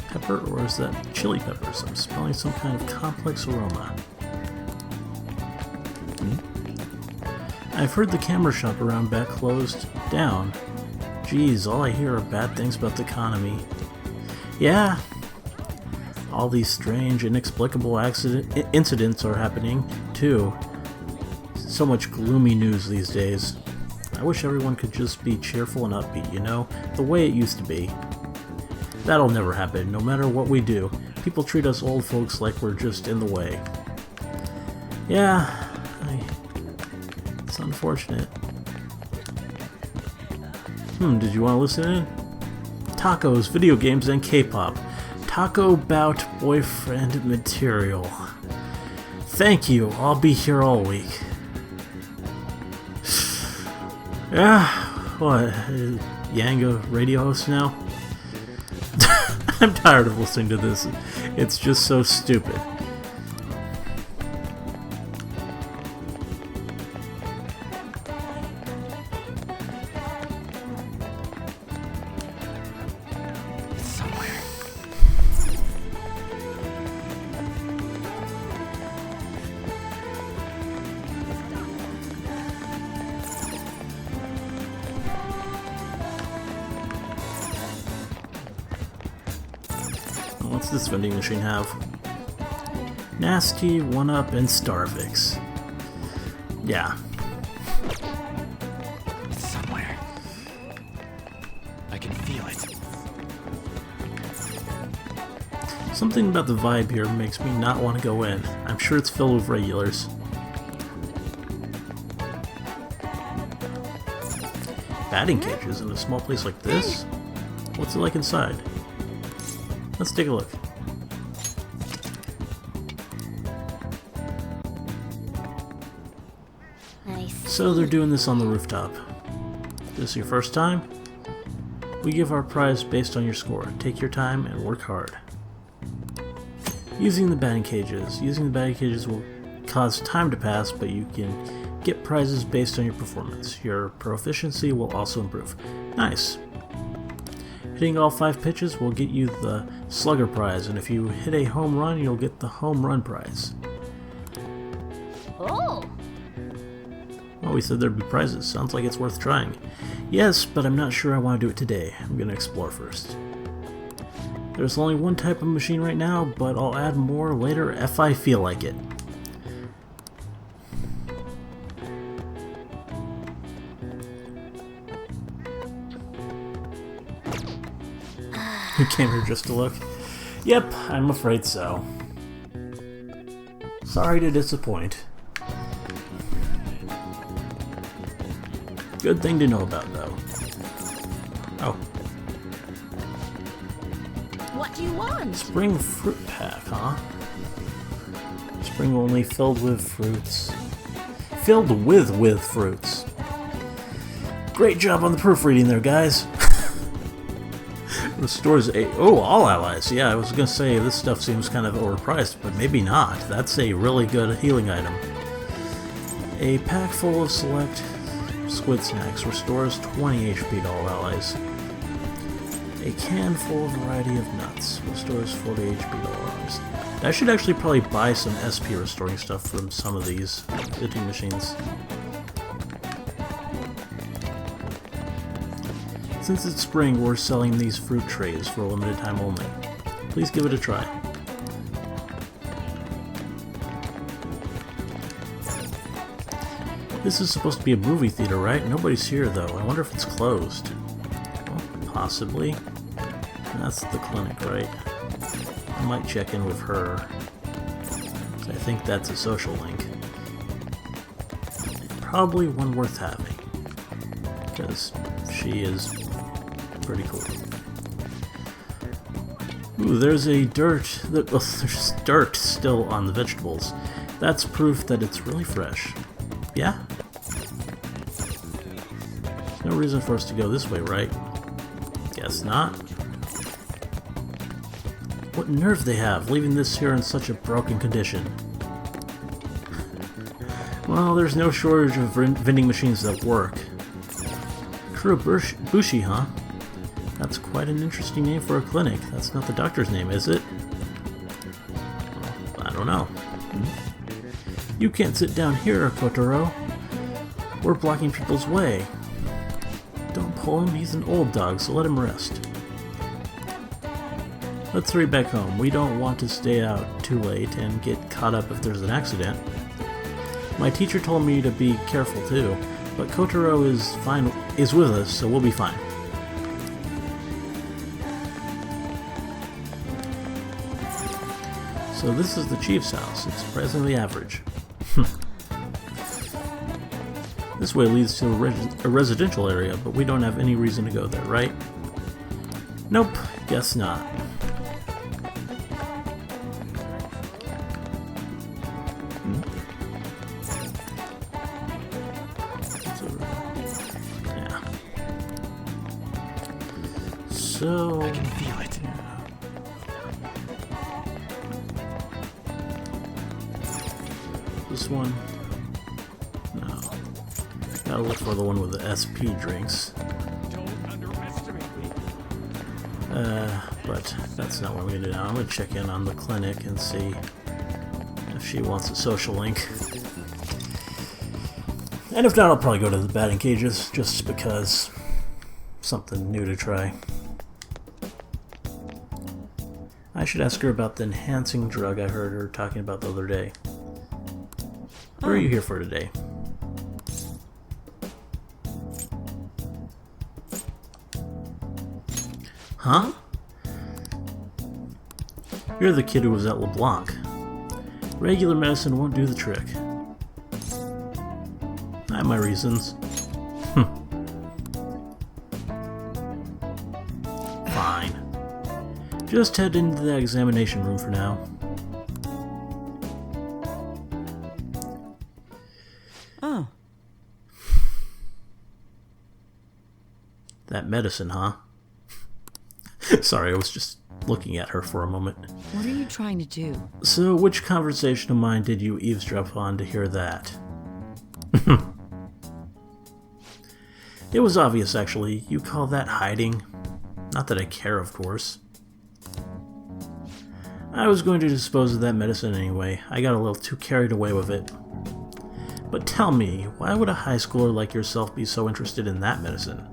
Pepper, or is that chili peppers? I'm smelling some kind of complex aroma. I've heard the camera shop around back closed down. Geez, all I hear are bad things about the economy. Yeah, all these strange, inexplicable incidents are happening, too. So much gloomy news these days. I wish everyone could just be cheerful and upbeat, you know, the way it used to be. That'll never happen, no matter what we do. People treat us old folks like we're just in the way. Yeah, it's unfortunate. Did you want to listen in? Tacos, video games, and K-pop. Taco Bout boyfriend material. Thank you, I'll be here all week. Yeah, what? Yanga radio host now? I'm tired of listening to this. It's just so stupid. Somewhere. What's this vending machine have? Nasty, 1-Up, and Starfix. Yeah. Somewhere. I can feel it. Something about the vibe here makes me not want to go in. I'm sure it's filled with regulars. Batting cages in a small place like this? What's it like inside? Let's take a look. Nice. So they're doing this on the rooftop. This your first time? We give our prize based on your score. Take your time and work hard. Using the batting cages. Using the batting cages will cause time to pass, but you can get prizes based on your performance. Your proficiency will also improve. Nice. Hitting all 5 pitches will get you the Slugger prize, and if you hit a home run, you'll get the Home Run prize. Oh! Well, we said there'd be prizes. Sounds like it's worth trying. Yes, but I'm not sure I want to do it today. I'm going to explore first. There's only one type of machine right now, but I'll add more later if I feel like it. You came here just to look? Yep, I'm afraid so. Sorry to disappoint. Good thing to know about, though. Oh. What do you want? Spring fruit pack, huh? Spring only filled with fruits. Filled with fruits. Great job on the proofreading there, guys. Restores all allies. Yeah, I was gonna say this stuff seems kind of overpriced, but maybe not. That's a really good healing item. A pack full of select squid snacks restores 20 HP to all allies. A can full of variety of nuts restores 40 HP to all allies. I should actually probably buy some SP restoring stuff from some of these vending machines. Since it's spring, we're selling these fruit trays for a limited time only. Please give it a try. This is supposed to be a movie theater, right? Nobody's here, though. I wonder if it's closed. Well, possibly. That's the clinic, right? I might check in with her. I think that's a social link. Probably one worth having. Because she is pretty cool. Ooh, there's there's dirt still on the vegetables. That's proof that it's really fresh. Yeah? There's no reason for us to go this way, right? Guess not. What nerve they have, leaving this here in such a broken condition. Well, there's no shortage of vending machines that work. Kurobushi, huh? That's quite an interesting name for a clinic. That's not the doctor's name, is it? Well, I don't know. You can't sit down here, Kotaro. We're blocking people's way. Don't pull him, he's an old dog, so let him rest. Let's hurry back home. We don't want to stay out too late and get caught up if there's an accident. My teacher told me to be careful too, but Kotaro is with us, so we'll be fine. So this is the chief's house. It's surprisingly average. This way leads to a residential area, but we don't have any reason to go there, right? Nope, guess not. Yeah. So... I can feel it. This one? No. Gotta look for the one with the SP drinks. But that's not what I'm gonna do now. I'm gonna check in on the clinic and see if she wants a social link. And if not, I'll probably go to the batting cages, just because something new to try. I should ask her about the enhancing drug I heard her talking about the other day. What are you here for today? Huh? You're the kid who was at LeBlanc. Regular medicine won't do the trick. I have my reasons. Fine. Just head into the examination room for now. Oh. That medicine, huh? Sorry, I was just looking at her for a moment. What are you trying to do? So, which conversation of mine did you eavesdrop on to hear that? It was obvious, actually. You call that hiding? Not that I care, of course. I was going to dispose of that medicine anyway. I got a little too carried away with it. But tell me, why would a high schooler like yourself be so interested in that medicine?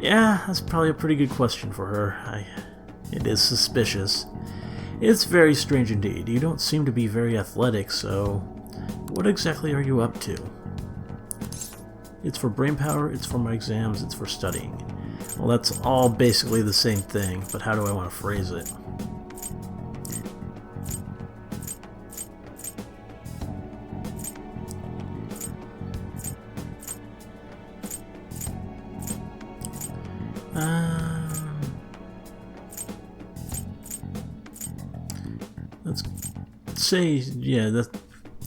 Yeah, that's probably a pretty good question for her. It is suspicious. It's very strange indeed. You don't seem to be very athletic, so what exactly are you up to? It's for brain power, it's for my exams, it's for studying. Well, that's all basically the same thing, but how do I want to phrase it? Let's say, yeah, that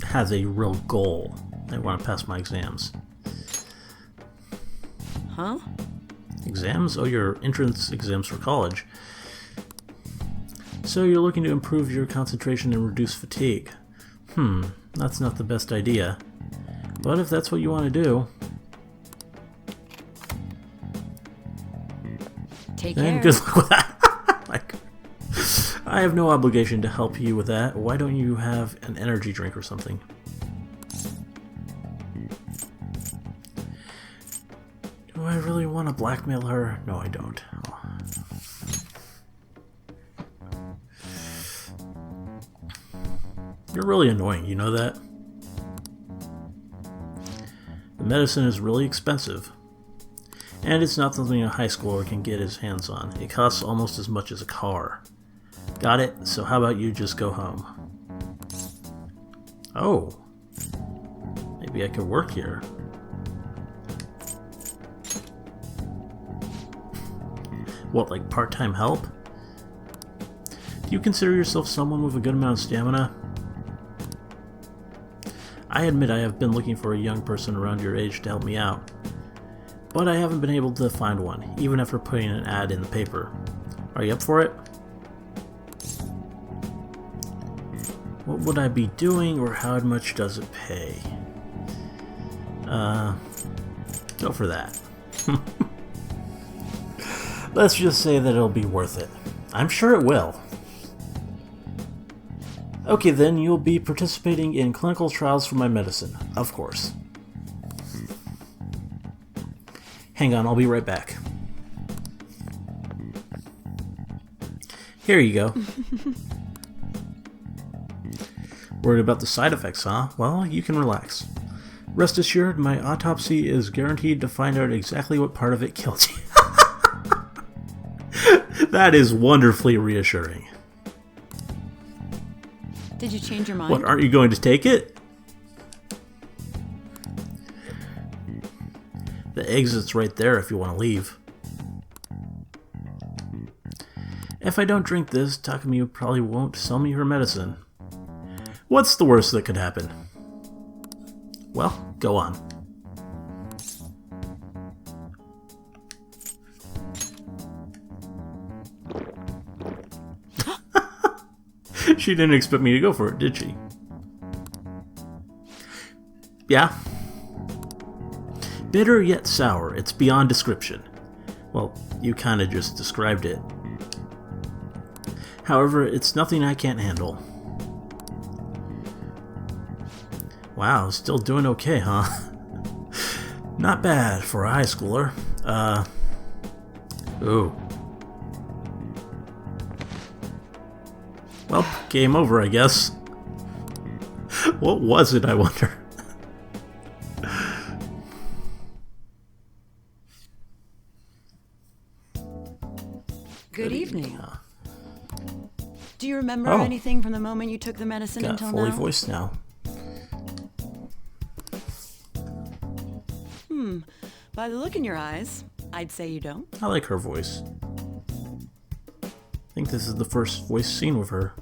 has a real goal. I want to pass my exams. Huh? Exams? Oh, your entrance exams for college. So you're looking to improve your concentration and reduce fatigue. That's not the best idea. But if that's what you want to do, Take then care. good luck with that. Like, I have no obligation to help you with that. Why don't you have an energy drink or something? Do I really want to blackmail her? No, I don't. You're really annoying, you know that? The medicine is really expensive. And it's not something a high schooler can get his hands on. It costs almost as much as a car. Got it? So how about you just go home? Oh. Maybe I could work here. What, like part-time help? Do you consider yourself someone with a good amount of stamina? I admit I have been looking for a young person around your age to help me out. But I haven't been able to find one, even after putting an ad in the paper. Are you up for it? What would I be doing, or how much does it pay? Go for that. Let's just say that it'll be worth it. I'm sure it will. Okay then, you'll be participating in clinical trials for my medicine, of course. Hang on, I'll be right back. Here you go. Worried about the side effects, huh? Well, you can relax. Rest assured, my autopsy is guaranteed to find out exactly what part of it killed you. That is wonderfully reassuring. Did you change your mind? What, aren't you going to take it? The exit's right there if you want to leave. If I don't drink this, Takumi probably won't sell me her medicine. What's the worst that could happen? Well, go on. She didn't expect me to go for it, did she? Yeah. Bitter yet sour, it's beyond description. Well, you kinda just described it. However, it's nothing I can't handle. Wow, still doing okay, huh? Not bad for a high schooler. Ooh. Well, game over, I guess. What was it, I wonder? Good evening. Do you remember anything from the moment you took the medicine until now? Got fully voiced now. By the look in your eyes, I'd say you don't. I like her voice. I think this is the first voice scene with her.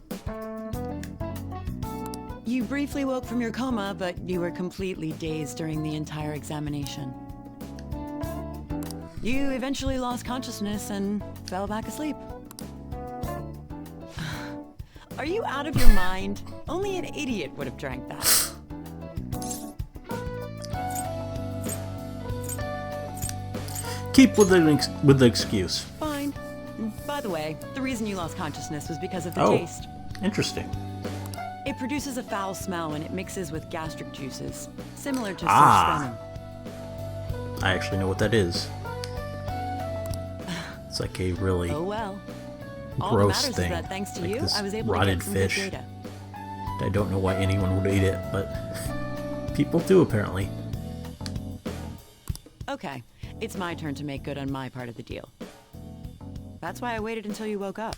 You briefly woke from your coma, but you were completely dazed during the entire examination. You eventually lost consciousness and fell back asleep. Are you out of your mind? Only an idiot would have drank that. Keep with the excuse. Fine. By the way, the reason you lost consciousness was because of the Oh, taste. interesting. It produces a foul smell when it mixes with gastric juices, similar to Ah. surströmming. I actually know what that is. It's like a really Oh well. All that gross matters is thing. that thanks to Like you, this I was able to rotted get some good fish. data. I don't know why anyone would eat it, but people do apparently. Okay, it's my turn to make good on my part of the deal. That's why I waited until you woke up.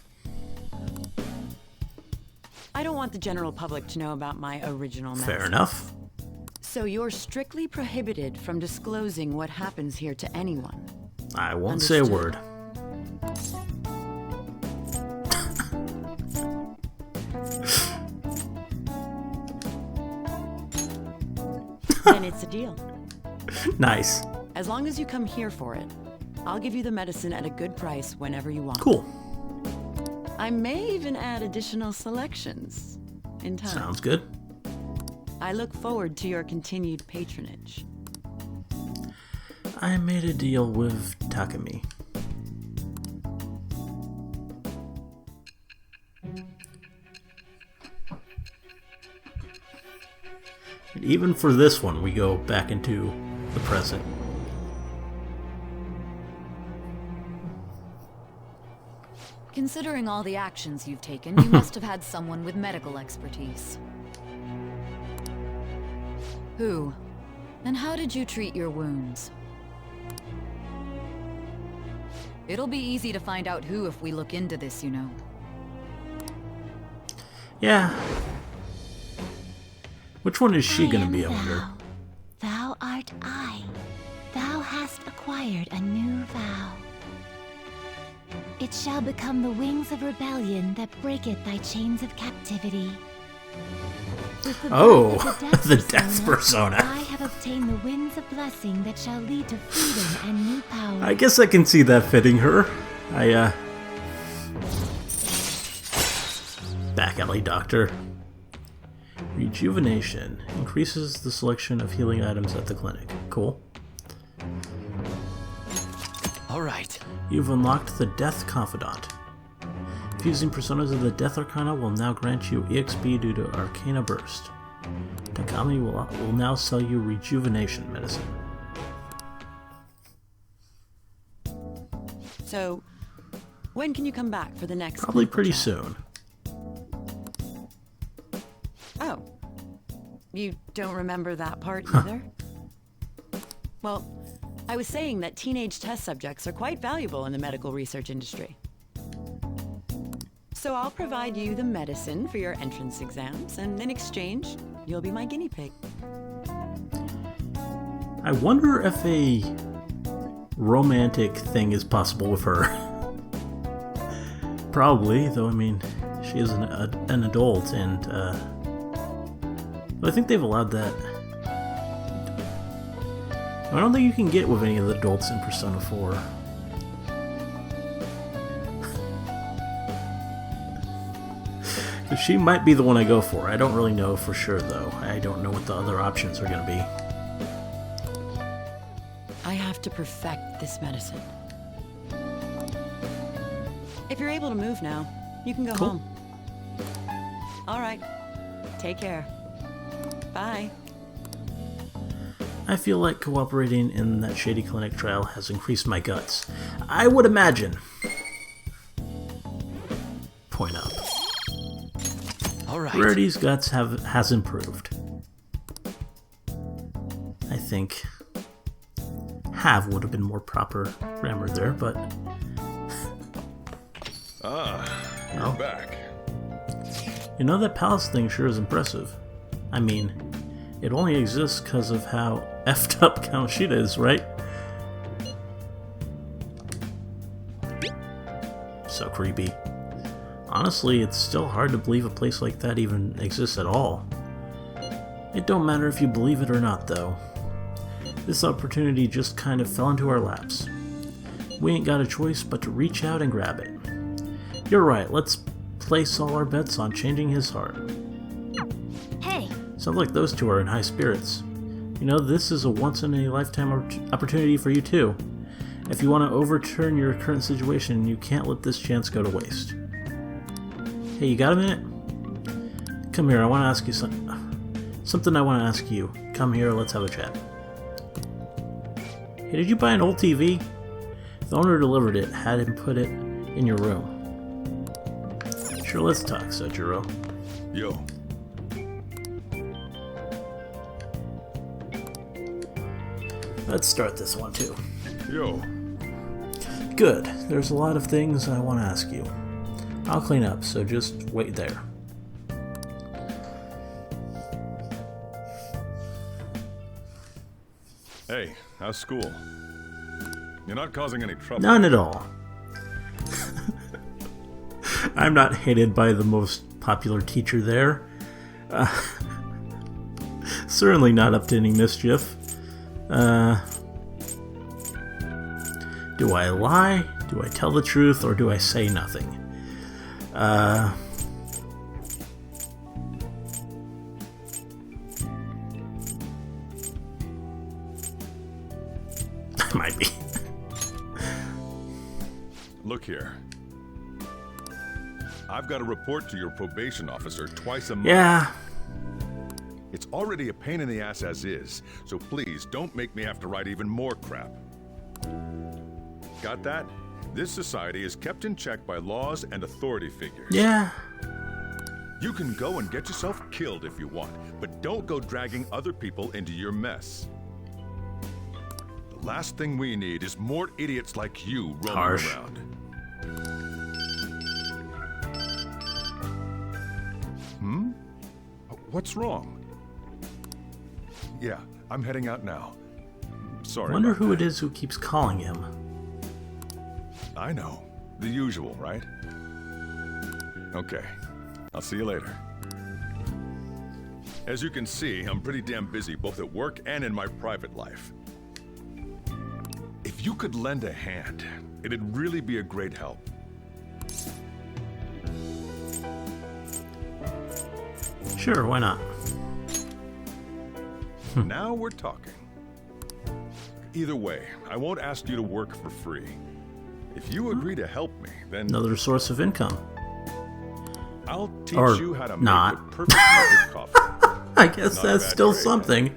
I don't want the general public to know about my original medicine. Fair enough. So you're strictly prohibited from disclosing what happens here to anyone. I won't say a Understood. word. Then it's a deal. Nice. As long as you come here for it, I'll give you the medicine at a good price whenever you want. Cool. I may even add additional selections in time. Sounds good. I look forward to your continued patronage. I made a deal with Takumi. And even for this one, we go back into the present. Considering all the actions you've taken, you must have had someone with medical expertise. Who? And how did you treat your wounds? It'll be easy to find out who if we look into this, you know. Yeah. Which one is she gonna be, I wonder? Thou art I. Thou hast acquired a new vow. It shall become the wings of rebellion that breaketh thy chains of captivity. With the Oh, birth of the death persona. I have obtained the winds of blessing that shall lead to freedom and new power. I guess I can see that fitting her. Back alley doctor. Rejuvenation. Increases the selection of healing items at the clinic. Cool. Alright. You've unlocked the Death Confidant. Fusing personas of the Death Arcana will now grant you EXP due to Arcana Burst. Takami will now sell you Rejuvenation medicine. So, when can you come back for the next? Probably clinical pretty trial? soon. Oh. You don't remember that part either? Well, I was saying that teenage test subjects are quite valuable in the medical research industry. So I'll provide you the medicine for your entrance exams, and in exchange, you'll be my guinea pig. I wonder if a romantic thing is possible with her. Probably, though, I mean, she is an adult, and I think they've allowed that. I don't think you can get with any of the adults in Persona 4. She might be the one I go for. I don't really know for sure, though. I don't know what the other options are going to be. I have to perfect this medicine. If you're able to move now, you can go Cool. home. All right. Take care. Bye. I feel like cooperating in that shady clinic trial has increased my guts. I would imagine. Point up. Alright. Rarity's guts has improved. I think have would have been more proper grammar there, but You're back. you know, that palace thing sure is impressive. I mean, it only exists because of how effed up Kamoshida is, right? So creepy. Honestly, it's still hard to believe a place like that even exists at all. It don't matter if you believe it or not, though. This opportunity just kind of fell into our laps. We ain't got a choice but to reach out and grab it. You're right, let's place all our bets on changing his heart. Hey, Sounds like those two are in high spirits. You know, this is a once-in-a-lifetime opportunity for you too. If you want to overturn your current situation, you can't let this chance go to waste. Hey, you got a minute? Come here, I want to ask you something I want to ask you. Come here, let's have a chat. Hey, did you buy an old TV? The owner delivered it, had him put it in your room. Sure, let's talk, Sojiro. Yo. Let's start this one, too. Yo. Good. There's a lot of things I want to ask you. I'll clean up, so just wait there. Hey, how's school? You're not causing any trouble. None at all. I'm not hated by the most popular teacher there. Certainly not up to any mischief. Do I lie? Do I tell the truth? Or do I say nothing? I might be. Look here. I've got to report to your probation officer twice a month. Yeah. It's already a pain in the ass as is, so please don't make me have to write even more crap. Got that? This society is kept in check by laws and authority figures. Yeah. You can go and get yourself killed if you want, but don't go dragging other people into your mess. The last thing we need is more idiots like you roaming Harsh. around. What's wrong? Yeah, I'm heading out now. Sorry. Wonder about who that. it is who keeps calling him. I know. The usual, right? Okay. I'll see you later. As you can see, I'm pretty damn busy both at work and in my private life. If you could lend a hand, it'd really be a great help. Sure, why not? Now we're talking. Either way, I won't ask you to work for free. If you agree to help me, then Another source of income. I'll teach Or you how to not. make the perfect cup of coffee. I guess Not a that's bad still trade. something.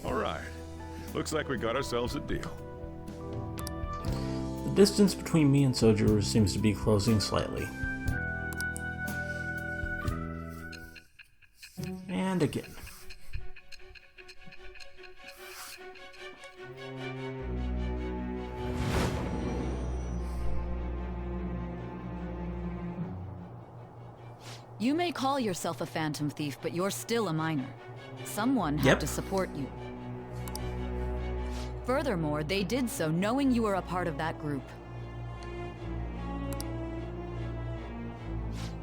All right. Looks like we got ourselves a deal. The distance between me and Sojiro seems to be closing slightly. And again. You may call yourself a phantom thief, but you're still a minor. Someone had Yep. to support you. Furthermore, they did so knowing you were a part of that group.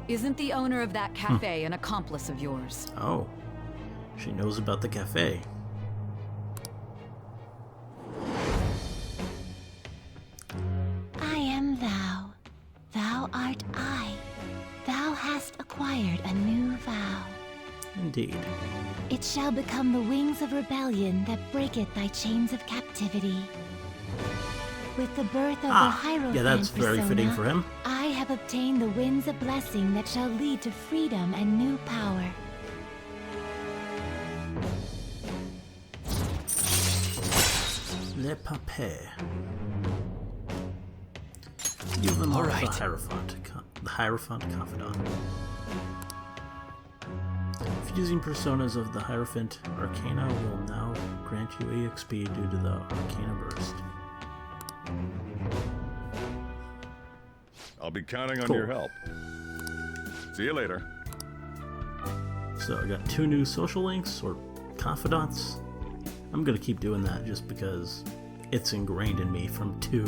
Isn't the owner of that cafe an accomplice of yours? Oh. She knows about the cafe. I am thou. Thou art I. Thou hast acquired a new vow. Indeed. It shall become the wings of rebellion that breaketh thy chains of captivity. With the birth of the Hierophant yeah, that's very fitting persona, for him. I have obtained the winds of blessing that shall lead to freedom and new power. Le papier. You've unlocked the Hierophant. The Hierophant Confidant. Fusing personas of the Hierophant Arcana will now grant you EXP due to the Arcana Burst. I'll be counting on Cool. your help. See you later. So I got 2 new social links, or confidants. I'm gonna keep doing that just because it's ingrained in me from two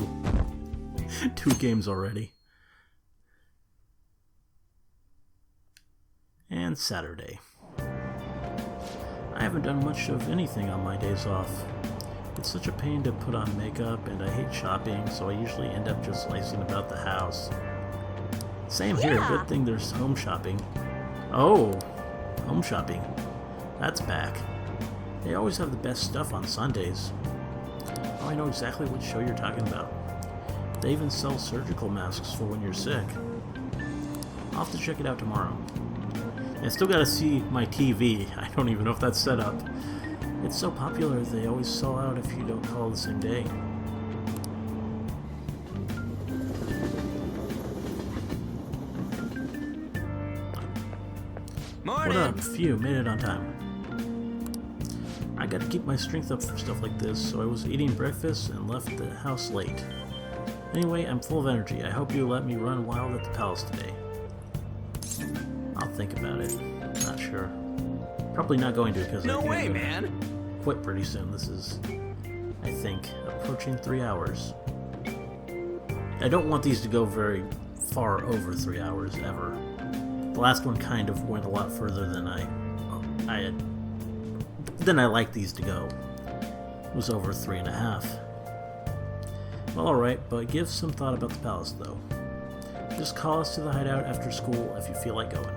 games already. And Saturday. I haven't done much of anything on my days off. It's such a pain to put on makeup, and I hate shopping, so I usually end up just slicing about the house. Same here, good thing there's home shopping. Oh, home shopping. That's back. They always have the best stuff on Sundays. Oh, I know exactly what show you're talking about. They even sell surgical masks for when you're sick. I'll have to check it out tomorrow. I still gotta see my TV. I don't even know if that's set up. It's so popular they always sell out if you don't call the same day. Morning. What up? Phew, made it on time. I gotta keep my strength up for stuff like this, so I was eating breakfast and left the house late. Anyway, I'm full of energy. I hope you let me run wild at the palace today. I'll think about it. Not sure. Probably not going to because No way, man. Quit pretty soon. This is, I think, approaching 3 hours. I don't want these to go very far over 3 hours ever. The last one kind of went a lot further than I liked these to go. It was over 3.5. Well, alright, but give some thought about the palace, though. Just call us to the hideout after school if you feel like going.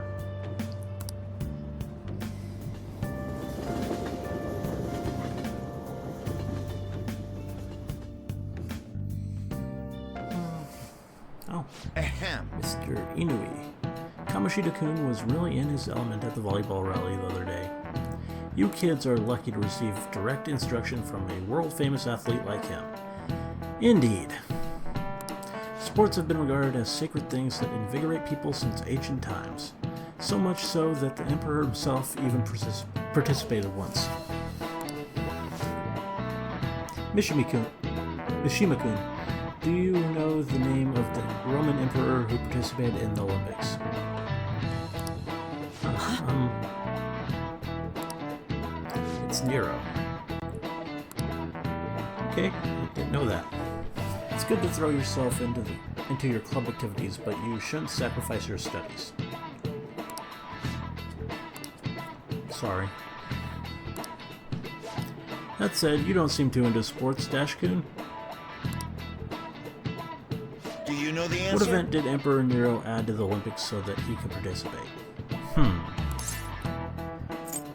Oh, Ahem. Mr. Inui. Kamoshida-kun was really in his element at the volleyball rally the other day. You kids are lucky to receive direct instruction from a world-famous athlete like him. Indeed. Sports have been regarded as sacred things that invigorate people since ancient times. So much so that the emperor himself even participated once. Mishima-kun, do you know the name of the Roman emperor who participated in the Olympics? It's Nero. Okay, I didn't know that. It's good to throw yourself into your club activities, but you shouldn't sacrifice your studies. Sorry. That said, you don't seem too into sports, Dash-kun. Do you know the answer? What event did Emperor Nero add to the Olympics so that he could participate?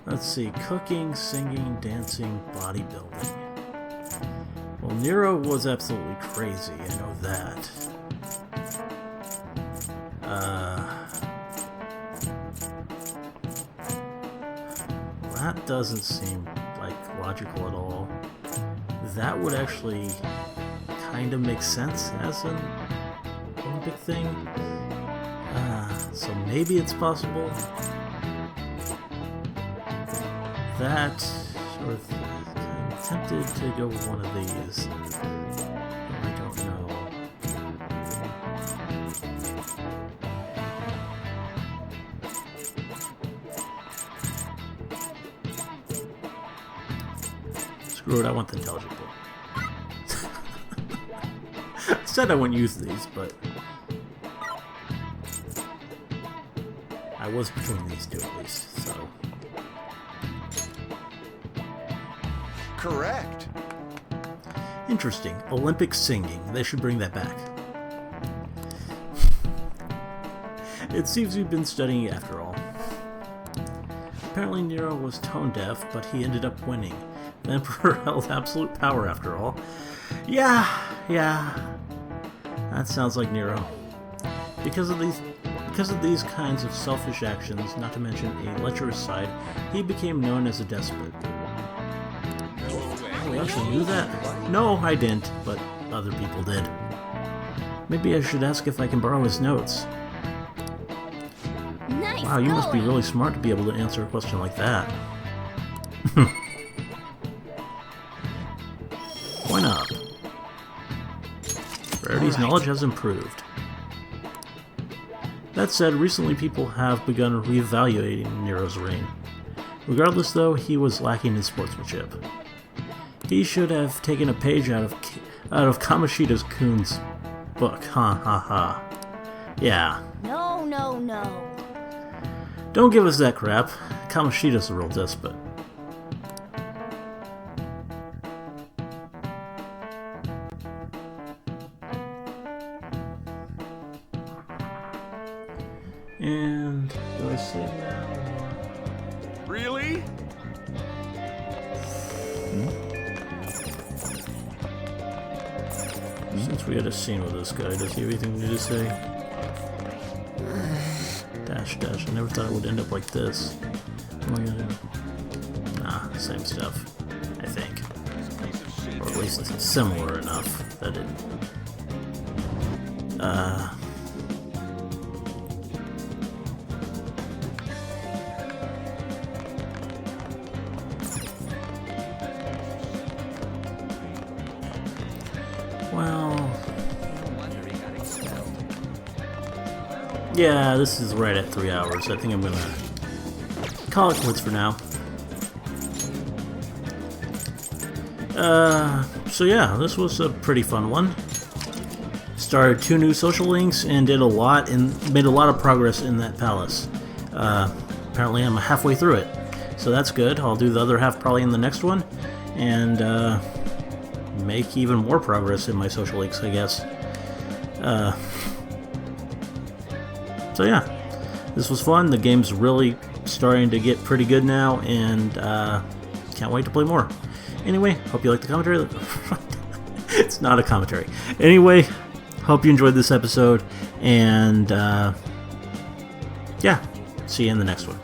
Let's see, cooking, singing, dancing, bodybuilding. Well, Nero was absolutely crazy, I know that. That doesn't seem like logical at all. That would actually kind of make sense as an Olympic thing. So maybe it's possible. That, or I'm tempted to go with one of these. I don't know. Screw it, I want the intelligent book. I said I wouldn't use these, but I was between these two at least, so. Correct. Interesting. Olympic singing. They should bring that back. It seems you've been studying after all. Apparently Nero was tone deaf, but he ended up winning. The Emperor held absolute power after all. Yeah. That sounds like Nero. Because of these kinds of selfish actions, not to mention a lecherous side, he became known as a despot. Oh, we actually knew that? No, I didn't, but other people did. Maybe I should ask if I can borrow his notes. Nice. Wow, you must be really smart to be able to answer a question like that. Point up. Rarity's knowledge has improved. That said, recently people have begun reevaluating Nero's reign. Regardless, though, he was lacking in sportsmanship. He should have taken a page out of Kamoshida's-kun's book. Ha. Yeah. No. Don't give us that crap. Kamoshida's a real despot. And do I save now? Really? Since we had a scene with this guy, does he have anything new to say? Dash. I never thought it would end up like this. What am I gonna do? Nah, same stuff. I think. Or at least similar enough that it... Yeah, this is right at 3 hours. I think I'm gonna call it quits for now. So yeah, this was a pretty fun one. Started 2 new social links and made a lot of progress in that palace. Apparently I'm halfway through it, so that's good. I'll do the other half probably in the next one, and make even more progress in my social links, I guess. So yeah, this was fun. The game's really starting to get pretty good now, and can't wait to play more. Anyway, hope you liked the commentary. It's not a commentary. Anyway, hope you enjoyed this episode, and yeah, see you in the next one.